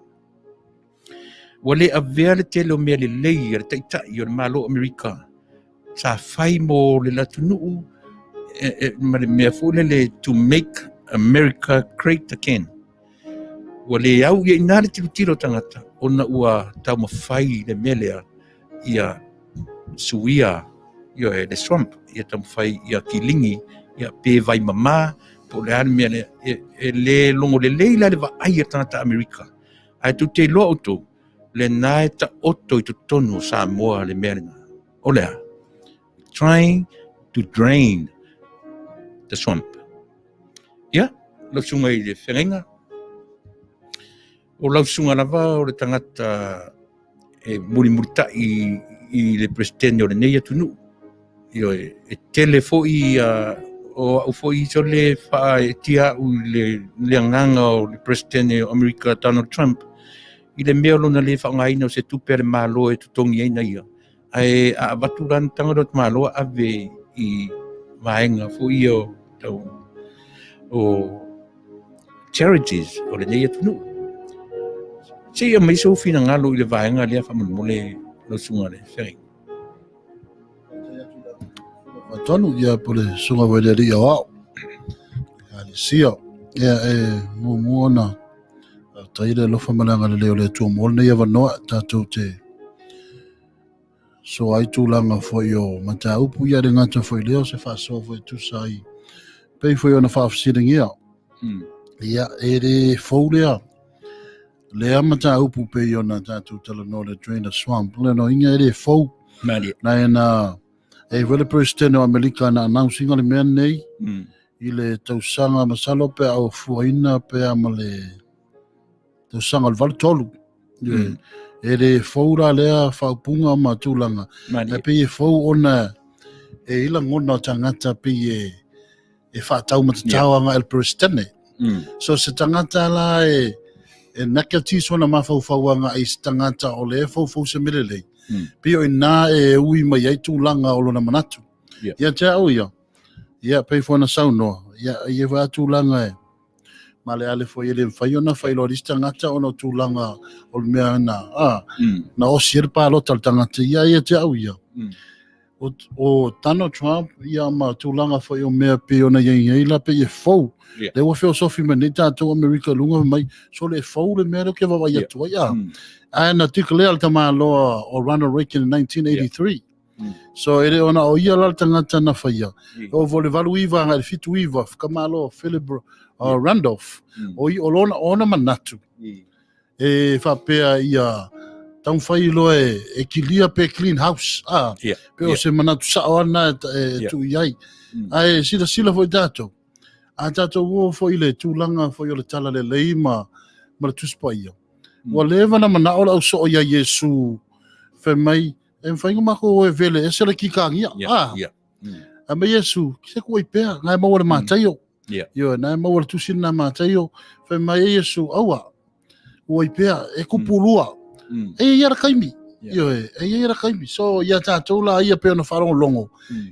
B: wale avea le tele o mea le lei le taitai o le malo Amerika sa fai mo le latunuu ma le mea fule le to make America great again wale au ia ina le tiro tangata ona ua tau mawhai le mea lea ia suia ia le swamp ia tau mawhai ia kilingi ia pe vai mama po le hane mea le longo le leila le vaai tangata Amerika ai tu te loa oto le nae ta oto I tu tonu Samoa le mea lena o lea trying to drain the swamp ia lo sunga I le whenga o lau sunga lava o le tangata murimurita I le presidente o le neia tunu io tele foi o au foi so le fa tia u le nganga o le presidente o Amerika Donald Trump I le mea lona le whaongaina o se tupe le malo e tutongi eina ia ai a baturan tanga do malo ave I vaenga foi o charities o le neia tunu se ia mai so fina ngalo I le vaenga le fa mole lo sunga le fering
F: Taunuu ia po le sunga wele ri au ali sia ia mo na taile lo fa malanga le le tu mo le ia no tatu te so ai tu langa fo yo mata upu ia de ngata fo leo se fa so fo tu sai pe fo yo na fa sitting ia ia ere fo le amata upu pe yo na tatu tele no le drain the swamp le no inga ere fo na vele president o Amerika na announcing le men nei I le tausanga masalo pe au fuaina pe amale tausanga le valtolu ere foura lea whaupunga ma tūlanga e pe e fou ona ila ngona tangata pe e whaatau matatauanga el president so se tangata la e naka tisona mawhauwhauanga I se tangata o le fou se melelei pio ina ui mai ai tūlanga o lona manatu ia te au ia pei fona saunoa ia wa tūlanga ma le ale fo ele fai ona fai lo lista ngata ona tūlanga o le mea na o sir pa lo tal tangata ia te au ia o Donald Trump ia ma tūlanga fai o mea pe ona ia la pe e fou le wa feo sofi manita to America lunga mai so le fou le mea ke va ia tu ia an article al tama lo o Ronald Reagan in 1983 so ele ona o ia la tangata na faia o vole valuiva ngal fituiva kamalo Philip Randolph o I olona ona manatu e fa pea ia tau fai lo e kilia pe clean house pe o se manatu sa ona tu iai ai sila foi dato a tato wo foi le tūlanga foi o le tala le leima ma le tuspaia wa leva na mana ola so ia Yesu fe mai en fainga mako e vele e sele ki kangia a me Yesu se ko ipea ngai mo le matayo yo na mo le tusina matayo fe mai Yesu awa o ipea e kupulua e ia kaimi yo e ia kaimi so ia tato la ia pe no faro longo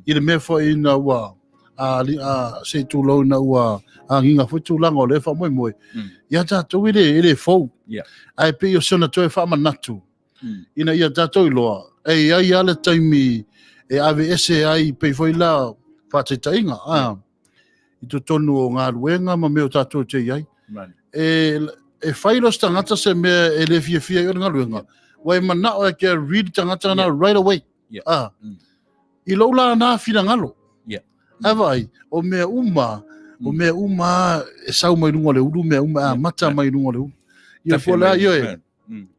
F: I le me fo ina wa a se tu lo na wa a nginga fo tu lango le fa moi ia tato ile fo ai pe yo sona to fa manatu ina ia tato loa ai ale taimi e ave ese ai pe foi la fa te tainga I tu tonu o ngā ruenga ma meo tato te iai e fai lo tangata se me e le fia I ngā ruenga wai mana o ke read tangata na right away I lo la na fina ngalo avai o mea uma e sau mai runga le uru mea uma mata mai runga le uru ia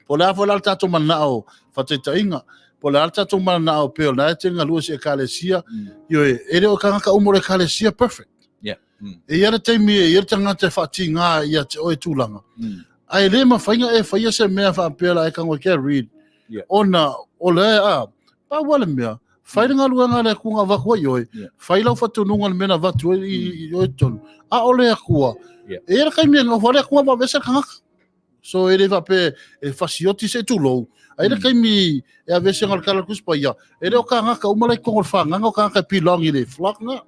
F: fola fola tato mana o fatetainga pola tato mana o pe na tenga lua se kalesia yo ele o kanga umore kalesia perfect e ia te mi ia tanga te fatinga ia te o tūlanga ai le ma fainga e faia se mea fa pela e kanga ke read ona o le pa wala mea Fai nga luanga le kunga vakua yoi. Fai lau fatununga le mena vatu i tonu. A ole akua. E era kai mea ngawhare akua ma vese kangaka. So e rewa pe e fasioti se tulou. A era kai mi e a vese ngal kala kuspa ia. E reo kangaka umalai kongol whanga o kangaka pilongi le flock nga.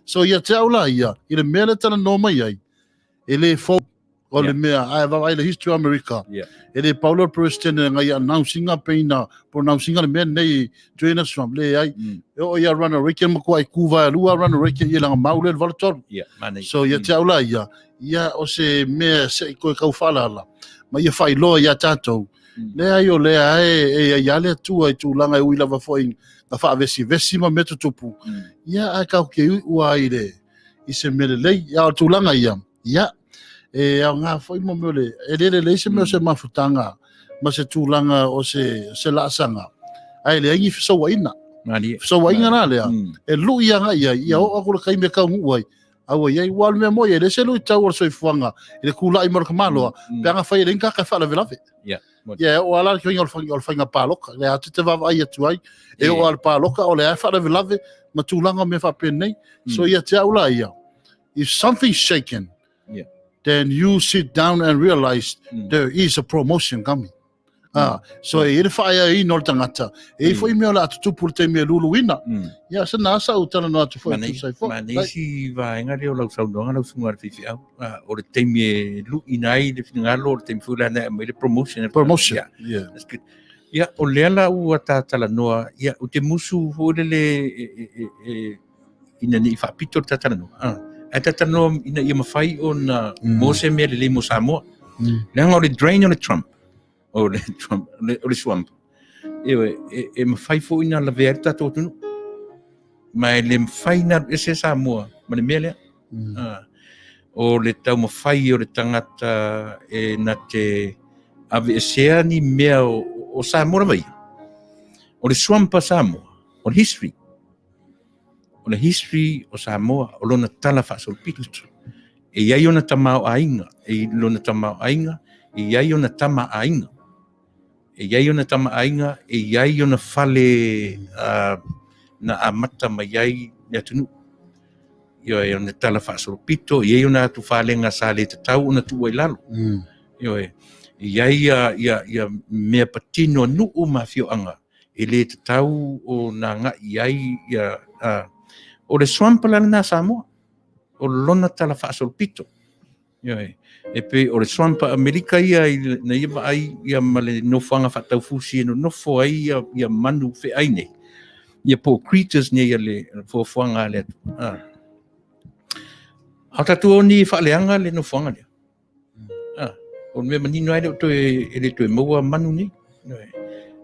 F: So ia te aula ia. I le mea le tana noma iai. E le fo o le mea. Ai le history of America. E le Paulo President ngai announcing peina pronouncing le men nei join swamp le ai o ia run a reckon mako ai kuva lua run a reckon ia langa maule le valtor so ia te aula ia o se me se ko ka fala la ma ia fai lo ia tato le ai o le ai ia le tu ai tu langa i lava foi na fa vesi ma meto tupu ia ai ka ke ua ile i se mele le ia tu langa ia e a nga foi mo mele e le se me se mafutanga ma se tūlanga o se laasanga ai le ingi fisawaina fisawaina na lea e lu ia nga ia o ako le kai me ka nguai awa iai wal me mo ia le se lu tau o soifuanga i le kula i maraka maloa pe anga fai le inka ka fala velave ia o ala ki ngol fanga paloka le atu te vava ai atu ai e o al paloka o le ai fala velave ma tūlanga me fa penei so ia te aula ia if something's shaken then you sit down and realize there is a promotion coming. So e whaia i no tangata. E foi mea la atu tupu te mea luluina. Ia sa nasa utana no atu foi tu sai foi.
B: Manesi vaenga reo lau saunonga lau sungar fifi au. O le teime lu inai le finangalo o le teime fulana me le promotion.
F: Promotion. Yeah.
B: That's good. Ia o lea la ua tātala noa. Ia o te musu hore le ina ni whapito tātala noa. E tātano ina ia mawhai o na mose mea le mo Samoa. Leanga o le drain o le Trump. O le swamp. Ewe, e mawhai fo ina la vea tato tunu. Ma e le mawhai na e se Samoa. Ma le mea lea. O le tau mawhai o le tangata e na te ave e sea ni mea o Samoa vai. O le swamp a Samoa. O le history. O le history o Samoa, o lona tala whaasolpito. E iai ona tamau ainga, e lona tamau ainga, e iai ona tama ainga. E iai ona tama ainga, e iai ona fale na amata ma iai ni atunu. Io e ona tala whaasolpito, e iai ona atu whalenga sa le te tau, ona tu wailalo. Io e iai ia mea patino nuu mafioanga, e le te tau o na nga iai ia o le swamp lana na Samoa o lona tala whaasolpito e pe o le swamp Amerika ia na ia ai ia male nofanga whatau fusi no nofo ai ia manu fe aine ia po creatures ne ia le fofuanga le hatatu o ni whaaleanga le nofanga le o me manino ai to e le to e maua manu ni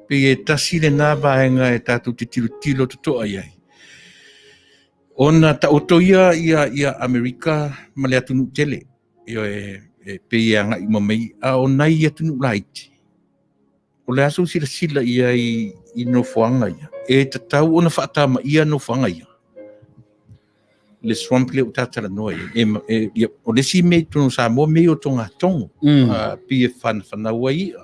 B: pe e tasi le nā vaenga e tātou te tilo to ai ona ta otoia ia Amerika male atunu tele io e pe ia nga imamei a ona ia tunu laiti o le aso sila ia i no fuanga ia e tatau ona fata ma ia no fuanga ia le swamp le utatala no e o le si me tunu sa mo me o tonga tongo pe fana wai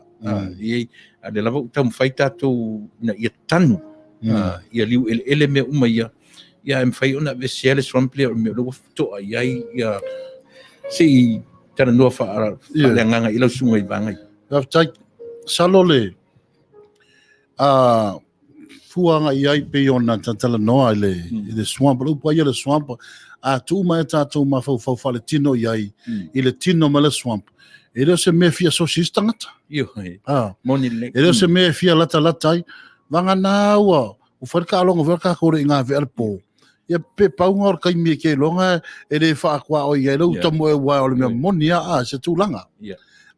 B: e le lava utam faita to na ia tanu ia liu ele me uma ia ia em fai ona vesele swamp le me lo to ai ia si tana no fa le nganga ilo sunga i banga
F: ia tai salole fuanga ia pe ona tala no le swamp lo pa ia le swamp a tu ma ma fa fa le tino ia i le tino ma le swamp ele se me fia sosista ngata
B: io moni le
F: ele se me fia lata ai vanga na wa o farka longa verka ko ringa ver po ia pe paunga kai mi ke longa e le fa kwa o ia lo tomo e wa o le Manuia se tūlanga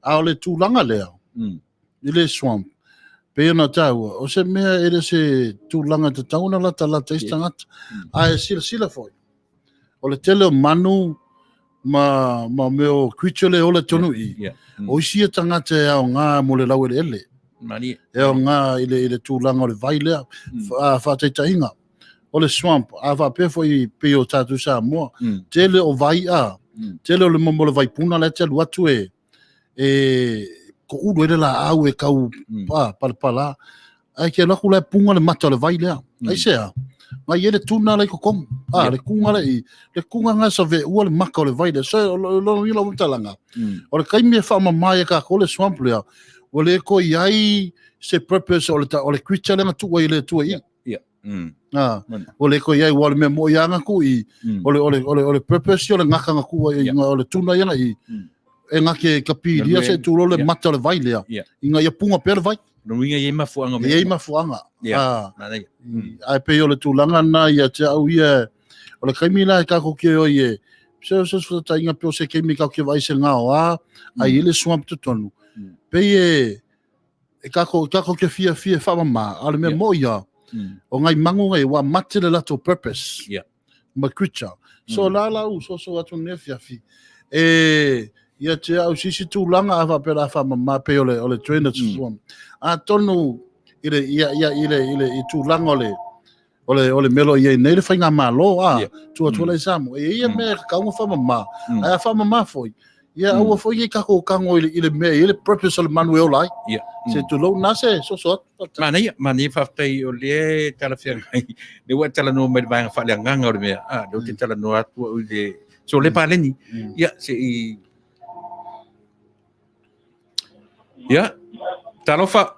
F: a o le tūlanga lea i le swamp pe ona tau o se mea ele se tūlanga te tauna lata istangata a e sila foi o le tele manu ma meo creature le ole tonu i o isia tangata e au ngā mo le lau ele
B: mani
F: e o ngā ile tūlanga o le Vale whātaitainga o le swamp a pe foi pe o tatu Samoa tele o vai tele o le momo le vai puna le tele watu e ko uru ele la au e kau pala ai ke laku le punga le mata le vai lea ai sea mai ele tuna le kokong le kunga le kunga nga sa ve ua le maka o le vai le so lo ila utalanga o le kaimi e wha mai ka ko le swamp lea o le ko iai se purpose o le creature le ngatu i le tua i o le ko iai o le me mo ianga ku i o le purpose o le ngaka ngaku i o le tuna ianga i e ngake kapi lia se tu le mata le vai lea inga ia punga pe le vai
B: Nuinga ye mafuanga me.
F: Ye mafuanga. Ai pe o le tulanga na ia te au ia o le kaimi la ka ko ke o ye. Se ta inga pe o se kaimi ka ke vai se ngao ai le swamp to tonu. Pe ye e ka ko ke fia fa mama ale me mo ia. O ngai mangu ngai wa mate le lato purpose. Ma creature. So la so atu ne fia fi. Ia te au sisi tūlanga awa pera wha mama pe ole trainer swamp. A tonu ile i tūlanga ole melo ia nei le whainga malo tua le samu. Ia me kaunga wha mama. Ai wha mama foi. Ia aua foi i kako kango ile me ile purpose ole Manuia o lai. Se tu lo nase so.
B: Mani Faafetai o le tala whiangai. Le wa tala no me vanga whaleanganga o le mea. Do te tala no atua o le so le paleni. Ia se i Ya, talofa.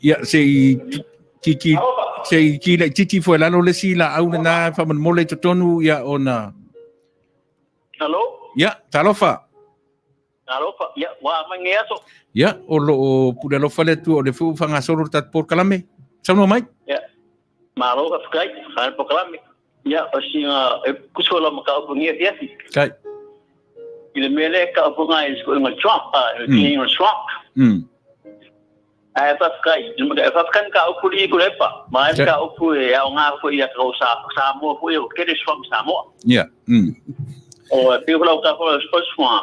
B: Ya, titi foi lalo le sila au na fa mole tonu ya ona.
G: Hello?
B: Ya, talofa.
G: Ya, wa mangiaso.
B: Ya, o pudelo fale tu o le fu fanga solo tat por kalame. Sono mai?
G: Ya. Malo ka fkai, han por kalame. Ya, osinga kusola maka opungia dia.
B: Kai.
G: Ile mele ka opunga is going on Trump, cleaning on Trump. Ai fkai, jumaka fkan ka opuli kulepa. Mai ka opu ya nga fo ya ko sa mo fo yo kede Trump sa mo.
B: Ya.
G: O pe ko ka ko sponsor.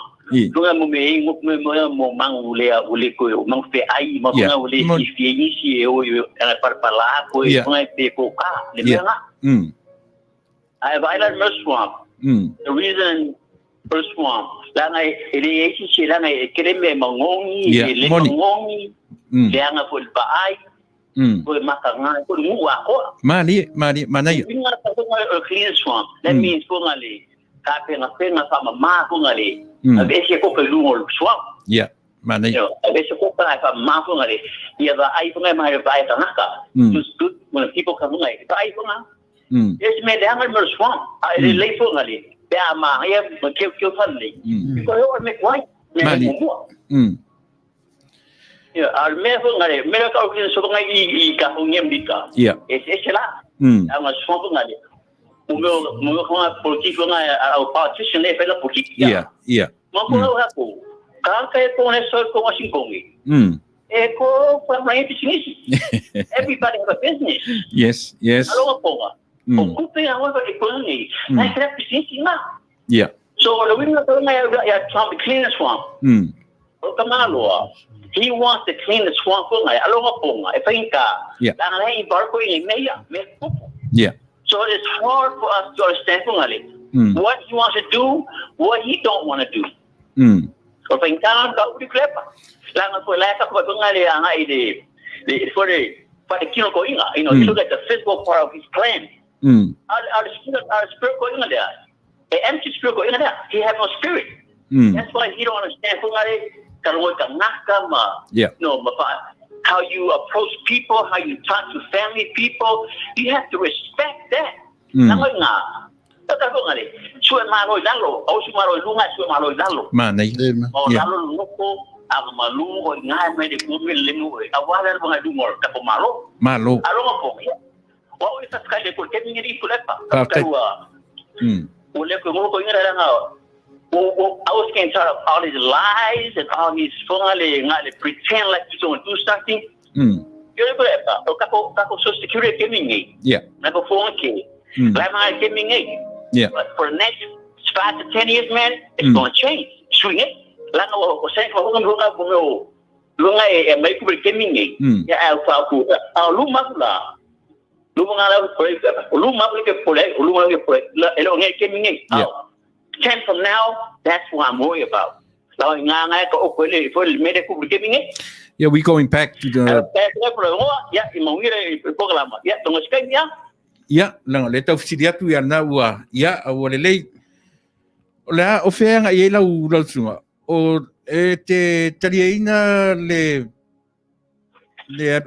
G: Tunga mo me mo mangu le ule ko mang fe ai mo nga ule si si o parpala ko ngai pe ko ka le nga. I violated my swamp. The reason for swamp, langai eliesi si langai keleme mangongi, le mangongi, langa ful baai, ful makanga, ful mua ko.
B: Mani.
G: Inga a clean swamp. That means fungale, kapena sama ma fungale. Abesi ko pelungo swamp.
B: Yeah, mani.
G: Abesi ko pa ma fungale. Ia ba ai fungai mai ba ai tanaka. Just good when people come ngai. Ba ai funga. Yes, me dangal mer swamp. I relate to ngali. Be ama ya ke fanli. Because I make white. Yeah, I me ngali. Me ka ko so ngai I ka ngem dika.
B: Yeah.
G: Es la. Ama swamp ngali. Mo ko politiko ngai au politician le pela politik.
B: Yeah.
G: Mo ko ha ko. Ka ka ko ne so ko Washington. Eko for my business. Everybody have a business.
B: Yes.
G: Alo ko. Ocupe agora a economy. Mas é preciso não.
B: Yeah.
G: So the winner of the Trump to clean the swamp. Kamalo. He wants to clean the swamp. Alo ponga. E pinka.
B: Yeah.
G: Lang ai barco in meia.
B: Yeah.
G: So it's hard for us to understand what he wants to do, what he don't want to do. So pinka ka uli klepa. Lang ko la ka ko ngali ang ai for the kino ko inga. You look at the physical part of his plan. Our spirit going in there. The empty spirit going in there. He has no spirit. That's why he don't understand how you approach people, how you talk to family people. You have to respect that. Ang malu o nga may di kumil linu awalan mga dumor kapo malo alo po wa o isa kale ko kemi ni ko lepa kawa ule ko mo ko ngira nga I was getting tired of all these lies and all these fungale ngale pretend like you don't do something yo ko lepa o kapo so security kemi ngi na ko phone ke la ma kemi ngi but for the next 5 to 10 years man it's going to change swing it lang o sen ko ngam ka mo lunga e mai ku kemingi ya alfa ku luma ngala ko luma ke elo ngai kemingi 10 from now that's what I'm worried about
B: Yeah, we going back to the. Yeah, lang le tau fiti atu ya na ua. Ya, o le lei. O le o whenga i ela u rautunga. O te tariaina le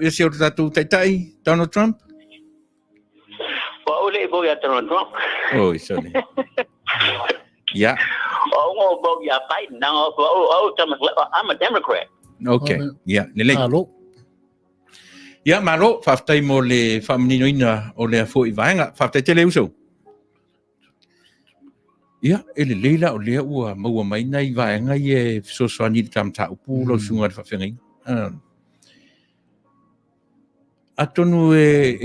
B: ese o tatu taitai, Donald Trump?
G: O le bo ya Donald Trump.
B: Oh, sorry. Yeah.
G: Oh, bo ya Biden. Now, I'm a Democrat.
B: Okay. Yeah, le lei. Hello. Ya malo faafetai mo le faamaninoina o le afo i vaenga faafetai te le uso. Ya ele leila o le ua maua mai nei vaenga i sosoani le tamata upu lo sunga le faafengai. Atonu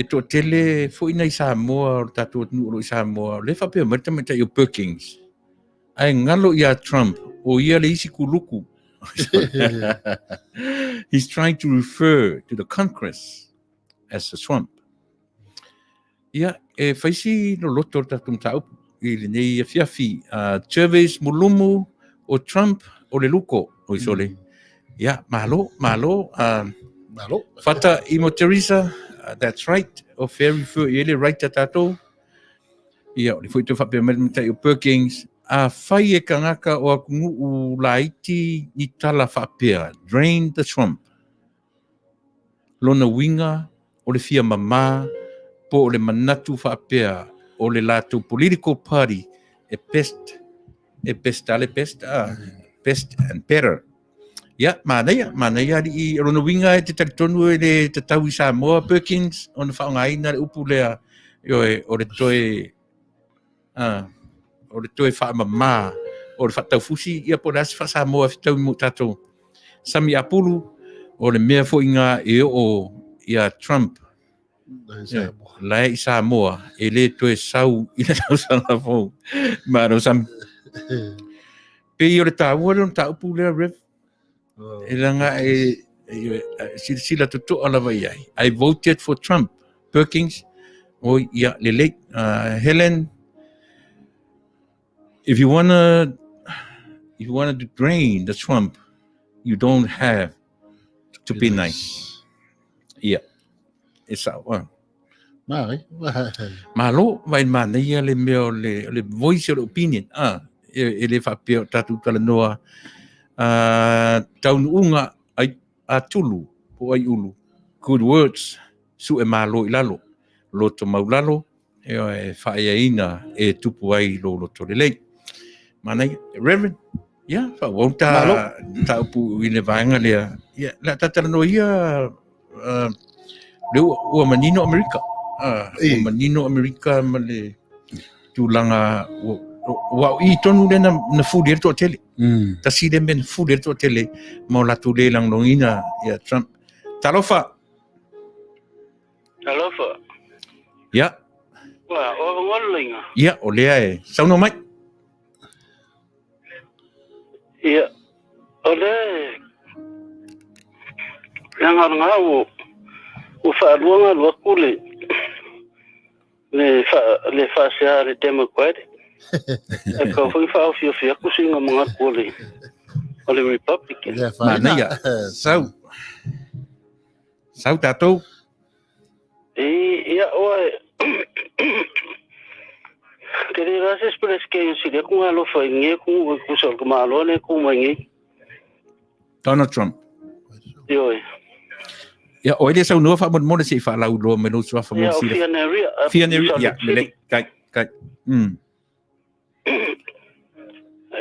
B: to tele fo ina Samoa o tatu nu o Samoa le faapea mata i Perkins. Ai ngalo ia Trump o ia le isi kuluku. He's trying to refer to the Congress as a swamp. Yeah, faisi no loto tatum tau i nei fiafi Chavez Mulumu o Trump o le luko o isole. Yeah, malo. Fata imo Teresa, that's right. O very for ele right tato. Yeah, le foi to fa pe o Perkins. Fai e kangaka o akungu u laiti ni tala whapea. Drain the swamp. Lona winga o le fia mama po o le manatu whapea o le lato political party best and better. Ya, manaya di lona winga e te taritonu e le tatau i Samoa Perkins o na whaongaina le upu lea o le toe o le toe whaamama o le whatau fusi ia po rasi whasamoa fitau mo tato sami apulu o le mea fo inga e o ia Trump lai i Samoa e le toe sau i na tau sanga fo maro sam pe i o le tāua le tāupu lea rev e langa sila tuto ala vai ai I voted for Trump Perkins o ia le late Helen. If you wanna drain the swamp, you don't have to be nice. Yeah, it's our. Malo vai mana ia le meo le voice of opinion. Ele fa pio tatu tala noa. Taunuu ai atulu po ai ulu. Good words su e malo ilalo. Loto maulalo e fa ina e tupu ai lo to le. Mana Reverend ya fa wonta taupu i le vaenga lea ya la tatala no ia le o manino America o manino America ma le tulanga wa i tonu le na food to tele ta si le men food to tele mo la tu le lang longina ya Trump talofa ya
H: wa o ngolinga
B: ya o le ai sau no mai.
H: Ia, ole nga o whaaluanga lua kule le Fasa le Democrat e ka whi whaawhia kusinga mga kule o le Republican
B: Manuia, sau tatou
H: ia oe Kere rases por es que si le con alo fue nge con kusol ko malo ne ko mangi
B: Donald Trump.
H: Yo.
B: Ya o ele sa no fa mo se fa la ulo me no so fa mo si. Fianeria ya le kai.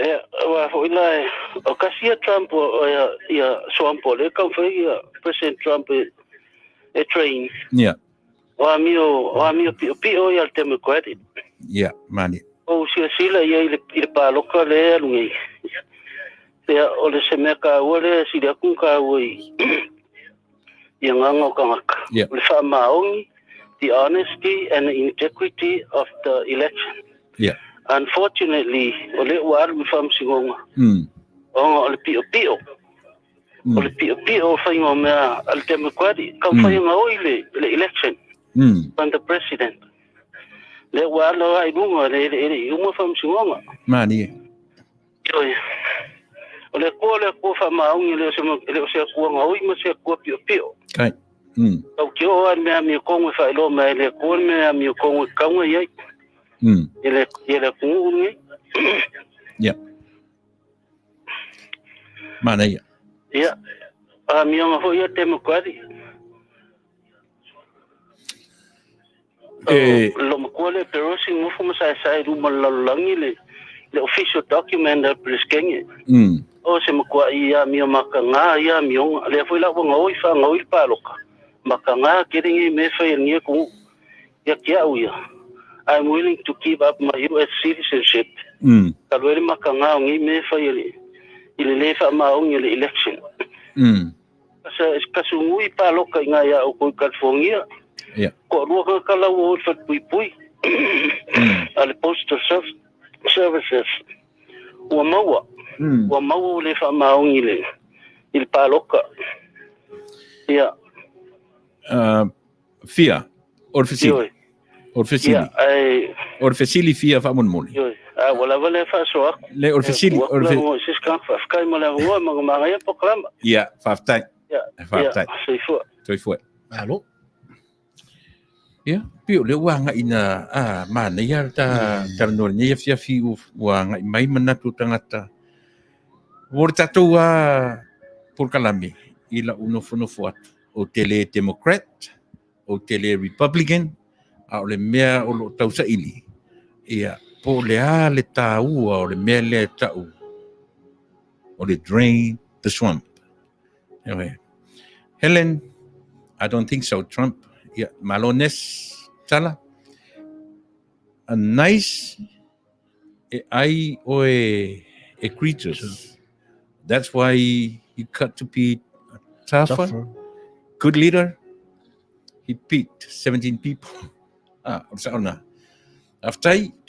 H: Ya wa foi la o kasia Trump ya so ampo le kan foi ya President Trump e train.
B: Ya.
H: Wa mio pio ya el Democrat.
B: Yeah, mani.
H: O sila ia i pa loka le lungi. Ia o le semeka ole sila kun ka oi. Ia nganga kangaka. Le fa maongi the honesty and integrity of the election.
B: Yeah.
H: Unfortunately, ole war mi fam singonga. O le pio. O le pio fa ngoma al democratic kan fa ngoi le election. From the president. Le walo ai bunga le uma fam singonga
B: mani
H: le ko fa maungi le se ko ngoi ma se ko pio
B: kai
H: au ki o an me mi ko fa lo ma le ko me mi ko ka ngai ele ko ngai
B: ya mana ya
H: ya a mi o ho ya te mo kwadi lo mo ko le pero si mo fu ma sai ru mo langi le official document da preskenge o se mo kwa ia mi o makanga ia mi o le foi la ngoi fa ngoi pa loka makanga kiringi me fa ngie ku ya kia uia I'm willing to give up my US citizenship kalwele makanga ngi me fa ile le fa ma o ile election kasu ngui pa loka nga ya o ko California ko ro ka la wo fa pui al postal services wa maua le fa maungi le il paloka ya
B: fia orfesili orfesili fia fa mon moli
H: wala vale fa so
B: le orfesili
H: sis kan fa kai mo la wo ma ya proclama
B: ya Faafetai foi
F: alo
B: ya pio le wanga ina mana ya ta no ni fia fi wanga mai mana tu tangata Vortato por kalami ila uno atu o tele Democrat o tele Republican a o le mea o lo tausa ili ia po le le tau o le mea le tau o le drain the swamp anyway Helen I don't think so Trump ia malones tala a nice ai o creatures. That's why he got to be tougher. Good leader. He picked 17 people. After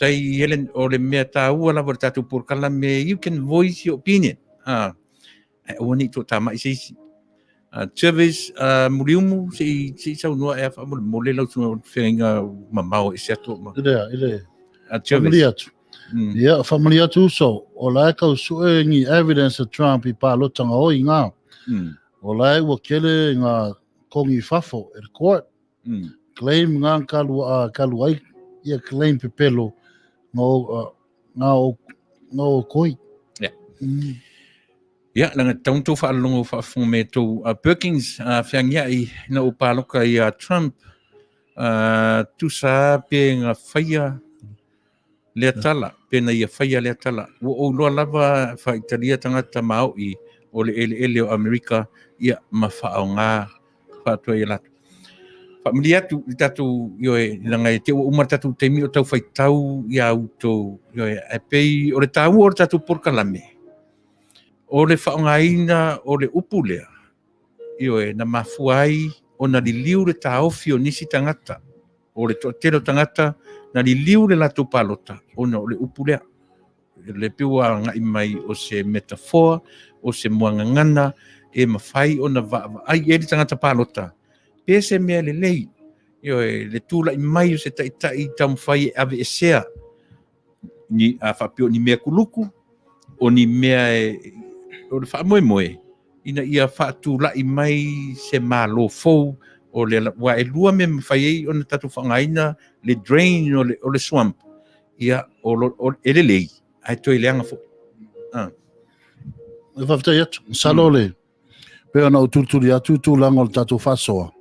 B: Helen or the meta wala bertatu por kalame, you can voice your opinion. Wani to tama isi. Service muriumu si sa unua e fa mole lau tuna fenga mamau isi atu.
F: Ile. Yeah, familia tu so. Ola ka usue ngi evidence of Trump I palo tanga o inga. Ola wa kele nga kongi fafo er court. Claim nga kaluai ia claim pepelo no koi.
B: Yeah. Ya langa taunto fa longo fa fumeto Perkins fiangia I na upalo ka ia Trump tu sa pe nga faya le tala pena ia faya le tala o lo lava fa Italia tangata mau I o le ele o America ia mafaonga fa to ia familia tu tatu yo langa te umar tatu temi o tau fai tau ia auto yo e pei o le tau o tatu por kalame o le faongaina o le upulea yo na mafuai o na liliu le tau fio nisi tangata o le totelo tangata na liliu le lato palota o na o le upulea le piwa ngai mai o se metaphor o se muangangana e mafai o na ai e le tangata palota pese mea le lei yo le tula I mai o se tai tamfai ave esea ni a fapio ni mea kuluku o ni mea o le fa moe ina ia fa tula I mai se malo fo o le wa e lua me mafai o na tatu fangaina le drain o le swamp ia o ele lei ai toi leanga fo
F: e Faafetai atu salole pe ona ututuli atu tulanga o tatu fasoa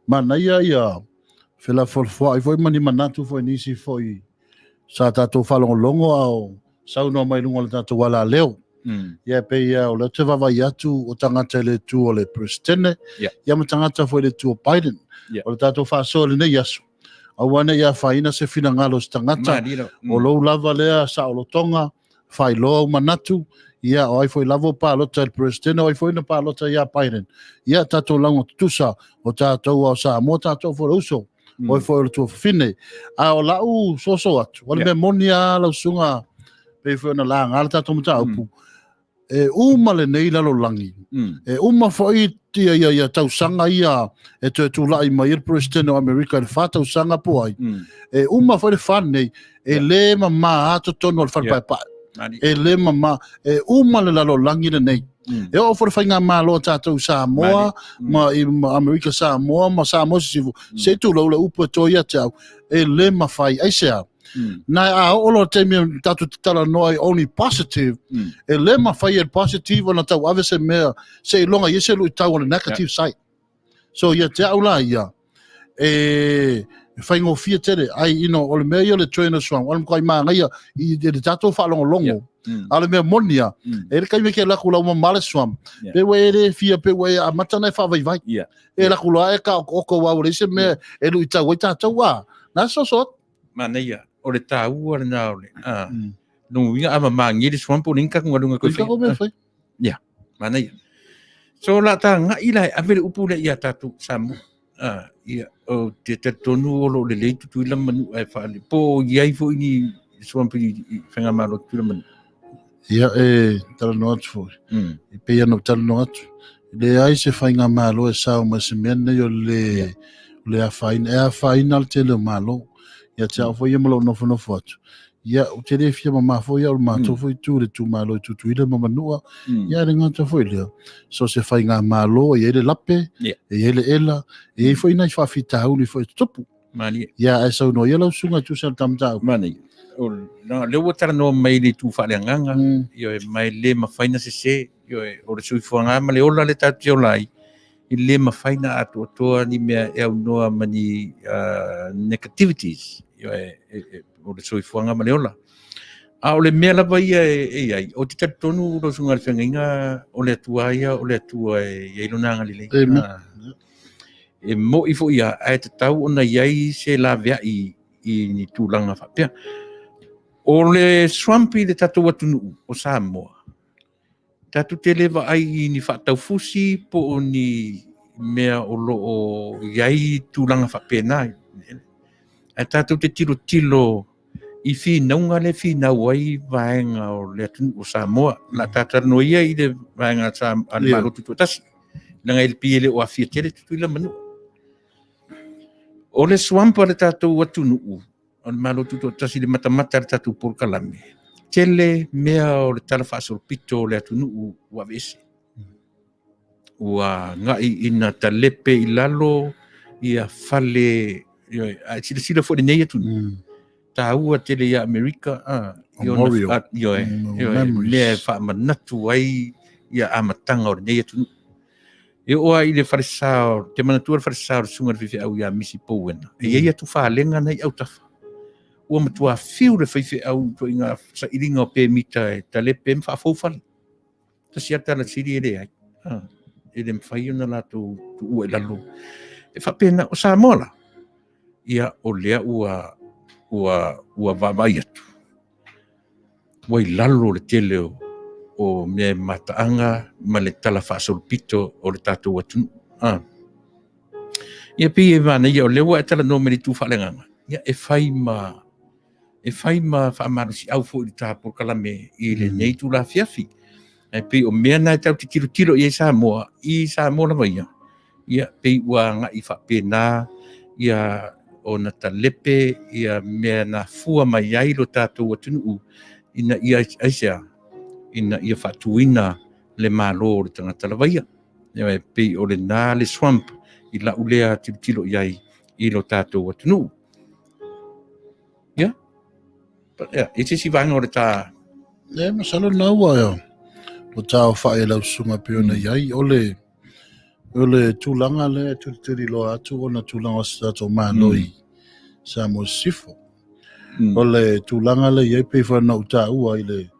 F: Manuia ia fela foi mani manatu foi nisi foi sa tatu falongo au sau no mai lunga tatu wala leo ia pe ia o le te vavai atu o tangata le tu o le presidente ia ma tangata foi le tu o Biden o le tatu fasoa le nei yasu awana ia faina se fina ngalo tangata o lo lava lea sa o lo tonga fai lo manatu ia o ai foi lavo pa lo tel presidente o ai foi na pa lo ia Biden ia tato lango tusa o tato o sa mo tato for uso o foi to fine a o la u so atu o le memonia la sunga pe foi na la ngal tato mta upu e uma le nei la lo langi e uma foi tia ia tau sanga ia e tu la I mai presidente o America le fata sanga po ai e uma foi le fan nei e le mama ato tono al far pa e le mama e uma le lalo langi le nei e o for fainga malo tatou Samoa ma i America Samoa ma Samoa se tu lo le upo toia tau e le mafai ai se na a olo te mi tatu tala noi only positive e le mafai e positive ona tau ave se mea se longa yese lu tau on negative side so ia te aula ia e faingo fia tere ai o le mea le trainer swang o le kai ma ngai i de tatou fa longo ale me monia e le kai me ke la kula mo male swam pe we le fia pe we a matana fa vai e la kula e ka o ko wa le se me e lu ita we tatou wa na so
B: Manuia o le tau o le na o le no ia ama mangi le swam po ninka ko ngadunga ko
F: fa
B: ya Manuia so la ta nga ila a vele upu le ia tatu samu ia o te tonu o lo le leitu tu la manu ai fa le po ia fo ni swam pi fenga malo tu la manu
F: ia e tala no atu e pe ia no tala no atu le ai se fainga malo e sao ma se mena yo le a faina al te le malo ia te au fo ia malo no fo atu ia o te le fia ma fo ia o ma to fo tu le tu malo tu ile ma manua ia le ngata fo ile so se fainga malo ia le lape e ele ela e fo ina fa fita u ni fo topu
B: mani
F: ia e so no ia lo sunga tu sel tamta
B: mani o na le wotara no mai le tu fa le nganga yo e mai le ma faina se yo e o le sui fuanga ma le ola le tatu o lai i le ma faina atu toa ni mea e au noa mani negativities yo e o le sui fuanga ma le ola a o le mea lava ia e ai o te tonu lo sunga le whengainga o le atua ia o le atua e ilonanga li e mo i fo ia ai te tau ona iai se la vea i ni tūlanga whapea o le swampi le tatu watunu o Samoa. Tatu te lewa ai ni whaatau fusi po o ni mea o lo o iai tūlanga whapena. A tatu te tilo i whinaunga le whinau ai vaenga o le atunu o Samoa. La tatara no ia i le vaenga al marotu tuatasi. Nanga il piele o afia tele tutu ila manu. O le swampa le tatu watunu on malo tuto tasi le mata le tatu por kalame tele mea o le tala fasol pito le atunu wa vese wa ngai ina talepe ilalo ia fale a sila fo nei tu ta ua tele ya America yo le fa manatu ai ia amatanga o nei tu e o ai le farisa te manatu farisa sunga fifi au ya misi powena e ia tu fa lenga nei au tafa o matua fiu le feife au to inga sa iringa o pe mita e tale pe mfa fofal ta siata la siri ele ai ele mfai na la tu u la lu e fa pena o Samoa ia o lea ua vavai atu wai lalo le tele o me mataanga ma le tala fasolpito o le tatu watu ia pi e vana ia o lewa e tala no meri tu falenganga ia e fai ma fa marusi au fo ta por kalame i le nei tu la fiafi e pe o mea na tau te tiro i Samoa la vai ia pe ua nga i fa pena ia o na talepe ia mea na fua mai ai lo tatu watunu ina ia aisia ina ia fatuina le malo le tangata la vai ia pe o le na le swamp i la ulea tiro iai i lo tatu watunu yeah, iti si vanga o le tā.
F: Masalo na ua ia. O tā o whae lau sunga pio na iai. O le tūlanga le tūtiri lo atu o na tūlanga sa tato māloi sa mo sifo. O le tūlanga le iai pei whanau tā ua i le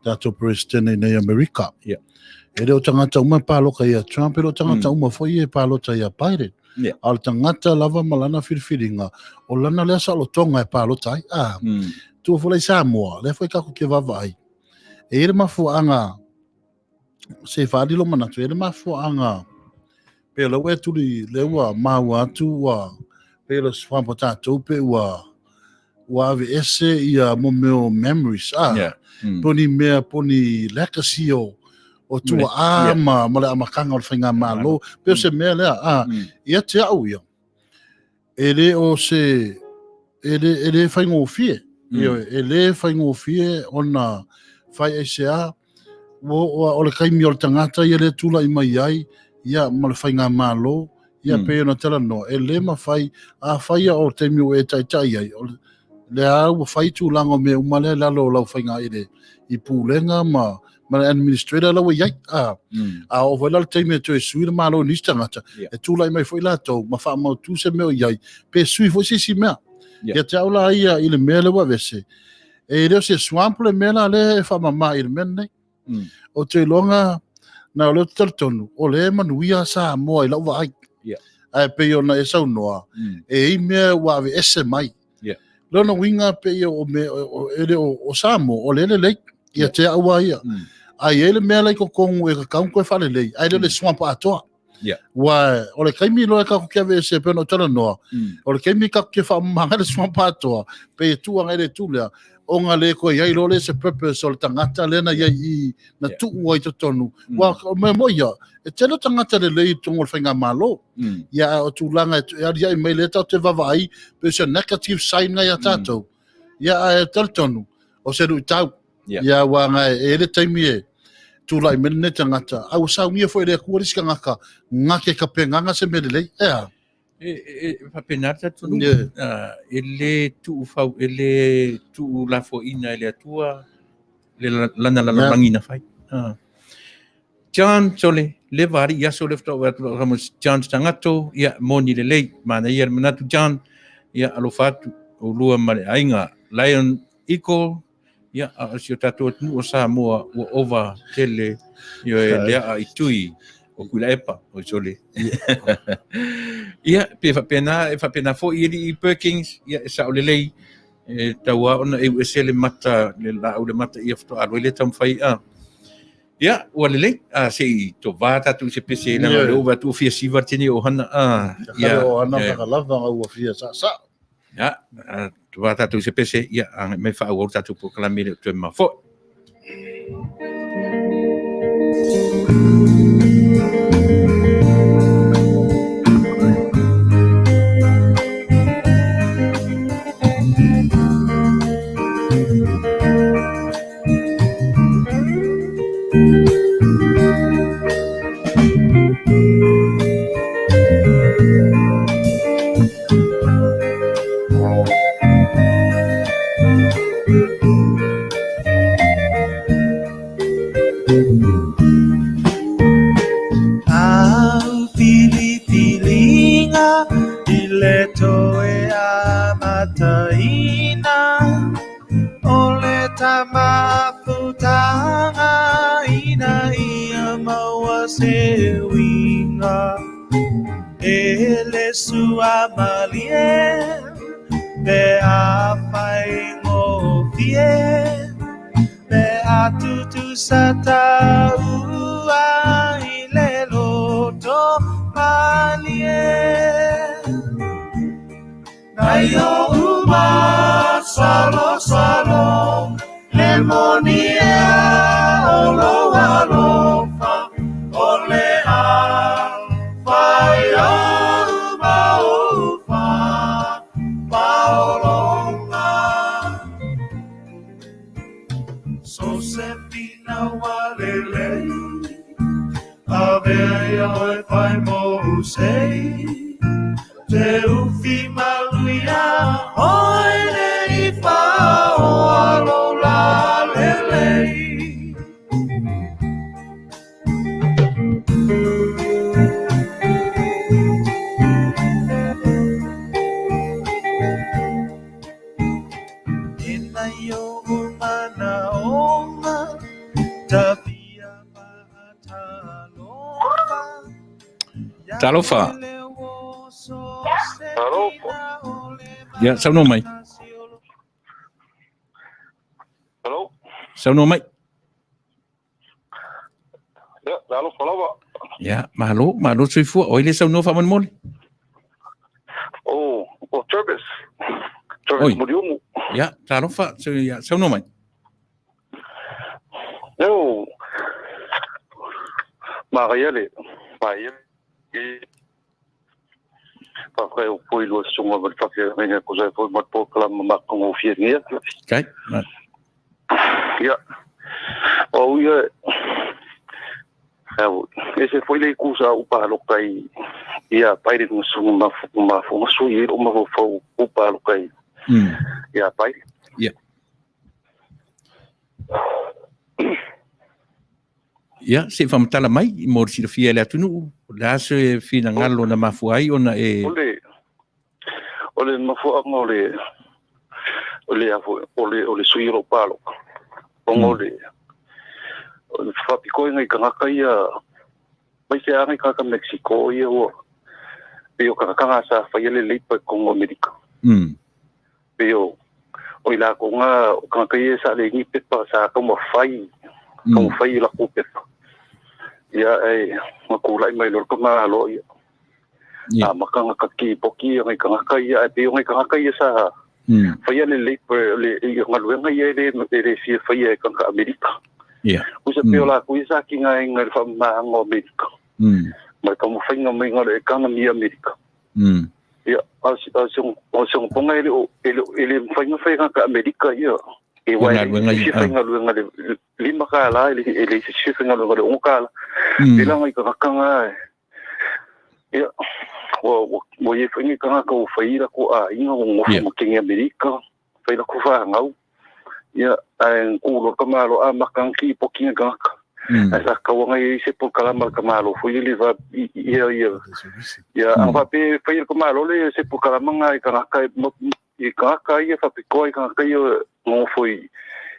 F: tato presidente nei Amerika.
B: Yeah.
F: E le o tangata uma pāloka ia Trump, e le o tangata uma foi e pālota ia Biden. Al tangata lava malana whiriwhiringa o lana lea sa lo tonga e pālota ai. Tu foi Samoa, le foi kako ke vavai. E ele mafuanga se fadi lo manatu, ele mafuanga pela we tuli le wa maua tu wa pela swampa tatou pe wa ave ese ia mo meu memories poni legacy o tua ama mole amakanga o whainga malo pe se mea lea ia te au ia ele o se ele whaingo fie ele whaingo fie ona fai e sea o le kai mi o tangata ia le tula I mai ai ia ma le fai ngā malo ia pe ona tela no e le ma fai a fai o te mi o e tai tai ai le au fai tu lango me umale la lo lau fai ngā ire I pulenga ma administrator la ia a o vola le te me to e sui ma lo ni tangata e tula I mai foi la to ma fa ma tu se me o ia pe sui foi si mea ia te au la ia I le mele wa vese e reo se swamp le mela le fa mama I le mene o te longa na le tonu o le manuia sa mo I lau vai ai pe ona e sau noa e me wa ve ese mai lona winga pe o me o samo o le ia te au ia ai ele me lai ko kongu e ka kaunko e fale lei ai le swamp atoa wa o le kaimi lo ka ko ve se pe no tala noa o le kaimi ka ke fa manga le swamp atoa pe tu anga le tu le o nga le ko ia lo le se purpose o le tangata le na ia I na tu o I tonu wa me mo ia e te lo tangata le lei tongo le whainga malo ia o tu langa ia I mai le tau te vavai pe se negative sign ngai a tātou ia e tala tonu o se ru tau ia wa nga e le taimi e tu lai mene tangata au sa mia foi le ku riska ngaka ngake ka penganga se me le lei
B: fa penata tu ele tu fa ele tu la fo ina ele tua le lana la mangina fai John sole le vari ya sole fto wa ramos John tangato ya moni le lei mana ia manatu John ya alofatu o lua mare ainga lion equal ya asio tatu o sa mo o over tele yo le a itui o Tuilaepa o sole ia pe fa pena fo I Perkins ia sa o le lei tawa ona e sele mata le la o le mata ia fto a le tam fai ia o le lei a sei to vata tu se pese na le over tu fia siva tini o hana
F: ia o hana ka lava o fia sa
B: ia to vata tu se pese ia me fa o tatu po kala mire tu ma fo Talofa. Ya, sao no mai.
I: Hello.
B: Sao no mai.
I: Ya, talofa lava.
B: Ya, malo sui fu. Oi le sao no fa man mole.
I: Oh, Travis. Travis Muriumu.
B: Ya, talofa. Ya, sao no mai.
I: Yo. Marielle. Pakai upoi luas semua berpakai dengan kusai pun mat po kelam mak pengufian ni.
B: Okay.
I: Ya. O ia ese foi le kusa upa lokai ia paire no sunga ma sui o ma fo upa lokai ia paire
B: ia se famatala mai mo si fia le atunu la se fina ngalo na mafuai ona
I: ole mafu ole sui ro palo ole Fapiko ngai kanga ia mai se ngai kanga Mexico ia o peo kanga sa faiele leipa Congo America peo oila konga kanga ia sa le ngi pepa sa como fai la kupepa ia makula mai lor kama lo ia makanga kaki poki ngai kanga ia peo ngai kanga ia sa faiele leipa le ngaluenga ia le si faie kanga America usa piola kuisa kinga ngal fa ma ngo America mai como fainga mai ngol economy America ya asung ponga ele fainga ka America ya e wai si fainga luenga lima kala ele si fainga luenga onkala bila ngai ka kanga ya wo ye fainga ka ko faira ko a inga ngo mo kinga America faira ko fa ngau ya en kulo kamalo makanki pokinga gaka asa kawanga se por kalama kamalo foi liva ya ava pe foi kamalo le se por kalama ngai kanaka e kanaka ia fa picoi kanaka ia no foi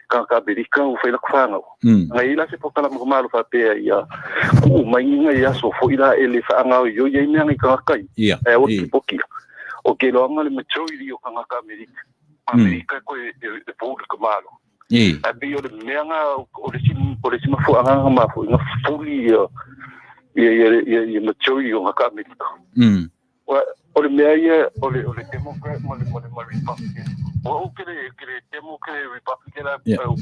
I: kanaka America foi la kufanga ngai la se por kalama kamalo fa pe ia o mai ngai ya so foi la ele fa ngau yo ye ngai kanaka ia o poki o ke lo ngale machoiri o kanaka America ko e público malo abi o meanga o le sima fu anga ma fu na fuli e machoiri o kanaka America o le mea o le democrat mo le republican o que democrat republican o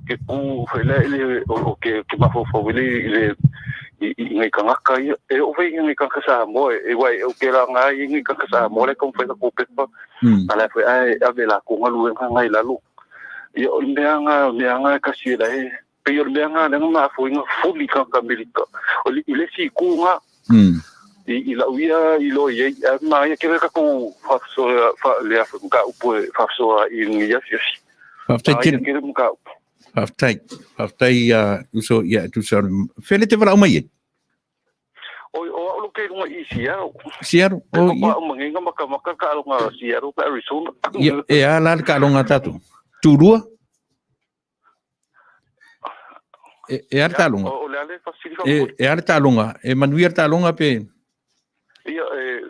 I: que pu ele o que ma fo le ngai kanaka e o ve ngai kanaka sa mo e wai o que la ngai ngai kanaka sa mo le con fe ko pepa ala foi a vela ko ngalu ngai la lu ia o meanga kasi la e pe o meanga na ma fo inga fuli kanaka America o le si ku nga ila uia ilo ye ma ia ke ka ko fa le fa ka upo fa so in ia fiasi
B: Faafetai uso ia tu sa fele te vala mai
I: o lo que no
B: Siaro
I: o mangenga maka ka longa Siaro ka Arizona
B: e ala ka longa tatu turua e ala talonga e ala talonga e Manuia talonga pe
I: ia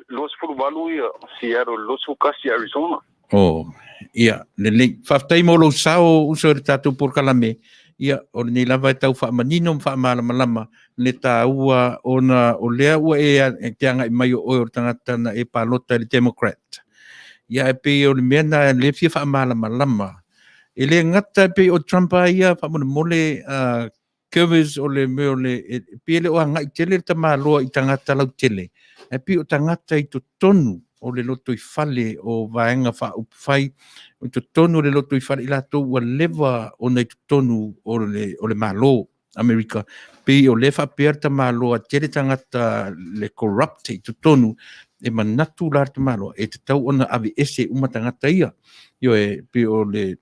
I: los furbalu ia Siaro los kasi Arizona
B: ia le Faafetai mo lo sao uso tatu por kalame ia o ni lava tau fa manino fa malama le taua ona o lea ua e teanga i mai o tangata na e palota le Democrat ia e pe o le mena le fia fa malama e le ngata pe o Trump ia fa mole covers o le me o le pe le o ngai tele ta malo i tangata lau tele e pe o tangata i to tonu o le loto i fale o vaenga fa upfai o to tonu le loto i fale i lato ua leva o nei to tonu o le malo America pe o le fa perta malo a tele tangata le corrupt i to tonu e manatu la te malo e te tau ona ave ese uma tangata ia yo e pe o le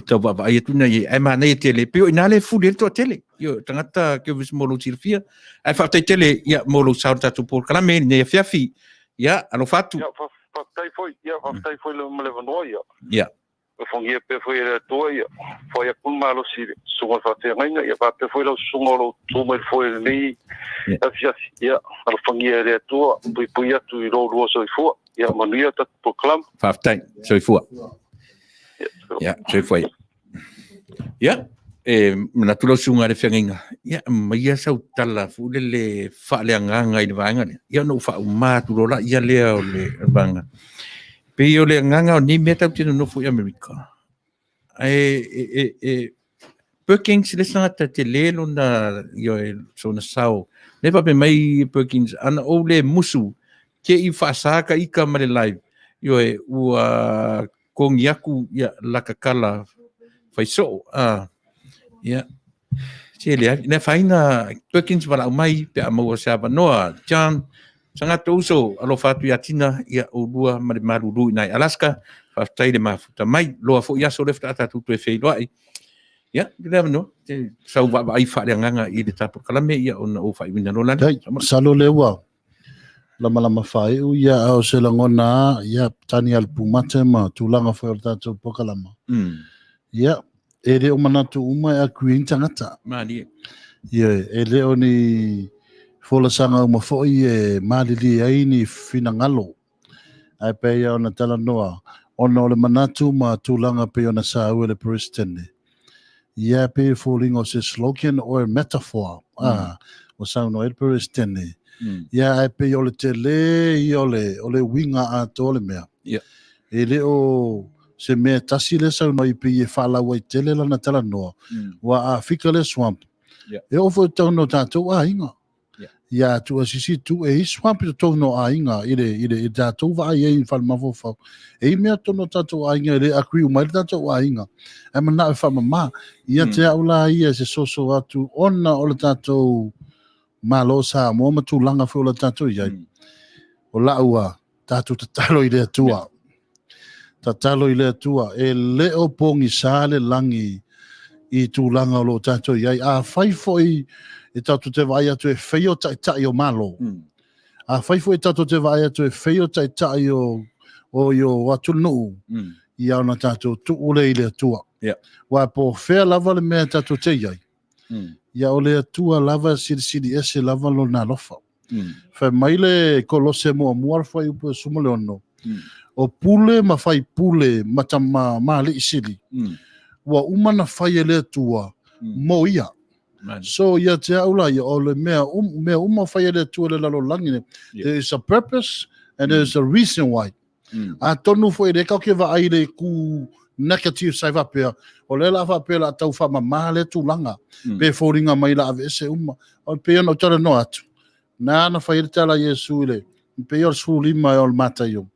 B: tau va ai tuna e mana e tele pe o ina le fuli to tele yo tangata ke vis molo tirfia ai fa tele ia molo sauta tu por kala me ne fiafi ia alo fatu
I: Faafetai foi le Manuia
B: ia
I: o fongia pe foi le toia foi a malo si sunga fatenga ia pe foi lo sunga lo tu mai foi ni ia alo fongia le toa pui tu lo so fo ia Manuia ta proclam
B: Faafetai so fo ia so fo ia na tulo sunga le fenga ia mai sa utala fu le fa le nganga i vanga ia no fa ma tu la ia le o le vanga pe yo le nganga ni meta tino no fu America Perkins le sanga te lelo na yo so na sao le pa pe mai Perkins ana o le musu ke i Fasa ka i ka male live yo ua kongiaku ia la kakala fai so ia Celia, ne faina Perkins wala mai pe mo sa noa John sanga toso alo fatu ya tina ia ulua marulu nai Alaska Faafetai le mafuta mai loa fo ia so lefta ata tu e fei loai ya never know sau va ai fa le nganga i le tapu kalame ia ona o fa wina no lan
F: salo lewa lama fai u ia o se langona ia tani al pumate ma tulanga fo o tatu pokalama ia ele o manatu uma a queen tangata
B: mali
F: ia ele oni fola sanga uma fo i malili ai ni finangalo ai pe ia ona tala noa ona o le manatu ma tulanga pe ona sa u le president ia pe falling o se slogan or metaphor o sa no el president ia ai pe o le tele i o le winga a tole mea ele o se me tasi le sa no i pe e fala wa tele la na tala noa wa Africa le swamp e o fo tau no tatou a inga ia tu asisi tu e swamp to no a inga ile tatou va e fal ma fo e me to no tatou a inga le akui o mai tatou a inga e mana fa mama ia te aula ia se soso atu ona o le tatou malo sa mo matu langa fo le tatou ia o la ua tatou tatalo ile tua tatalo ile tua e le o pongi sale langi i tu langa lo tatou ia a fai foi e tatou te vai atu e feio tai o malo a fai foi tatou te vai atu e feio tai o yo atu no ia ona tatou tu ule ile tua wa po fe lava le me tatou te ia ia ole tua lava sidi ese lava lo na lofa fa maile kolose mo fai upo sumole ono o pule ma fai pule matama mali sili wa umana fai ele tua mo ia so ia te aula ia ole mea fai ele tua le lalo langine there is a purpose and there is a reason why a tonu foi de ka ke va aile ku negative sai va pe o le la va pe la tau fa male tu langa pe foringa mai la ave o pe no tara no atu na fai ele tala Yesu le pe o suli mai o mata yo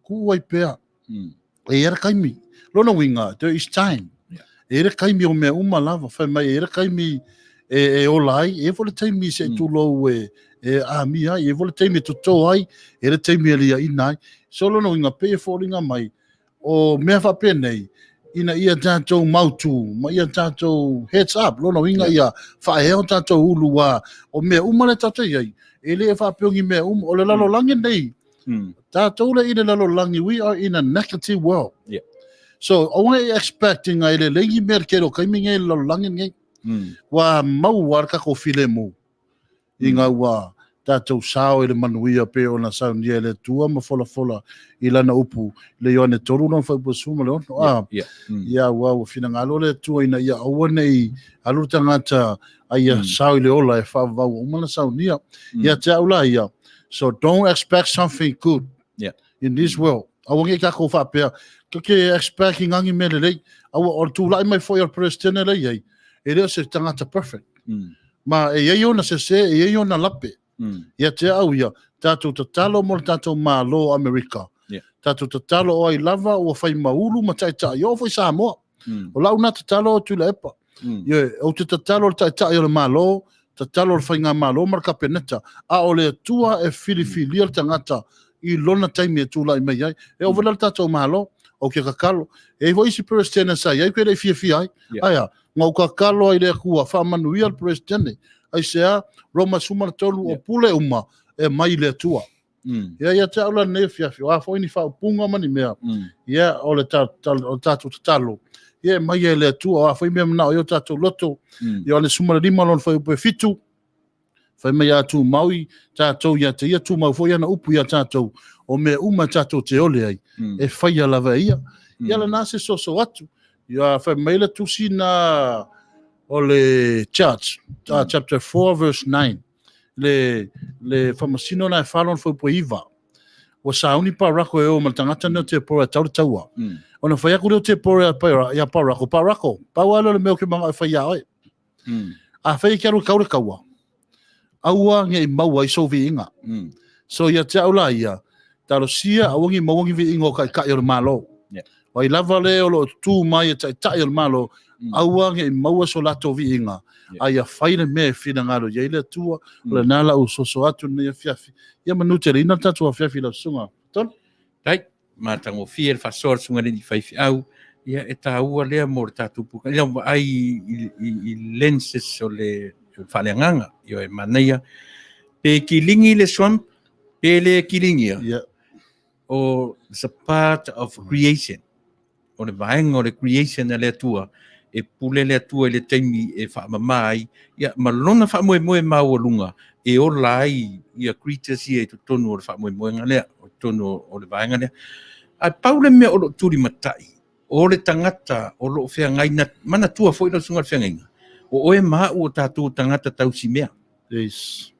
F: ku wai pe e era kaimi lo no winga there is time era kaimi o me lava fa mai era kaimi e o lai e vole taimi se tu lo e a mia e vole taimi to ai era taimi ali inai solo no winga pe foringa mai o me fa pe nei ina ia tatou mautu ma ia tatou heads up lo no winga ia fa e o tatou ulua o me le tatou ia ele fa pe ngi me o le lalo langi nei tatou le ina lalo langi we are in a negative world so only expecting ai le lengi merkero kai minge lalo langi ngai wa mau war ka ko file mo inga wa tatou sao ele manuia pe ona sao nie le tua ma fola ila na upu le yone toru no fa suma le ono ia wa fina ngalo le tua ina ia awone alu tangata ai sao le ola e fa va uma sao nia ia te aula ia so don't expect something good in this world awonge ka ko fa pe ke expecting ngangi mele awa or tu lai mai for your president le ia ele se tangata perfect ma e yona se e yona lape ia te au ia tatou tatalo mo tatou malo America tatou tatalo o ai lava o fai maulu ma tai o foi Samoa o launa tatalo o Tuilaepa ia o tatalo tai o malo tatalo o fai nga malo marka peneta a o le tua e fili tangata i lona taimi e tula mai ai e o vela tatou malo o ke kakalo e voi si president sai ai pere fia ai aya ngau kakalo ai le kua fa Manuia al president ai sea Roma suma tolu o pule uma e mai le tua ia te aula ne fia a foi ni fa punga mani mea ia o le talo ia mai le tua a foi me na o tatou loto ia le suma le malon foi pe fitu foi mai atu maui tatou ia te ia tu mau foi ana upu ia tatou o me uma tatou te ole ai e fai ala ia la nase so atu ia foi mai le tusi na o le church chapter 4 verse 9 le famasino na falon foi poiva o sauni parako e o maltangata no te por taua ona foi aku te por ya parako pawalo le meu ke manga foi ya oi a foi quero kaua aua nge mau ai so vinga so ya te aula ia talo sia awangi mawangi vi ingo kai o malo O I lava le o lo tu mai e tai o malo, aua nge maua so lato vi inga. Ai a whaine me whina ngaro, ia ile tua, o le nala u soso atu ni a fiafi. Ia manute ina tatu a fiafi la sunga. Ton?
B: Tai, matango fia le fasor sunga ni whaifi au, ia e tā ua lea mo le tātou puka. Ia ai I lenses o le whaleanganga, ia e Manuia. Pe kilingi le swamp, pe le kilingi ia. O it's a part of creation. O le vaenga o le creation na le atua, e pule le atua I le taimi e whaamamai, ia malona whaamoe mau lunga, e o lai ia creatures ia to tonu o le whaamoe ngalea, o tonu o le vaenga lea. Ai paule mea o lo turi matai, o le tangata, o lo whea ngai na, mana tua fo ina sunga whea ngai. O oe maa o tātou tangata tausi mea.
F: Yes.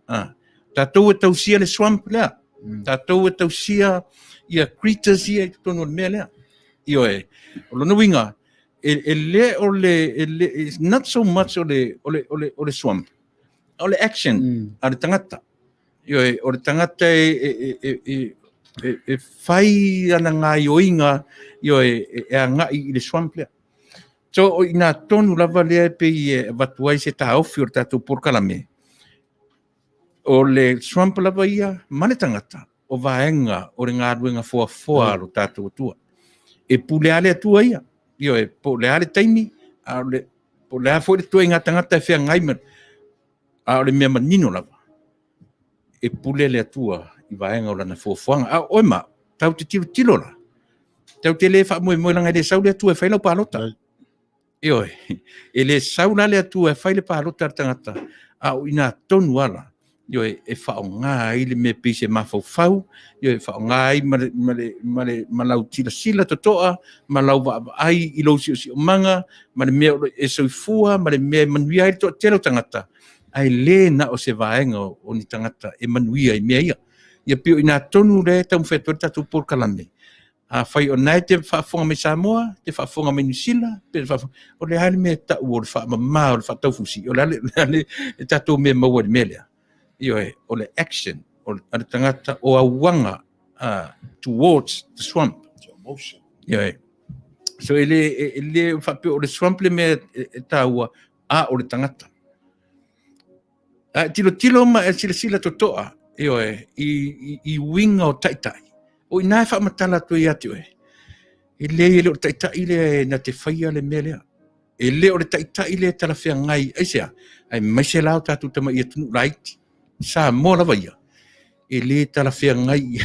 B: Tātou e tausia le swamp lea, tātou e tausia ia creatures ia to tonu o le mea lea. Io e, o lo nuinga, it's not so much o le swamp, o le action, a le tangata. Io e, o le tangata e whai ana ngā ioinga, io e a ngai I le swamp lea. So, o ina tonu lava lea pe I watuai se tā ofi o le tātou porkalame. O le swamp lava ia, mane tangata, o vaenga, o le ngā ruenga foa lo tātou atua. E pule ale atua ia. Io e po le ale taimi, po le a foi le tua inga tangata e whea ngai man, a o le mea manino lava. E pule le atua I vaenga o lana fuafuanga. A oe ma, tau te tilo la. Tau te le wha moe langa le sau le atua e whailau pālota. Io e le sau la le atua e whaile pālota tangata. A o ina tonu ala. Io e whao ngā I le me pise mawhau, io e whao ngā I malau tila sila totoa, malau ai I lau si o manga, ma le mea e soifua, ma le mea Manuia I toa telo tangata. Ai le na o se vaenga o ni tangata e Manuia I mea ia. Ia pio ina tonu le tau mwhetua tatu porkalame. A whai o nai te whaafonga me Samoa, te whaafonga me Nisila, o le hale mea tau o le whaamama o le whaataufusi, o le hale tatu mea maua le mea lea. Io e, o le action, o le tangata o awanga towards the swamp. Io e. So ele whapio o le swamp le mea e tāua a o le tangata. Tilo ma e sila totoa, io e, I winga o taitai. O ina e whaamatala tu I atu e. Ele o taitai le na te whaia le mea lea. Ele o le taitai le tala whea ngai, aisea, ai maise lao tātou tama I atunu raiti. Sa mo lava ia. E le tala whea ngai.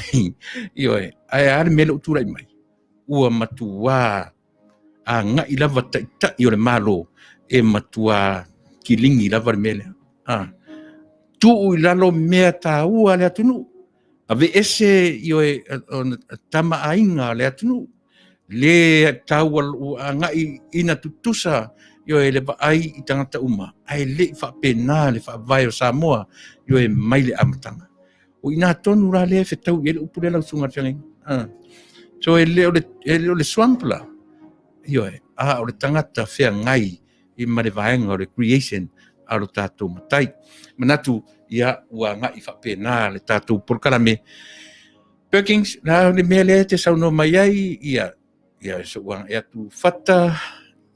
B: Io e, ai are mele uturai mai. Ua matua a ngai lava taitai o le malo e matua kilingi lava le mele. Tuu I lalo mea tā ua le atunu. Ave ese io e tama ainga le atunu. Le tau a ngai ina tutusa io e le ai I tangata uma. Ai le whapena le whawai o Samoa io e mai le amatanga. O ina tonu ra le whetau I ele upure lau sunga whiangai. So e le o le swampla. Io e, o le tangata whea ngai I mare vaenga o le creation a lo tātou matai. Manatu ia ua ngai whapena le tātou porkalame. Perkins, na le mea le te sauno mai ai, ia so wang ia tu fata.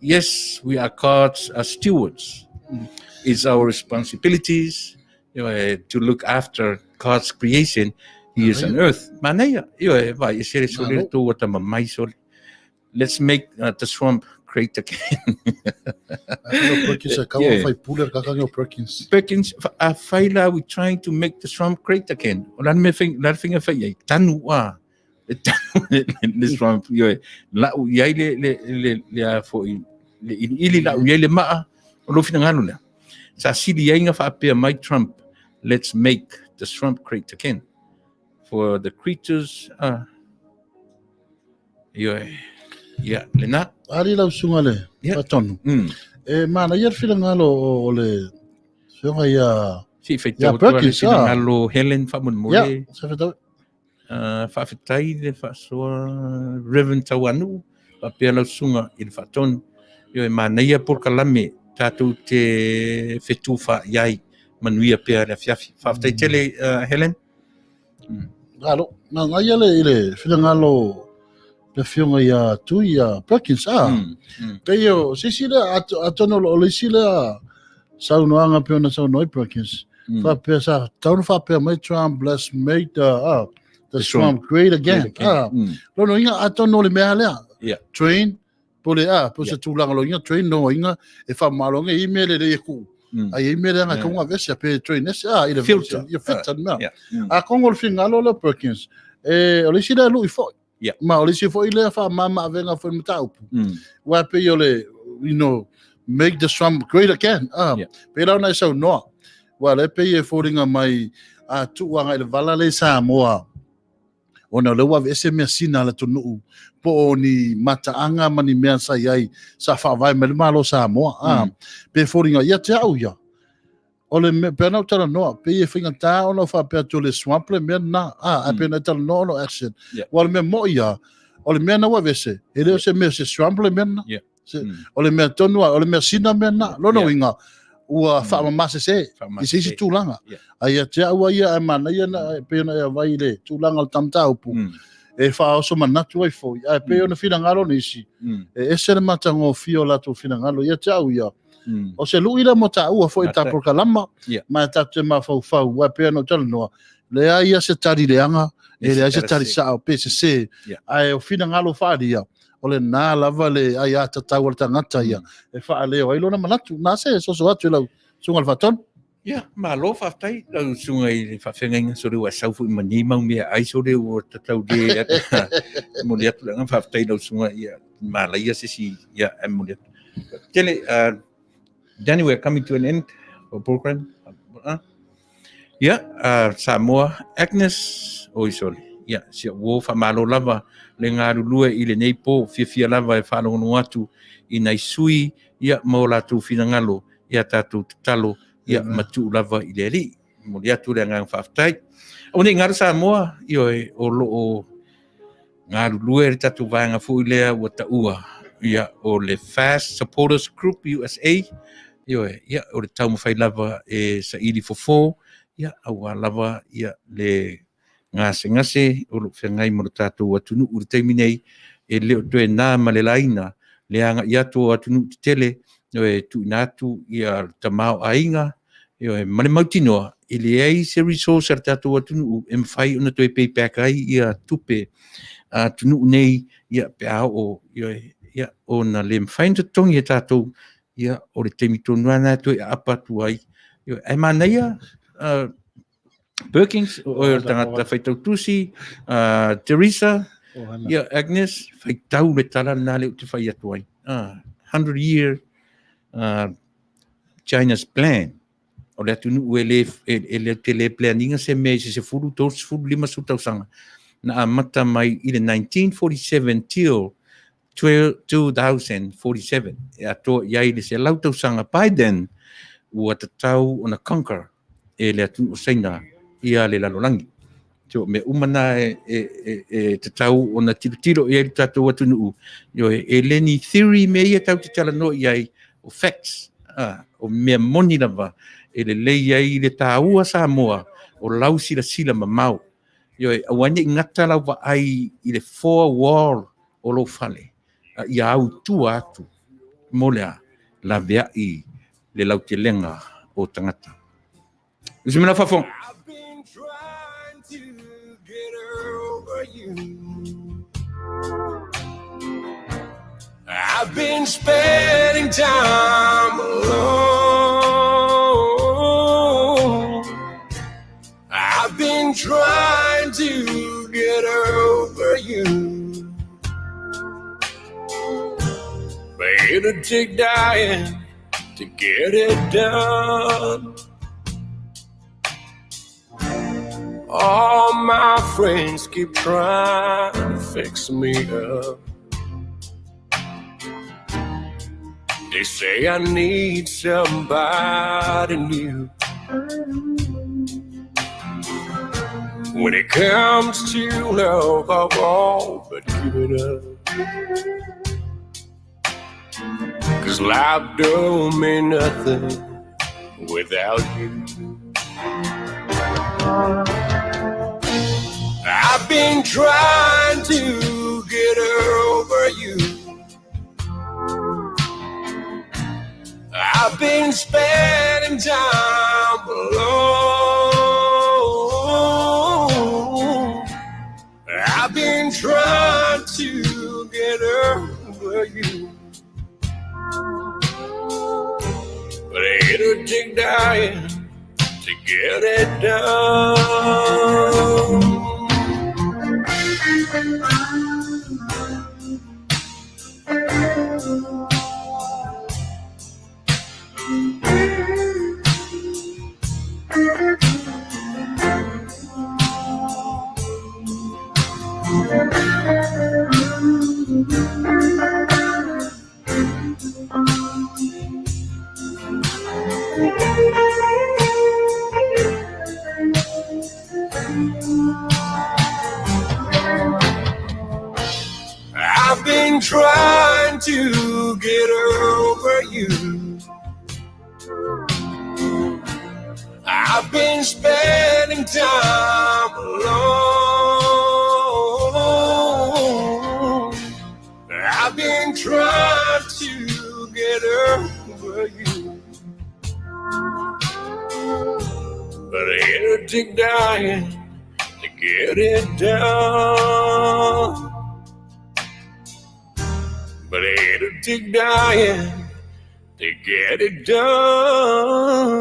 B: Yes, we are God's stewards. It's our responsibilities to look after God's creation. He is on earth. Manuia, vai sere sole to what am mai sole. Let's make the swamp great again. Perkins, faila, we're trying to make the swamp great again. Lan me finger fai Taunuu. Le swamp la yai le fo le ili la yai le maa o lo fina ngalo le. Sa sili yai nga fa pe my Trump. Let's make the swamp great again for the creatures. Lena.
F: Ali la sungale. Patonu. E mana yer fina ngalo o le sunga ya.
B: Si feita o fina ngalo Helen fa mun mo le.
F: Safata.
B: Faafetai le Fasa Reverend Taunuu papea lau sunga I le Faatonu io e Manuia porkalame tātou te whetuwha iai Manuia pea le afiafi Faafetai tele Helen
F: Alo na ngai le whingalo pe fionga ia tui ia Perkins pe yo sisila atono lo sila saunoanga pe ona saunoi Perkins fa pe sa taunu fa pe mai Trump bless made the swamp great again lo no inga atono le mea lea train pole po se tulanga lo inga train no inga e fa malonga email le ku ai email nga konga vese pe train ile filter na a kongo finga lo Perkins ole sila lu ifo ma ole si fo ile fa mama venga fo mtaupu wa pe yo le make the swamp great again pe la na so no wa le pe e foringa mai tu wa ngai le vala le Samoa ona le wa vese me sina la tunu po ni mataanga mani mea sa yai sa fa vai me malo Samoa pe foringa ya te au ya ole me pe na tala no pe e finga ta ona fa pe to le swamp le me na pe na tala no action wal me mo ya ole me na wa vese ele se me se swamp le me na ole me tonu ole me sina me na lo no inga ua fa ma se isi tulanga ai te au ia mana ia na pe na vai le tulanga tam tau pu e fa so mana tu ai fo ai pe ona fina ngalo nisi e se mata ngo fio la tu fina ngalo ia te au ia o se lu ila mo ta ua fo ta por kalama ma ta te ma fa wa pe no tal no le ai se tari leanga e le se tari sa o PCC ai o fina ngalo fa dia ole na lava le ai ata tau ta ngata ia e fa ale o ilo na manatu na se so atu la sungal faton
B: ma lo Faafetai la sungai fa fenga so le wa sau i mani mau me ai so le o tau de mo le atu nga Faafetai la sungai ia ma la ia si ia mo le tele Danny, we're coming to an end of program. Samoa Agnes sorry. Si wo fa malo lava le ngaru lue ile nei po fia lava e fa no atu i nai sui mo la tu fina ngalo tatu talo matu lava ile ri mo ia tu le ngang Faafetai oni ngaru Samoa o lo o ngaru lue tatu vanga fu ile o ta ua o le Fast Supporters Group USA o le tau mawhai lava e sa ili fofo awa lava le ngase o lo whengai mo tātou atunu uri teimi nei e leo toe nā ma le laina le anga i ato atunu te tele tu inatu tamao ainga mane mautinoa le ei se resource ar tātou atunu e mwhai ona toe payback ai tupe atunu nei pe ao o na le mwhai nta tongi e tātou o le teimi tonu ana toe apa tu ai e manaia Perkins o tangata whaitau tusi Teresa Agnes whaitau le tala nā leo te whai atu ai 100-year China's plan o le atunu ue le te le planinga se mea se furu tos furu lima sutausanga na amata mai i le 1947 till 2047 ato iai le se lautausanga Biden ua tatau ona conquer le atu o saina ia le lalolangi. Me umana te tau o na tiro ia le tātou atu nuu. E leni theory me ia tau te tala no iai o facts. O mea moni lava. E le lei iai le tāua Samoa o lau sila mamau. Awane ingata lau wa ai i le four wall o lo fale. Ia au tua atu. Molea la vea i le lau te lenga o tangata. Usimena fafong.
A: I've been spending time alone. I've been trying to get over you. But it'll take dying to get it done. All my friends keep trying to fix me up. They say I need somebody new. When it comes to love, I've all but given up. 'Cause life don't mean nothing without you. I've been trying to get her I've been spending time alone. I've been trying to get over you, but it'll take dying to get it done. I've been trying to get over you. I've been spending time alone. I've been trying to get over you, but it'll take dying to get it done. But it'll take dying to get it done.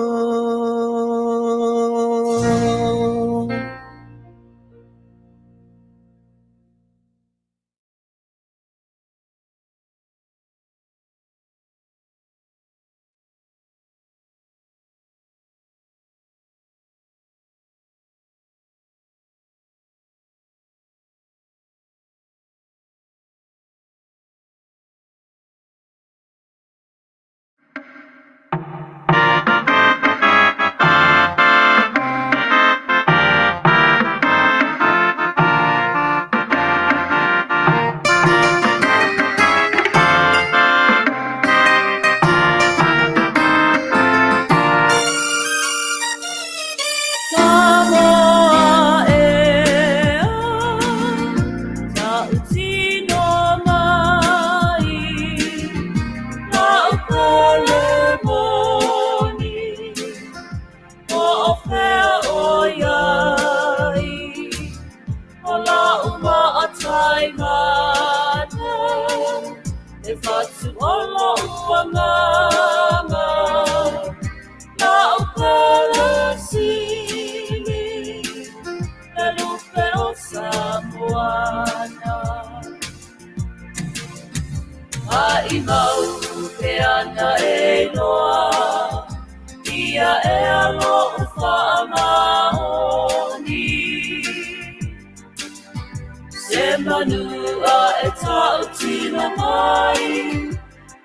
J: Manua e tautina mai,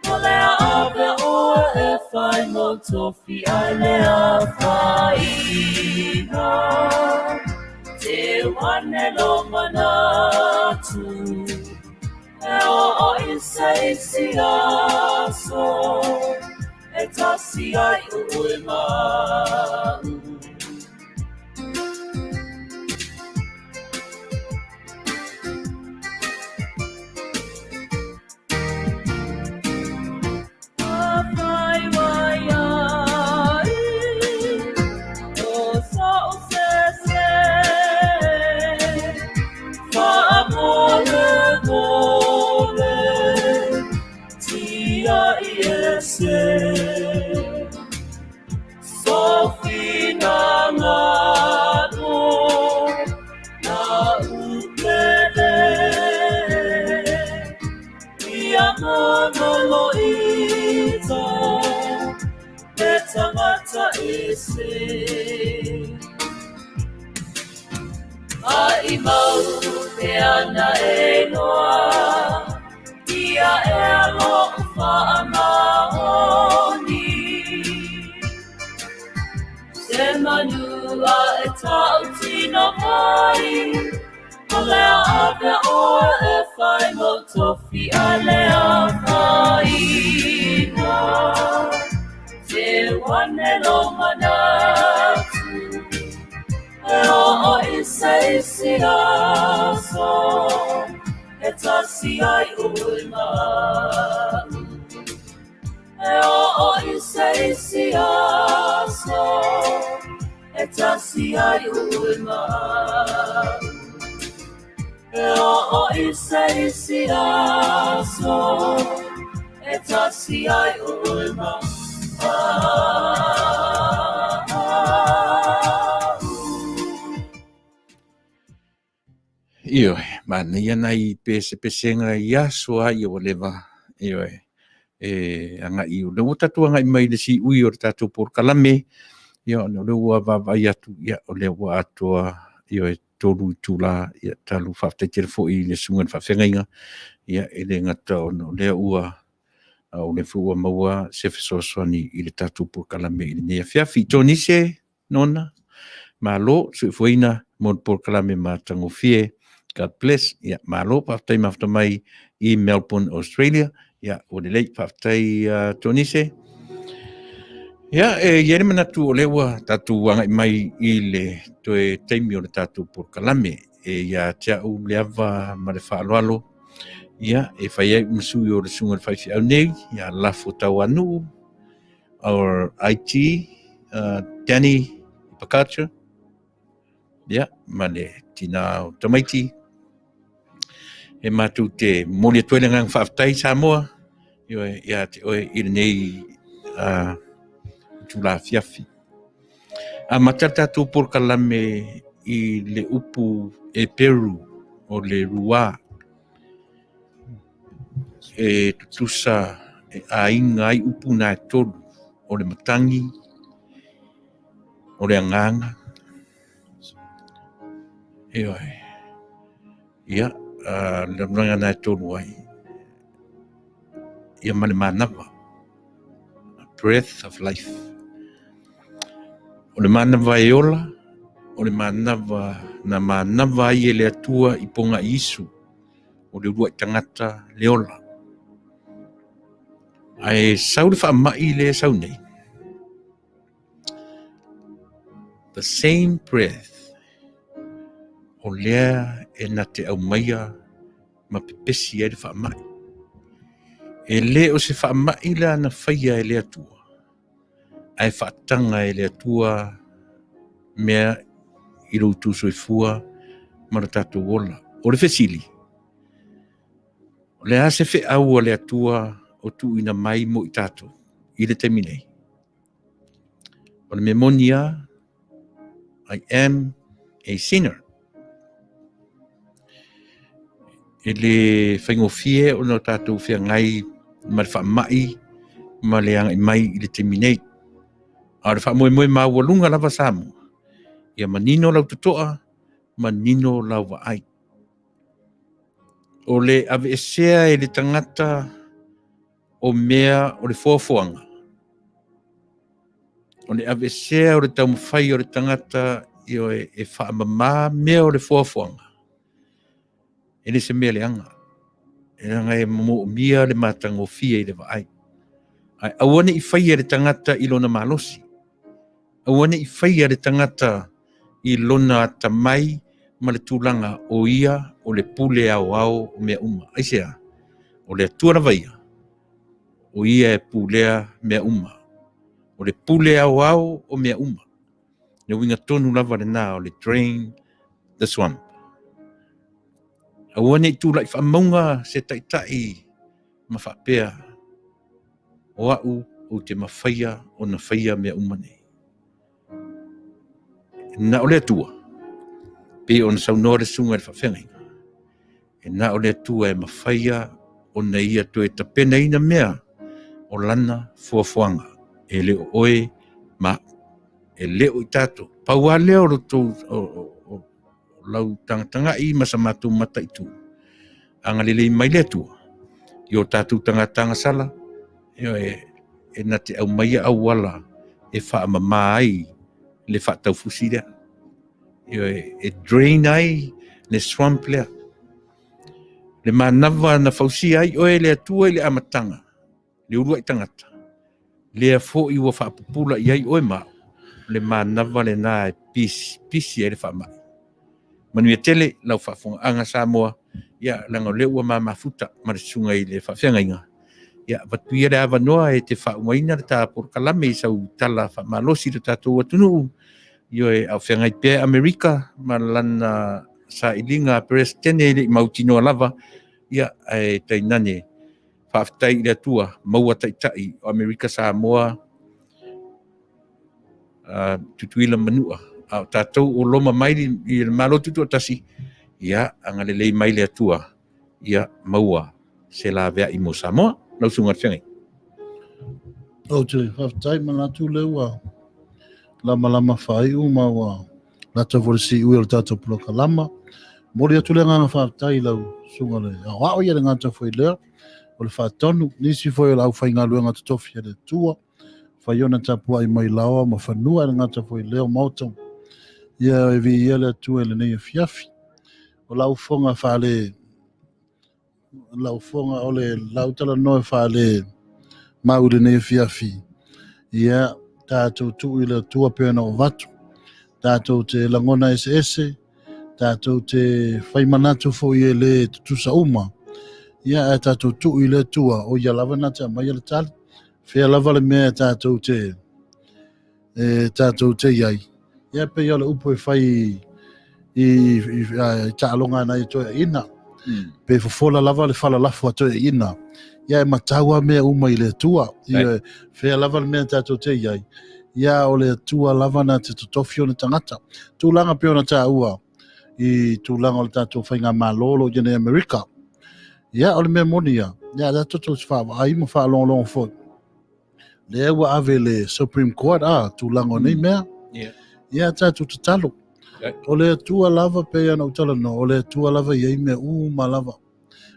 J: o lea ape oa e whai mo tofi ai lea whaina. Te wane lo manatu, e o isaisi aso, e tasi ai ui mau. Sofina ngado na upele ia monolo ito betamata isi ai mau te ana e noa ia e alo whaamaoni se manua e tautina mai o lea ape oa e whai mo tofi a lea whaina te wane lo manatu e o isaisi aso e tasi ai ui mau e o isaisi tasi ai ulma e o isa isi aso e tasi ai ulma
B: Io, mana ia nai pesenga ia soa ia waleva. Io, anga iu. Lewa tatu anga mai le si ui o tatu por kalame. Io, no lewa vavai atu ia o lewa atua. Io, tolu tula ia talu whaftai telefo i le sungan whawhenga inga. Ia, ele ngata o no lea ua o le fua maua sefesosoni i le tatu por kalame i le nea fiafi. Toni se, nona, malo, suifuina, mon por kalame matango fie. God bless. Ja, malo paftai mafta mai i Melbourne, Australia. Ja, o le lei paftai tonise. Ja, yere manatu o lewa tatu wanga mai i le toe taimi o le tatu por kalame. Ja, tia u leava ma le whaaloalo. Ja, whai msui o le sunga le whaifi au nei. Ja, lafo tau anu. Our IT, Danny Pakacha. Ja, ma le tina o tamaiti. E matu te mole tuele ngang whaftai Samoa. Ia te oe i nei tula fiafi. A matata por kalame i le upu e Peru o le Rua. E tusa a inga ai upu na tolu o le matangi, o le anganga. E oe. Ia. Le ranga na tolu ai. Ia mane manava. Breath of life. O le manava e ola. O le manava na manava i le atua i ponga isu. O le rua i tangata le ola. Ai sau le whaamai le sau nei. The same breath. O lea e na te au maia ma pepesi e le whaamai. E le o se whaamai la na whaia e le atua. Ai whaatanga e le atua mea i routu soifua mara tātou wola. O le whesili. O le ase whe au o le atua o tu ina mai mo i tātou. I le teminei. O le memonia, I am a sinner. E le whaingofie o no tātou whia ngai ma le whaamai ma le angai mai i le teminei. A le whaamoe ma walunga lava Samoa. Ia manino lau tutoa, manino lau waai. O le ave esea e le tangata o mea o le fuafuanga. O le ave esea o le taumawhai o le tangata i o e whaamama mea o le fuafuanga. E le se mea le anga. E anga e mo mia le matango fia i le waai. Ai awane i whaia le tangata i lona malosi. Awane i whaia le tangata i lona tamai ma le tūlanga o ia o le pule au au o mea uma. Aisea, o le atua vaia. O ia e pulea mea uma. O le pule au au o mea uma. Ne winga tonu lava le nā o le drain the swamp. Awane i tūlai whamaunga se taitai ma whapea. O au o te mawhaia o na whaia mea uma nei. Na o le atua. Pe on saunore sunga le whawhengai. E na o le atua e mawhaia o na ia to e tapena ina mea o lana fuafuanga. E leo oe ma e leo i tato. Paua leo roto o lau tanga i masamatu mata i tu. Anga lele mai le atua. I o tatu tanga sala. E na te au maia au wala e whaamama ai le whaatau fusira. E drain ai le swamp lea. Le manawa na fausia ai oe le atua i le amatanga. Le urua i tangata. Le a fo i wa whaapupula i ai oe mao. Le manawa le nā e pisi e le whaamai. Manuia tele lau whaafonga anga Samoa. Ia langa leua mafuta marisunga i le whaafenga inga. Ia watuia le awa noa e te whaumaina le tā por kalame i sau tala whaamalosi le tātou atunuu. Io au whengai pe Amerika ma lana sa ilinga presidente le mautino lava ia e tainane Faafetai le tua maua taitai o Amerika Samoa tutuila manua au tatou o loma mai i malo tutu tasi ia angalelei mai le tua ia maua se la vea i mo Samoa no sunga whengai
F: o te Faafetai manatu leua lama whai maua lata volisi ui o tatou puloka lama mori atu le nganga Faafetai lau sunga le a ia le ngata foi lea o le whaatonu nisi foi o lau whainga luenga tutofi le tua whaiona tapua i mai lawa ma whanua le ngata foi leo mautau ia e vi ia le tua le nei fiafi o lau fonga whale lau fonga o le lau tala noe whale mau le nei fiafi ia tātou tu i le tua pēna o vatu tātou te langona ese tātou te whaimanatu fo i le tutusa uma ia e tātou tu i le tua o ia lava na te mai le tali whea lava le mea tātou te iai ia pe ia le upo e whai i tālonga na i toia ina pe fofola lava le whala lafu a toia ina ia e mataua mea uma i le tua ia whea lava le mea tātou te iai ia o le tua lava na te totofi o le tangata tūlanga pe ona tā ua i tūlanga o le tātou whainga malolo i ne Amerika ia o le mea monia ia da toto se wha ai mo wha long fo le ua ave le Supreme Court tūlanga o nei mea ia tātou te talo o le tua lava pe ana utala no o le tua lava ia me uma lava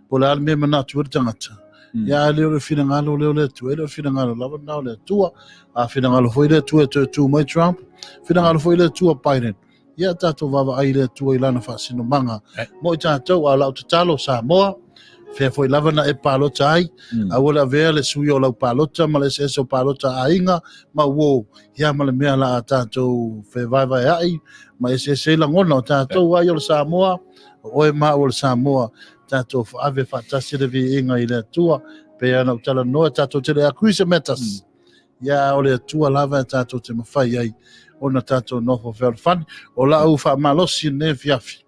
F: o le alme mana tu tangata ia le fina ngalo le tua le fina ngalo lava na le tua a fina ngalo foi le tua tu mai Trump fina ngalo foi le tua Biden ia tātou vava ai le tua ilana fa sino manga mo tātou ala utalo Samoa fe foi lava na e palota ai a ola vea le sui o lau palota ma le seso palota ainga ma wo ia ma le mea la tātou fe vai ai ma se la ngona tātou ai o Samoa o e ma o Samoa tātou ave fatasi le vi inga i le tua pe ana utala noa tātou te le akuise metas ia o le tua lava tātou te mawhai ai ona tātou nofo fel fan o la u fa malosi ne fiafi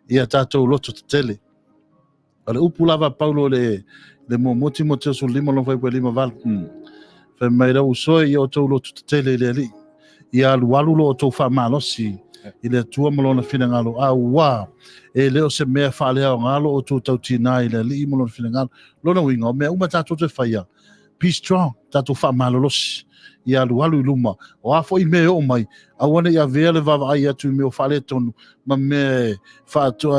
F: ia tātou loto te tele ale upu lava Paulo le mo moti so lima lo fai pe lima val fe mai ra uso i o to lo tu tele le li ia lualu lo to fa malosi i le tua malona fina ngalo wa e le o se me fa le ngalo o to tina i le li malona fina ngalo lo no winga me uma tato te faia be strong tato fa malosi ia lualu luma o afo i me o mai a wana ia vele va ai atu me o fa le tonu ma me fa to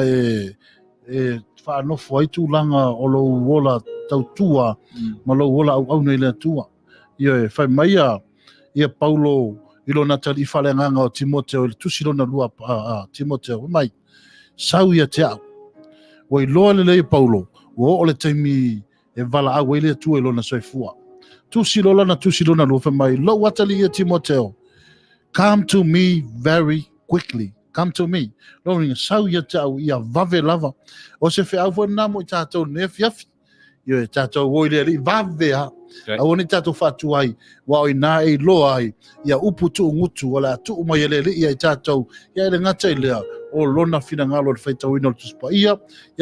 F: fa no foi tu langa o lo wola tautua ma lo wola au nei le tua ia fa mai ia Paulo ilo natali fa le nganga o Timoteo tu silo na lua Timoteo mai sau ia te o i loa le Paulo o le taimi e vala a wele tu ilo na soifua tu silo na lua fa mai lo watali ia Timoteo come to me very quickly come to me lo ringa sau ia te ia vave lava o se fe au na mo tato ne fiafi yo tato wo le vave a oni tato fatu ai wa ina e lo ai ia upu tu ngutu wala tu mo yele ia tato ia le ngata ile o lona fina ngalo le feita wino tu spa ia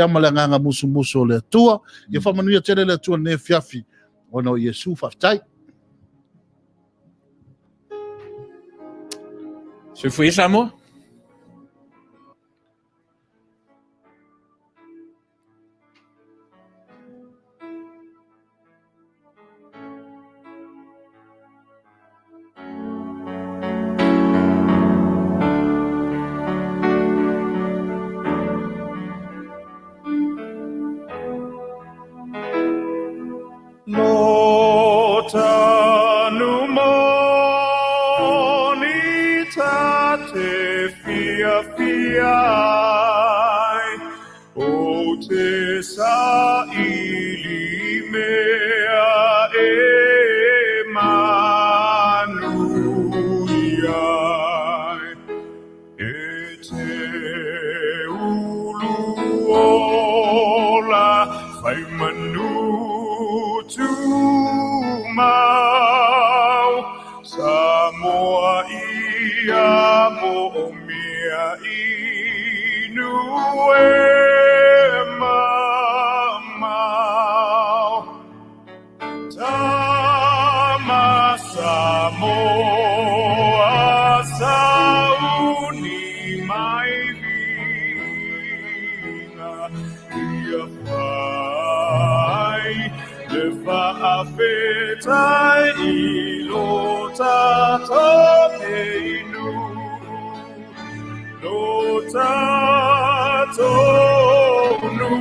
F: malanga musu le tua ia fa Manuia tele le tua ne fiafi ono Yesu Faafetai
B: se foi Samoa
A: No Taunuu moni tate fiafiai o te saili mea e Manuia e te ulu ola fai manu tu mau Samoa ia Faafetai ilo tato peinu lo tato nu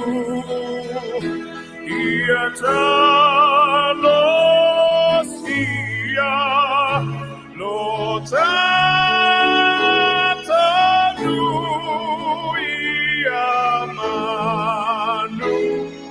A: ia talo sia lo tato nu ia Manuia.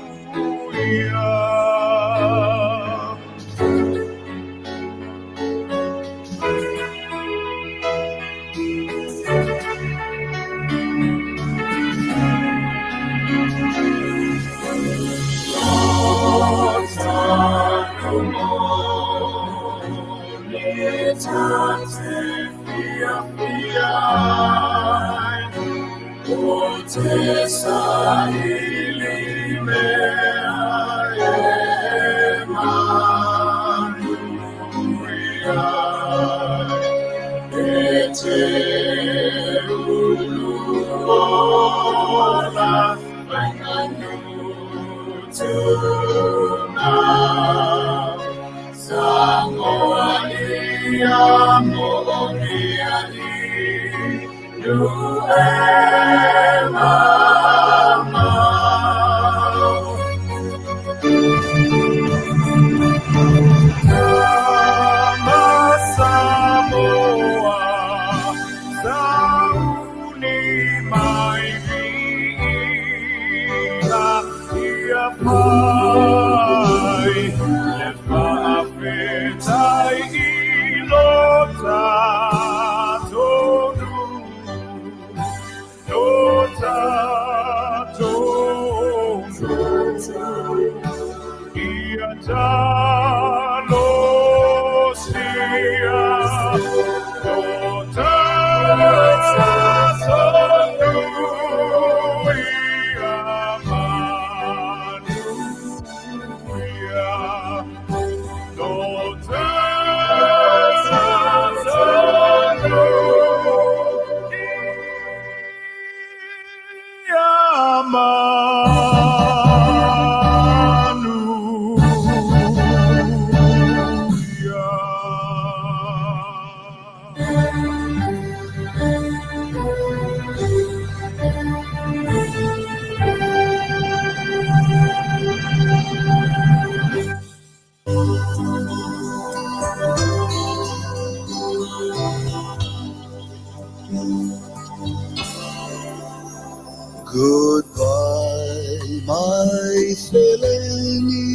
K: Goodbye, my Seleni,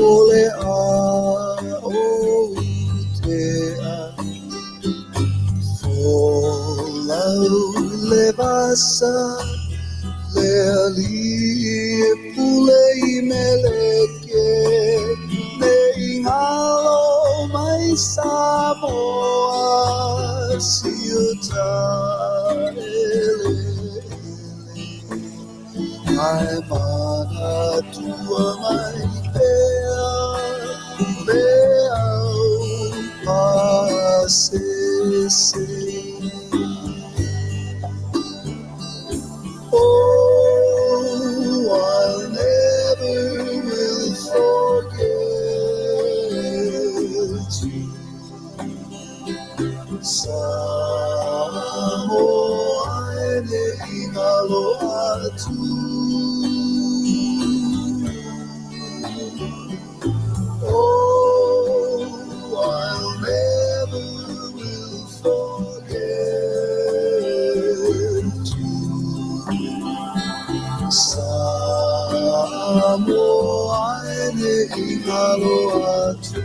K: ole a o tea. Folau le vasa, le ali pulei meleke, le ingalo mai Samoa siuta ele. Ai mana tua mai pea, leau pasese. Oh, I'll never will forget you. Samoa ne ingaloa tu. Oh, I'll never will forget you. Samoa ne ingaloa tu.